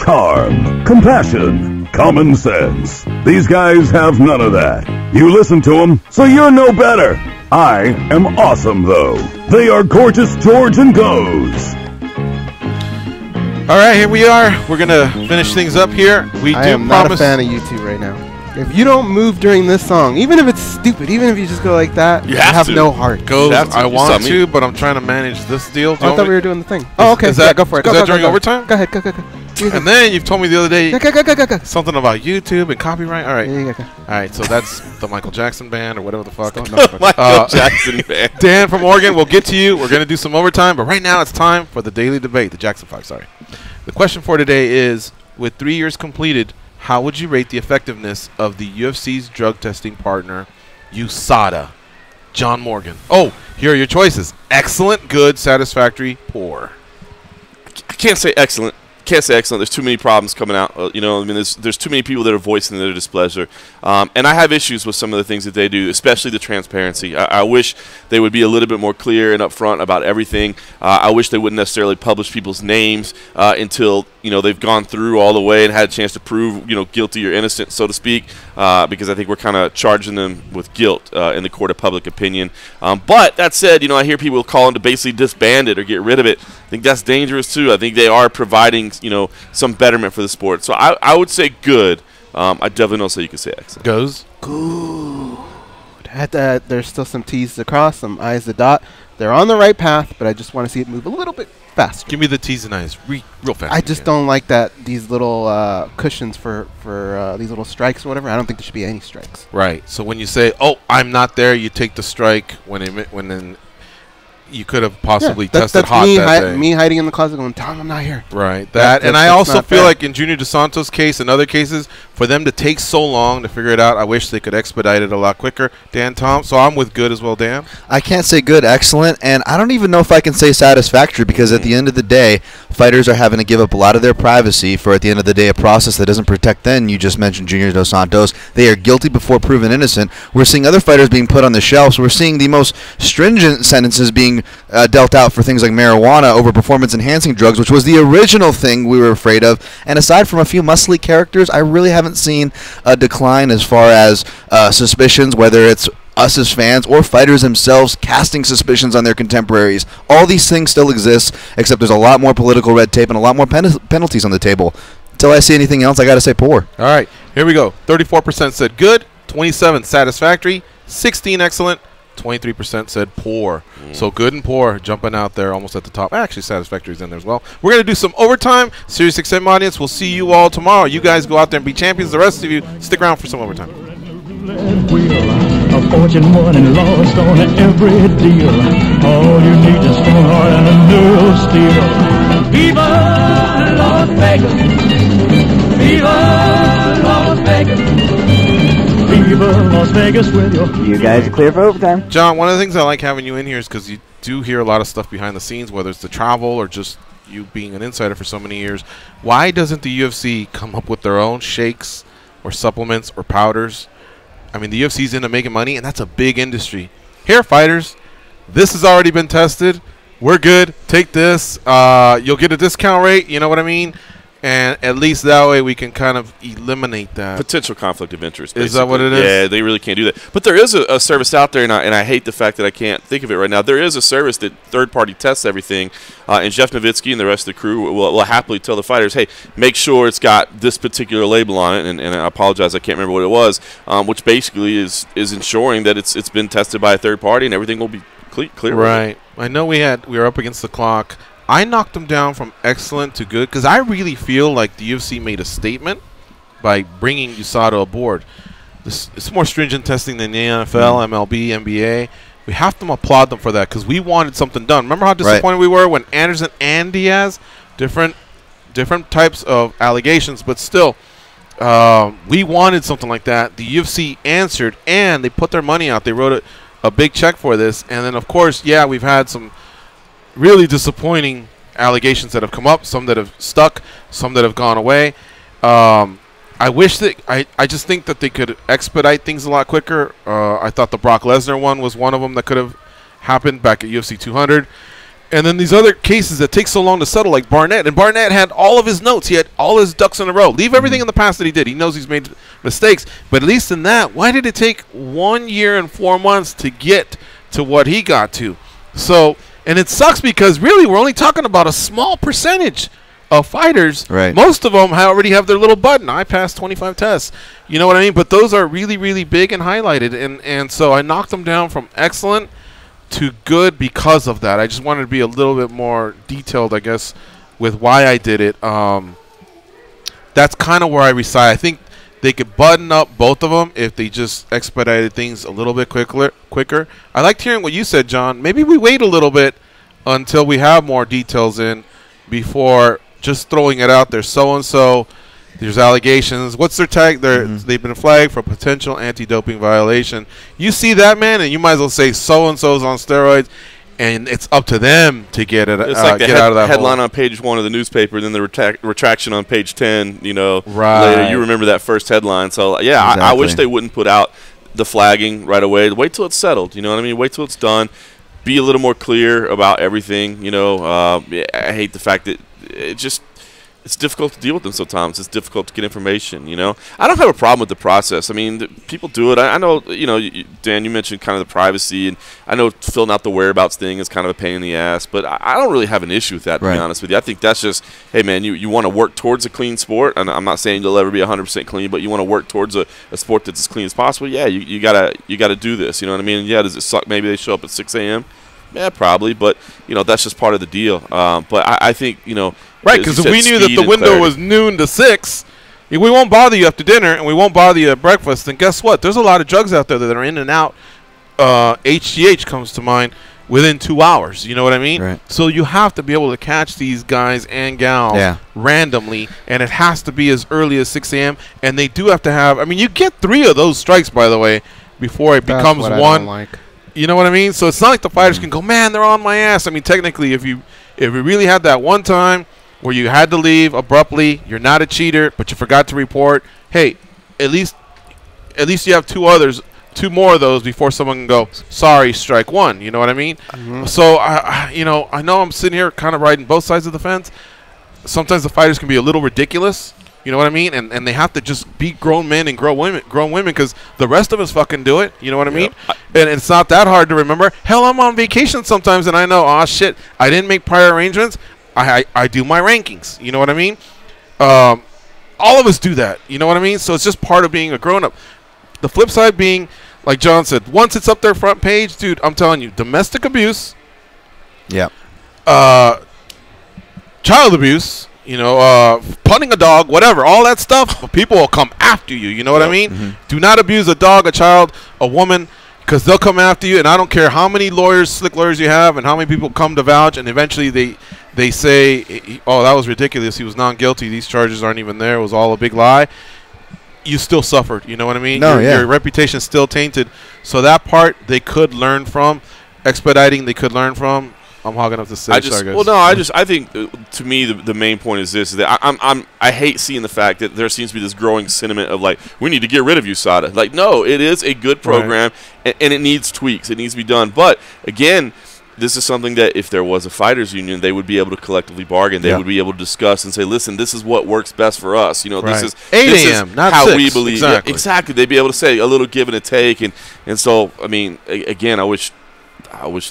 Calm, compassion, common sense. These guys have none of that. You listen to them, so you're no better. I am awesome, though. They are Gorgeous George and Goes. All right, here we are. We're going to finish things up here. I am not a fan of you two right now. If you don't move during this song, even if it's stupid, even if you just go like that, you have no heart. Goes, I want to, but I'm trying to manage this deal. I thought we were doing the thing. Okay. Is that, go for it. Is that during overtime? Go ahead. Go. And then you've told me the other day go. something about YouTube and copyright. All right. Yeah. All right, so that's the Michael Jackson band or whatever the fuck. Michael Jackson band. Dan from Oregon, we'll get to you. We're going to do some overtime, but right now it's time for the daily debate, the Jackson 5, sorry. The question for today is, with 3 years completed, how would you rate the effectiveness of the UFC's drug testing partner, USADA? John Morgan. Oh, here are your choices. Excellent, good, satisfactory, poor. I can't say excellent. There's too many problems coming out. There's too many people that are voicing their displeasure, and I have issues with some of the things that they do, especially the transparency. I wish they would be a little bit more clear and upfront about everything. I wish they wouldn't necessarily publish people's names until they've gone through all the way and had a chance to prove guilty or innocent, so to speak. Because I think we're kind of charging them with guilt in the court of public opinion. But that said, I hear people calling to basically disband it or get rid of it. I think that's dangerous too. I think they are providing some betterment for the sport. So I would say good. I definitely don't say you could say excellent. Goes. Good. There's still some T's to cross, some I's to dot. They're on the right path, but I just want to see it move a little bit faster. Give me the T's and I's real fast. I just don't like that these little cushions for these little strikes or whatever. I don't think there should be any strikes. Right. So when you say, "Oh, I'm not there," you take the strike when you could have possibly tested hot that day. Me hiding in the closet going, "Tell him I'm not here." Right. And I also feel like in Junior DeSanto's case and other cases, for them to take so long to figure it out, I wish they could expedite it a lot quicker. Dan, Tom, so I'm with good as well, Dan. I can't say good, excellent, and I don't even know if I can say satisfactory because at the end of the day, fighters are having to give up a lot of their privacy for, at the end of the day, a process that doesn't protect them. You just mentioned Junior Dos Santos. They are guilty before proven innocent. We're seeing other fighters being put on the shelves. We're seeing the most stringent sentences being dealt out for things like marijuana over performance-enhancing drugs, which was the original thing we were afraid of. And aside from a few muscly characters, I really haven't seen a decline as far as suspicions, whether it's us as fans or fighters themselves casting suspicions on their contemporaries. All these things still exist, except there's a lot more political red tape and a lot more penalties on the table. Until I see anything else, I got to say poor. All right, here we go. 34% said good, 27% satisfactory, 16% excellent, 23% said poor. So good and poor jumping out there almost at the top. Actually, satisfactory is in there as well. We're going to do some overtime. Sirius XM audience, we'll see you all tomorrow. You guys go out there and be champions. The rest of you, stick around for some overtime. A fortune won and lost on every deal. All you need is strong heart and a nerve of steel. Viva Las Vegas! Viva Las Vegas! Viva Las Vegas with you guys are clear for overtime. John, one of the things I like having you in here is because you do hear a lot of stuff behind the scenes, whether it's the travel or just you being an insider for so many years. Why doesn't the UFC come up with their own shakes or supplements or powders? I mean, the UFC's into making money, and that's a big industry. Here, fighters, this has already been tested. We're good. Take this. You'll get a discount rate. You know what I mean? And at least that way we can kind of eliminate that. Potential conflict of interest, basically. Is that what it is? Yeah, they really can't do that. But there is a service out there, and I hate the fact that I can't think of it right now. There is a service that third-party tests everything, and Jeff Nowitzki and the rest of the crew will happily tell the fighters, hey, make sure it's got this particular label on it, and I apologize, I can't remember what it was, which basically is ensuring that it's been tested by a third party and everything will be clear. Right. I know we were up against the clock. I knocked them down from excellent to good because I really feel like the UFC made a statement by bringing USADA aboard. It's more stringent testing than the NFL, MLB, NBA. We have to applaud them for that because we wanted something done. Remember how disappointed we were when Anderson and Diaz, different types of allegations, but still, we wanted something like that. The UFC answered, and they put their money out. They wrote a big check for this. And then, of course, yeah, we've had some really disappointing allegations that have come up, some that have stuck, some that have gone away. I wish that I just think that they could expedite things a lot quicker. I thought the Brock Lesnar one was one of them that could have happened back at UFC 200. And then these other cases that take so long to settle, like Barnett. And Barnett had all of his notes. He had all his ducks in a row. Leave everything in the past that he did. He knows he's made mistakes. But at least in that, why did it take 1 year and 4 months to get to what he got to? So, and it sucks because really we're only talking about a small percentage of fighters. Right. Most of them already have their little button. I passed 25 tests. You know what I mean? But those are really, really big and highlighted. And so I knocked them down from excellent to good because of that. I just wanted to be a little bit more detailed, I guess, with why I did it. That's kind of where I reside. I think they could button up both of them if they just expedited things a little bit quicker. I liked hearing what you said, John. Maybe we wait a little bit until we have more details in before just throwing it out there. So-and-so, there's allegations. What's their tag? They've been flagged for potential anti-doping violation. You see that, man, and you might as well say so-and-so's on steroids, and it's up to them to get it. It's like the out of that headline hole. on page 1 of the newspaper, then the retraction on page 10. You know, Right. later you remember that first headline. So yeah, I wish they wouldn't put out the flagging right away. Wait till it's settled. You know what I mean? Wait till it's done. Be a little more clear about everything. You know, I hate the fact that it's difficult to deal with them sometimes. It's difficult to get information, you know. I don't have a problem with the process. I mean, people do it. I know, you know, Dan, you mentioned kind of the privacy, and I know filling out the whereabouts thing is kind of a pain in the ass, but I don't really have an issue with that, to be honest with you. I think that's just, hey, man, you want to work towards a clean sport, and I'm not saying you'll ever be 100% clean, but you want to work towards a sport that's as clean as possible. Yeah, you gotta do this, you know what I mean? Yeah, does it suck? Maybe they show up at 6 a.m.? Yeah, probably, but, you know, that's just part of the deal. But I think, you know, right, because if we knew that the window was noon to 6, we won't bother you after dinner and we won't bother you at breakfast, then guess what? There's a lot of drugs out there that are in and out. HGH comes to mind within 2 hours. You know what I mean? Right. So you have to be able to catch these guys and gals randomly, and it has to be as early as 6 a.m. And they do have to have – I mean, you get 3 of those strikes, by the way, before it becomes what I one. don't like. You know what I mean? So it's not like the fighters can go, man, they're on my ass. I mean, technically, if you really had that one time where you had to leave abruptly, you're not a cheater, but you forgot to report, hey, at least you have 2 more of those before someone can go, sorry, strike 1. You know what I mean? So, I know I'm sitting here kind of riding both sides of the fence. Sometimes the fighters can be a little ridiculous. You know what I mean? And they have to just be grown men and grown women because the rest of us fucking do it. You know what I mean? And it's not that hard to remember. Hell, I'm on vacation sometimes and I know, oh, shit, I didn't make prior arrangements. I do my rankings. You know what I mean? All of us do that. You know what I mean? So it's just part of being a grown-up. The flip side being, like John said, once it's up their front page, dude, I'm telling you, domestic abuse. Yeah. Child abuse. You know, punting a dog, whatever, all that stuff, people will come after you. You know what I mean? Do not abuse a dog, a child, a woman, because they'll come after you. And I don't care how many slick lawyers you have and how many people come to vouch. And eventually they say, oh, that was ridiculous. He was non-guilty. These charges aren't even there. It was all a big lie. You still suffered. You know what I mean? Your reputation's still tainted. So that part they could learn from. Expediting, they could learn from. I'm hogging up the stage. I think to me the main point is this: is that I hate seeing the fact that there seems to be this growing sentiment of like we need to get rid of USADA. Like, no, it is a good program and it needs tweaks. It needs to be done. But again, this is something that if there was a fighters union, they would be able to collectively bargain. They would be able to discuss and say, listen, this is what works best for us. You know, this is 8 a.m. Not how 6. we believe. Exactly. Yeah, exactly. They'd be able to say a little give and a take, and so I mean, again, I wish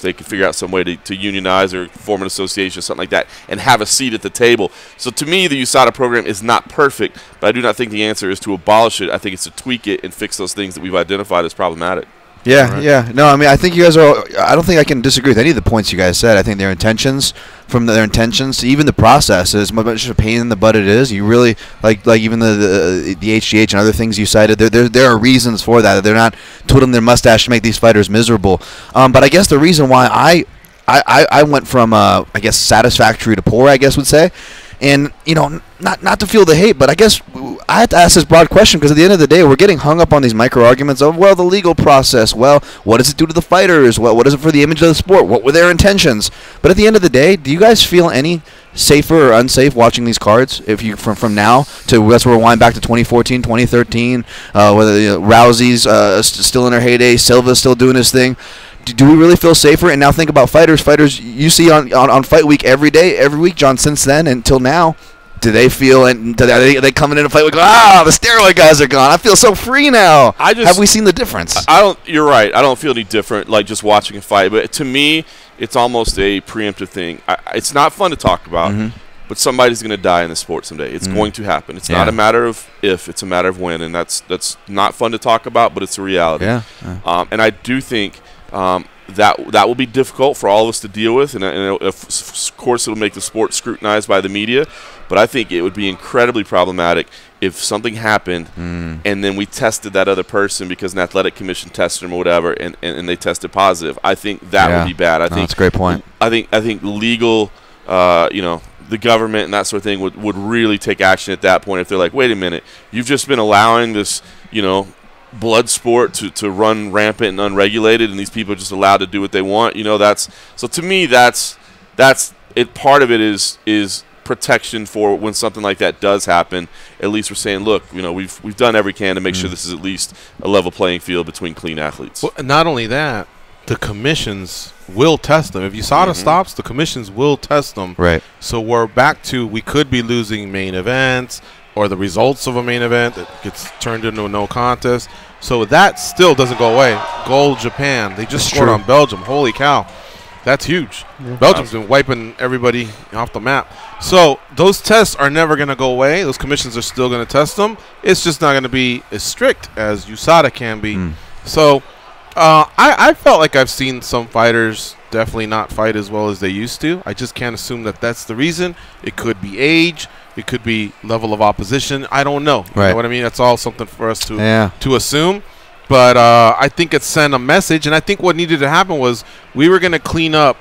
they could figure out some way to unionize or form an association or something like that and have a seat at the table. So to me, the USADA program is not perfect, but I do not think the answer is to abolish it. I think it's to tweak it and fix those things that we've identified as problematic. Yeah. No, I mean, I think you guys are. I don't think I can disagree with any of the points you guys said. I think their intentions to even the process is much of a pain in the butt it is. You really like even the HGH and other things you cited. There are reasons for that. They're not twiddling their mustache to make these fighters miserable. But I guess the reason why I went from I guess satisfactory to poor, I guess would say. And, you know, not to feel the hate, but I guess I have to ask this broad question because at the end of the day, we're getting hung up on these micro-arguments of, well, the legal process, well, what does it do to the fighters, well, what is it for the image of the sport, what were their intentions? But at the end of the day, do you guys feel any safer or unsafe watching these cards if you from now to let's rewind back to 2014, 2013, whether Rousey's still in her heyday, Silva's still doing his thing? do we really feel safer? And now think about fighters. Fighters you see on Fight Week every week, John, since then until now. Do they feel, and are they coming in a fight week? The steroid guys are gone. I feel so free now. Have we seen the difference? You're right. I don't feel any different, like just watching a fight. But to me, it's almost a preemptive thing. It's not fun to talk about, but somebody's going to die in the sport someday. It's going to happen. It's not a matter of if; it's a matter of when. And that's not fun to talk about, but it's a reality. And I do think that will be difficult for all of us to deal with, and of course, it'll make the sport scrutinized by the media. But I think it would be incredibly problematic if something happened and then we tested that other person because an athletic commission tested them or whatever, and they tested positive. I think that would be bad. I think that's a great point. I think legal, the government and that sort of thing would really take action at that point if they're like, wait a minute, you've just been allowing this, blood sport to run rampant and unregulated, and these people are just allowed to do what they want. So to me, that's it. Part of it is protection for when something like that does happen. At least we're saying, look, we've done every can to make sure this is at least a level playing field between clean athletes. Well, not only that, the commissions will test them. If USADA stops, the commissions will test them. Right. So we're back to, we could be losing main events or the results of a main event that gets turned into a no contest. So that still doesn't go away. Gold Japan. They just scored on Belgium. Holy cow. That's huge. Belgium's been wiping everybody off the map. So those tests are never going to go away. Those commissions are still going to test them. It's just not going to be as strict as USADA can be. So I felt like I've seen some fighters definitely not fight as well as they used to. I just can't assume that that's the reason. It could be age. It could be level of opposition. I don't know. You know what I mean? That's all something for us to assume. But I think it sent a message, and I think what needed to happen was we were going to clean up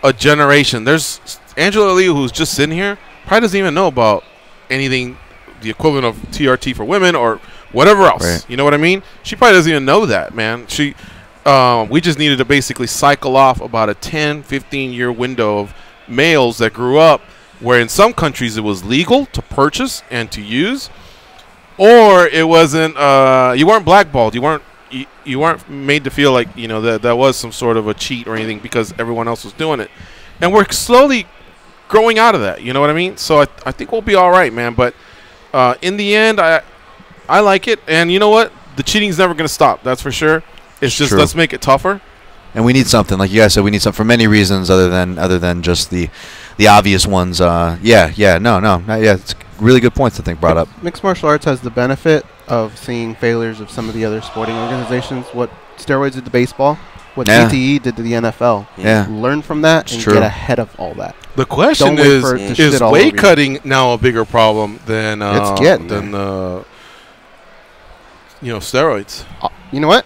a generation. There's Angela Lee, who's just sitting here, probably doesn't even know about anything, the equivalent of TRT for women or whatever else. Right. You know what I mean? She probably doesn't even know that, man. We just needed to basically cycle off about a 10, 15-year window of males that grew up where in some countries it was legal to purchase and to use, or it wasn't. You weren't blackballed. You weren't made to feel like that was some sort of a cheat or anything because everyone else was doing it. And we're slowly growing out of that. You know what I mean? So I think we'll be all right, man. But in the end, I like it. And you know what? The cheating's never going to stop. That's for sure. It's just let's make it tougher. And we need something, like you guys said, we need something for many reasons other than just the obvious ones. It's a really good points I think brought up. Mixed martial arts has the benefit of seeing failures of some of the other sporting organizations. What steroids did to baseball, what CTE did to the NFL. Learn from that and get ahead of all that. The question is weight cutting now a bigger problem than steroids? You know what?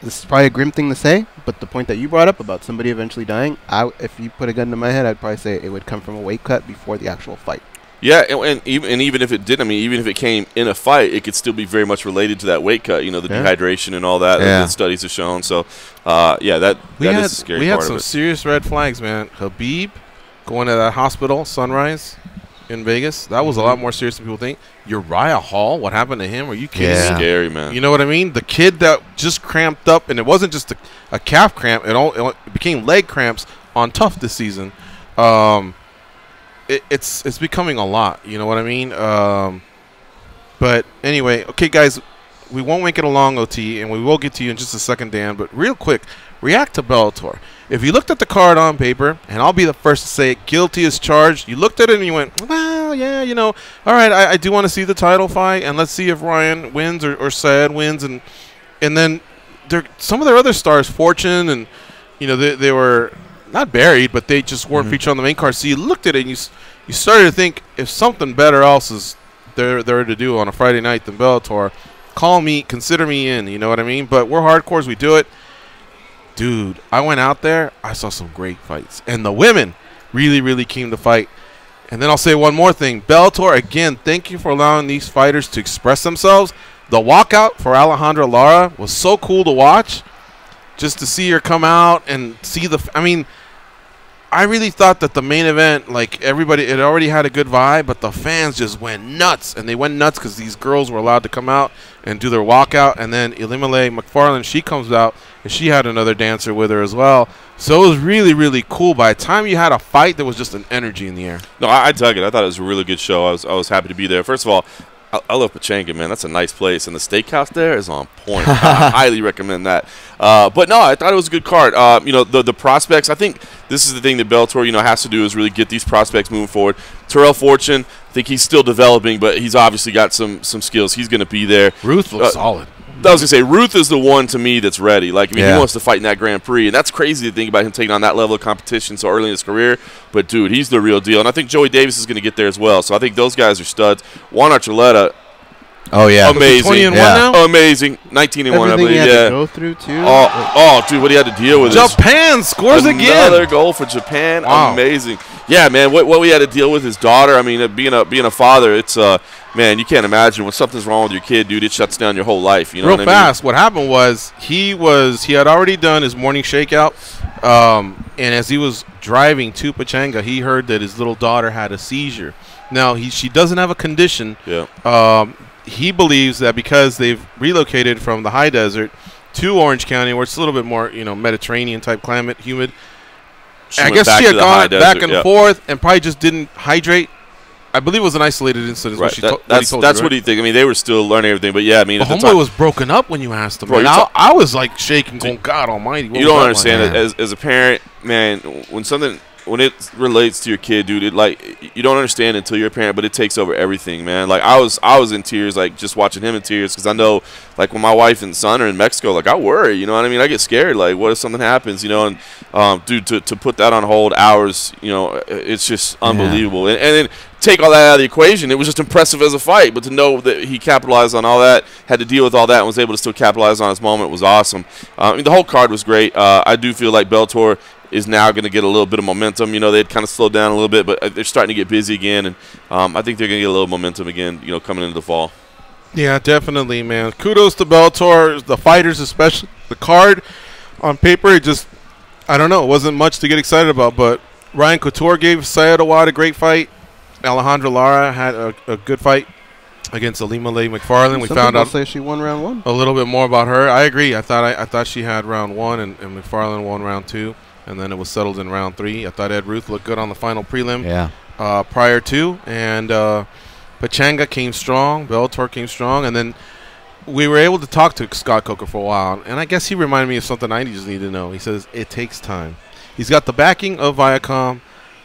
This is probably a grim thing to say, but the point that you brought up about somebody eventually dying, if you put a gun to my head, I'd probably say it would come from a weight cut before the actual fight. Yeah, and even if it did, even if it came in a fight, it could still be very much related to that weight cut. The dehydration and all that that studies have shown. So, that is a scary part of it. We had some serious red flags, man. Khabib going to that hospital, Sunrise, in Vegas. That was a lot more serious than people think. Uriah Hall, what happened to him? Are you kidding me? Scary, man. You know what I mean? The kid that just cramped up, and it wasn't just a calf cramp. It became leg cramps on Tough this season. It's becoming a lot. You know what I mean? But anyway, okay, guys, we won't make it a long OT, and we will get to you in just a second, Dan. But real quick, react to Bellator. If you looked at the card on paper, and I'll be the first to say it, guilty as charged, you looked at it and you went, well, yeah, all right, I do want to see the title fight, and let's see if Ryan wins or Saad wins. And then some of their other stars, Fortune, and, they were not buried, but they just weren't featured on the main card. So you looked at it and you started to think, if something better else is there to do on a Friday night than Bellator, consider me in, you know what I mean? But we're hardcores, we do it. Dude, I went out there, I saw some great fights. And the women really, really came to fight. And then I'll say one more thing. Bellator, again, thank you for allowing these fighters to express themselves. The walkout for Alejandra Lara was so cool to watch. Just to see her come out and see I really thought that the main event, like everybody, it already had a good vibe, but the fans just went nuts, and they went nuts because these girls were allowed to come out and do their walkout, and then Elimele McFarland, she comes out, and she had another dancer with her as well. So it was really, really cool. By the time you had a fight, there was just an energy in the air. No, I dug it. I thought it was a really good show. I was happy to be there. First of all, I love Pechanga, man. That's a nice place, and the steakhouse there is on point. I highly recommend that. But no, I thought it was a good card. The prospects. I think this is the thing that Bellator, has to do is really get these prospects moving forward. Terrell Fortune, I think he's still developing, but he's obviously got some skills. He's going to be there. Ruth looks solid. I was going to say, Ruth is the one to me that's ready. Like, he wants to fight in that Grand Prix, and that's crazy to think about him taking on that level of competition so early in his career. But, dude, he's the real deal. And I think Joey Davis is going to get there as well. So I think those guys are studs. Juan Archuleta. Oh, yeah. Amazing. 20-1 now? Amazing. 19-1, I believe. Everything he had to go through, too. Oh, dude, what he had to deal with. Japan scores again. Another goal for Japan. Wow. Amazing. Yeah, man, what we had to deal with his daughter. I mean, being a father, it's man, you can't imagine when something's wrong with your kid, dude. It shuts down your whole life. You know Real what fast. What happened was he had already done his morning shakeout, and as he was driving to Pechanga, he heard that his little daughter had a seizure. Now she doesn't have a condition. Yeah. He believes that because they've relocated from the high desert to Orange County, where it's a little bit more Mediterranean type climate, humid. I guess she had gone back and forth and probably just didn't hydrate. I believe it was an isolated incident. Right. That's what he think. I mean, they were still learning everything, but yeah, I mean, the homeboy was broken up when you asked him. Bro, I was like shaking, going, God Almighty! You don't understand it as a parent, man. When it relates to your kid, dude, you don't understand until you're a parent, but it takes over everything, man. Like I was in tears, like just watching him in tears, because I know, like when my wife and son are in Mexico, like I worry, you know what I mean? I get scared, like what if something happens, and dude, to put that on hold hours, it's just unbelievable. And then take all that out of the equation, it was just impressive as a fight, but to know that he capitalized on all that, had to deal with all that, and was able to still capitalize on his moment was awesome. I mean, the whole card was great. I do feel like Bellator is now going to get a little bit of momentum. They'd kind of slowed down a little bit, but they're starting to get busy again, and I think they're going to get a little momentum again, coming into the fall. Yeah, definitely, man. Kudos to Bellator, the fighters especially. The card on paper, I don't know, it wasn't much to get excited about, but Ryan Couture gave Syed Awad a great fight. Alejandra Lara had a good fight against Elimele McFarland. We found out say she won round 1. A little bit more about her. I agree. I thought she had round 1 and McFarland won round 2. And then it was settled in round 3. I thought Ed Ruth looked good on the final prelim. Yeah. Prior to, and Pechanga came strong. Bellator came strong, and then we were able to talk to Scott Coker for a while. And I guess he reminded me of something I just need to know. He says it takes time. He's got the backing of Viacom,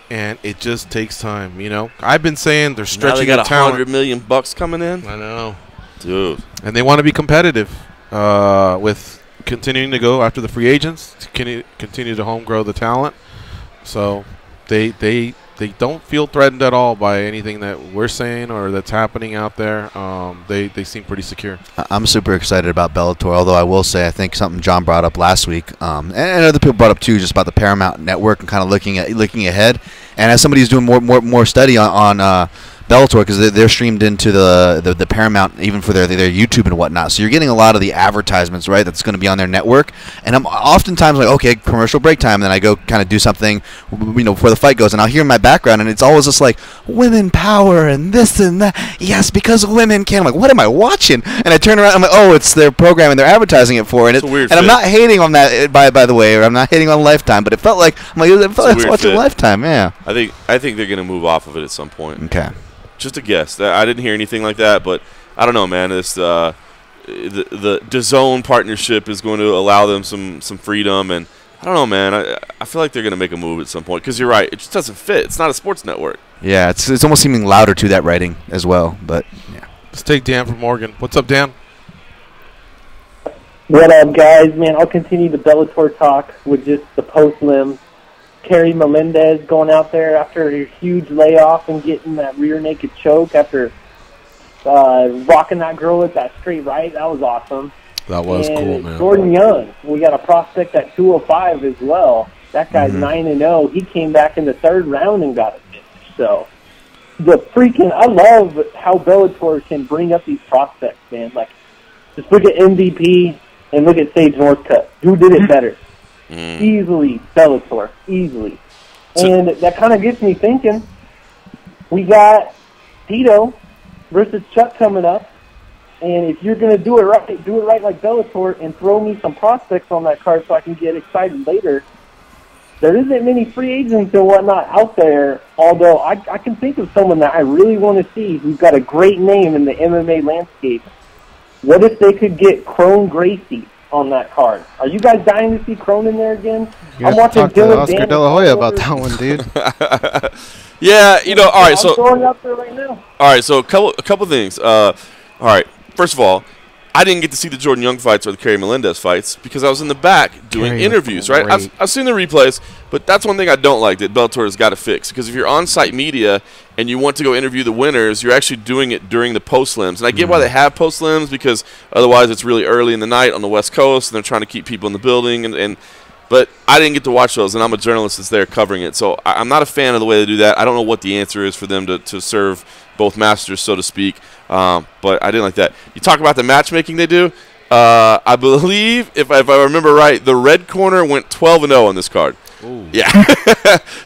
and it just takes time. I've been saying they're stretching now they got talent. $100 million coming in. I know, dude. And they want to be competitive with continuing to go after the free agents, to continue to home grow the talent. So they don't feel threatened at all by anything that we're saying or that's happening out there. They seem pretty secure. I'm super excited about Bellator, although I will say I think something John brought up last week, and other people brought up too, just about the Paramount Network and kind of looking ahead. And as somebody who's doing more study on Bellator, because they're streamed into the Paramount, even for their YouTube and whatnot. So you're getting a lot of the advertisements, right, that's going to be on their network. And I'm oftentimes like, okay, commercial break time, and then I go kind of do something, before the fight goes, and I'll hear in my background, and it's always just like, women power and this and that. Yes, because women can. I'm like, what am I watching? And I turn around, I'm like, oh, it's their program, and they're advertising it for. And I'm not hating on that, by the way, or I'm not hating on Lifetime, but it felt like I was watching Lifetime, yeah. I think they're going to move off of it at some point. Okay. Just a guess. I didn't hear anything like that, but I don't know, man. This the DAZN partnership is going to allow them some freedom, and I don't know, man. I feel like they're going to make a move at some point, because you're right. It just doesn't fit. It's not a sports network. Yeah, it's almost seeming louder to that writing as well, but yeah. Let's take Dan from Morgan. What's up, Dan? What up, guys? Man, I'll continue the Bellator talk with just the post-limb. Kerry Melendez going out there after a huge layoff and getting that rear naked choke after rocking that girl with that straight right. That was awesome. That was cool, man. Jordan Young, we got a prospect at 205 as well. That guy's 9-0. He came back in the 3rd round and got a finish. So I love how Bellator can bring up these prospects, man. Like, just look at MVP and look at Sage Northcutt. Who did it better? Easily Bellator. Easily. And that kind of gets me thinking, we got Tito versus Chuck coming up. And if you're going to do it right like Bellator and throw me some prospects on that card so I can get excited later. There isn't many free agents and whatnot out there, although I can think of someone that I really want to see who's got a great name in the MMA landscape. What if they could get Crone Gracie on that card? Are you guys dying to see Crone in there again? I'm watching Oscar De La Hoya about that one, dude. Yeah, all right, so I'm throwing it out there right now. All right, so a couple things. All right, first of all, I didn't get to see the Jordan Young fights or the Kerry Melendez fights because I was in the back doing Kerry interviews, was right? I've seen the replays, but that's one thing I don't like that Bellator has got to fix. Because if you're on-site media and you want to go interview the winners, you're actually doing it during the post-lims. And I get why they have post-lims because otherwise it's really early in the night on the West Coast and they're trying to keep people in the building. But I didn't get to watch those, and I'm a journalist that's there covering it. So I'm not a fan of the way they do that. I don't know what the answer is for them to serve both masters, so to speak. But I didn't like that. You talk about the matchmaking they do. I believe, if I remember right, the red corner went 12-0 on this card. Ooh. Yeah.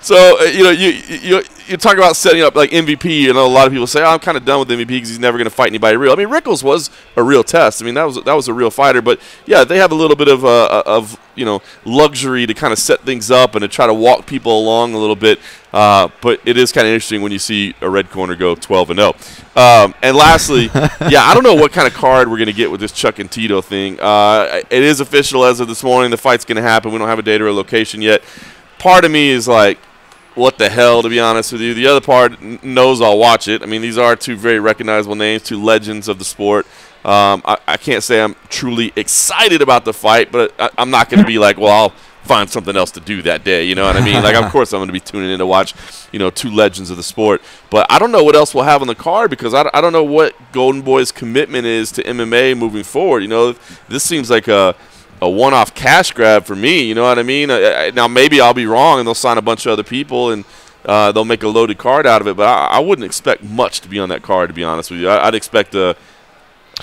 So you talk about setting up like MVP. A lot of people say, "Oh, I'm kind of done with MVP because he's never going to fight anybody real." I mean, Rickles was a real test. I mean, that was a real fighter. But yeah, they have a little bit of luxury to kind of set things up and to try to walk people along a little bit. But it is kind of interesting when you see a red corner go 12-0. And lastly, yeah, I don't know what kind of card we're going to get with this Chuck and Tito thing. It is official as of this morning. The fight's going to happen. We don't have a date or a location yet. Part of me is like, what the hell, to be honest with you. The other part knows I'll watch it. I mean, these are two very recognizable names, two legends of the sport. I can't say I'm truly excited about the fight, but I'm not going to be like, well, I'll find something else to do that day. You know what I mean? Like, of course I'm going to be tuning in to watch, two legends of the sport. But I don't know what else we'll have on the card because I don't know what Golden Boy's commitment is to MMA moving forward. This seems like a one-off cash grab for me, you know what I mean? Now, maybe I'll be wrong, and they'll sign a bunch of other people, and they'll make a loaded card out of it, but I wouldn't expect much to be on that card, to be honest with you. I'd expect some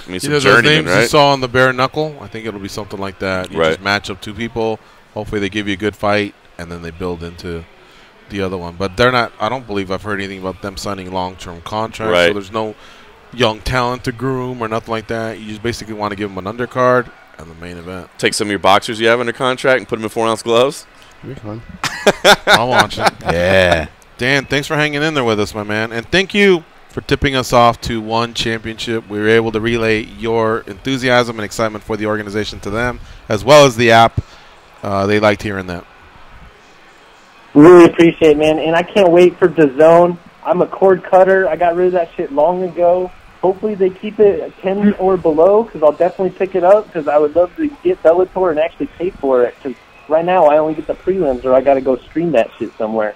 those journeyman, names right? you saw on the bare knuckle, I think it'll be something like that. You Right. just match up two people, hopefully they give you a good fight, and then they build into the other one. But they're not – I don't believe I've heard anything about them signing long-term contracts, Right. so there's no young talent to groom or nothing like that. You just basically want to give them an undercard and the main event. Take some of your boxers you have under contract and put them in 4-ounce gloves. That'd be fun. I'll watch it. Yeah. Dan, thanks for hanging in there with us, my man. And thank you for tipping us off to one championship. We were able to relay your enthusiasm and excitement for the organization to them, as well as the app. They liked hearing that. Really appreciate it, man. And I can't wait for DAZN. I'm a cord cutter. I got rid of that shit long ago. Hopefully they keep it at 10 or below because I'll definitely pick it up because I would love to get Bellator and actually pay for it because right now I only get the prelims or I got to go stream that shit somewhere.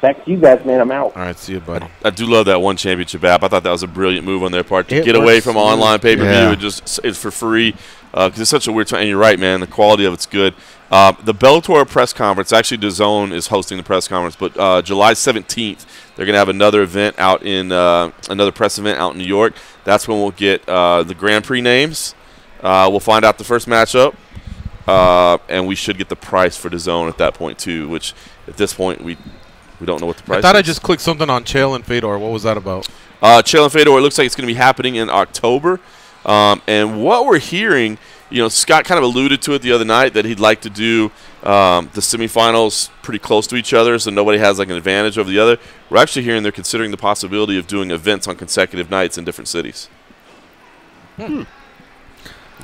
Back to you guys, man. I'm out. All right, see you, buddy. I do love that one championship app. I thought that was a brilliant move on their part to It get away works from online pay-per-view Yeah. and just it's for free because it's such a weird time. And you're right, man. The quality of it's good. The Bellator press conference, actually DAZN is hosting the press conference, but July 17th, they're going to have another event out in another press event out in New York. That's when we'll get the Grand Prix names. We'll find out the first matchup, and we should get the price for DAZN at that point too, which at this point we don't know what the price is. I thought I just clicked something on Chael and Fedor. What was that about? Chael and Fedor, it looks like it's going to be happening in October. And what we're hearing, Scott kind of alluded to it the other night that he'd like to do the semifinals pretty close to each other so nobody has like an advantage over the other. We're actually hearing they're considering the possibility of doing events on consecutive nights in different cities.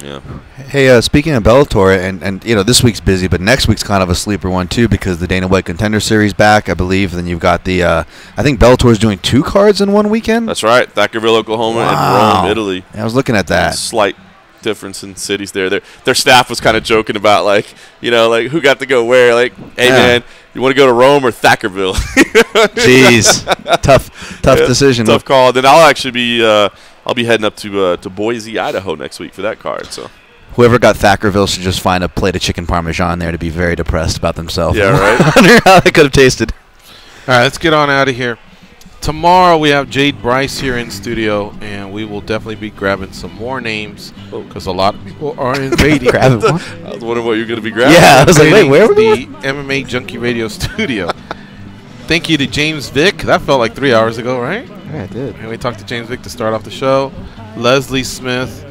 Yeah. Hey, speaking of Bellator, and this week's busy, but next week's kind of a sleeper one too because the Dana White Contender Series back, I believe. Then you've got the I think Bellator's doing 2 cards in one weekend. That's right, Thackerville, Oklahoma, and Rome, Italy. I was looking at that. Slight difference in cities there. Their staff was kind of joking about like who got to go where. Like, hey man, you want to go to Rome or Thackerville? Jeez, tough decision. Tough call. Then I'll actually be. I'll be heading up to Boise, Idaho next week for that card. So whoever got Thackerville should just find a plate of chicken parmesan there to be very depressed about themselves. Yeah, right. I wonder how they could have tasted. All right, let's get on out of here. Tomorrow we have Jade Bryce here in studio, and we will definitely be grabbing some more names because a lot of people are invading. Grabbing what? I was wondering what you're going to be grabbing. Yeah, I was like, wait, where are we the going? MMA Junkie Radio studio. Thank you to James Vick. That felt like 3 hours ago, right? Yeah, it did. And we talked to James Vick to start off the show. Leslie Smith,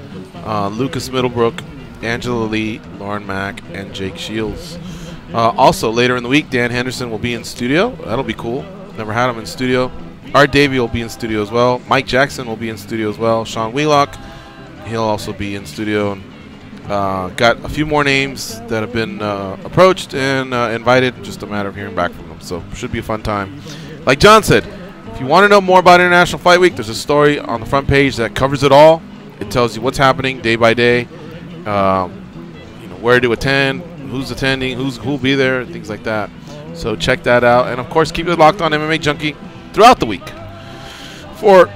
Lucas Middlebrook, Angela Lee, Lauren Mack, and Jake Shields. Also, later in the week, Dan Henderson will be in studio. That'll be cool. Never had him in studio. Art Davey will be in studio as well. Mike Jackson will be in studio as well. Sean Wheelock, he'll also be in studio. Got a few more names that have been approached and invited. Just a matter of hearing back from them. So should be a fun time. Like John said, if you want to know more about International Fight Week, there's a story on the front page that covers it all. It tells you what's happening day by day, where to attend, who's attending, who'll be there, things like that. So check that out. And, of course, keep it locked on MMA Junkie throughout the week. For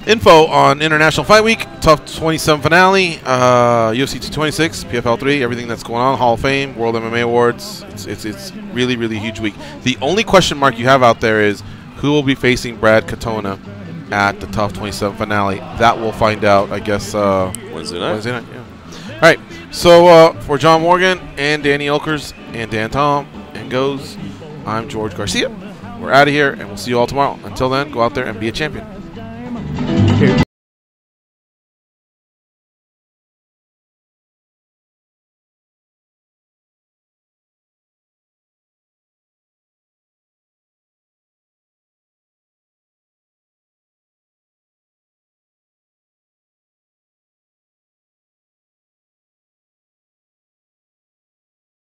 info on International Fight Week, Tough 27 finale, UFC 226, PFL 3, everything that's going on, Hall of Fame, World MMA Awards. It's really, really huge week. The only question mark you have out there is who will be facing Brad Katona at the Tough 27 finale. That we'll find out, I guess, Wednesday night. Wednesday night, yeah. All right. So for John Morgan and Danny Elkers and Dan Tom and Goes, I'm George Garcia. We're out of here, and we'll see you all tomorrow. Until then, go out there and be a champion.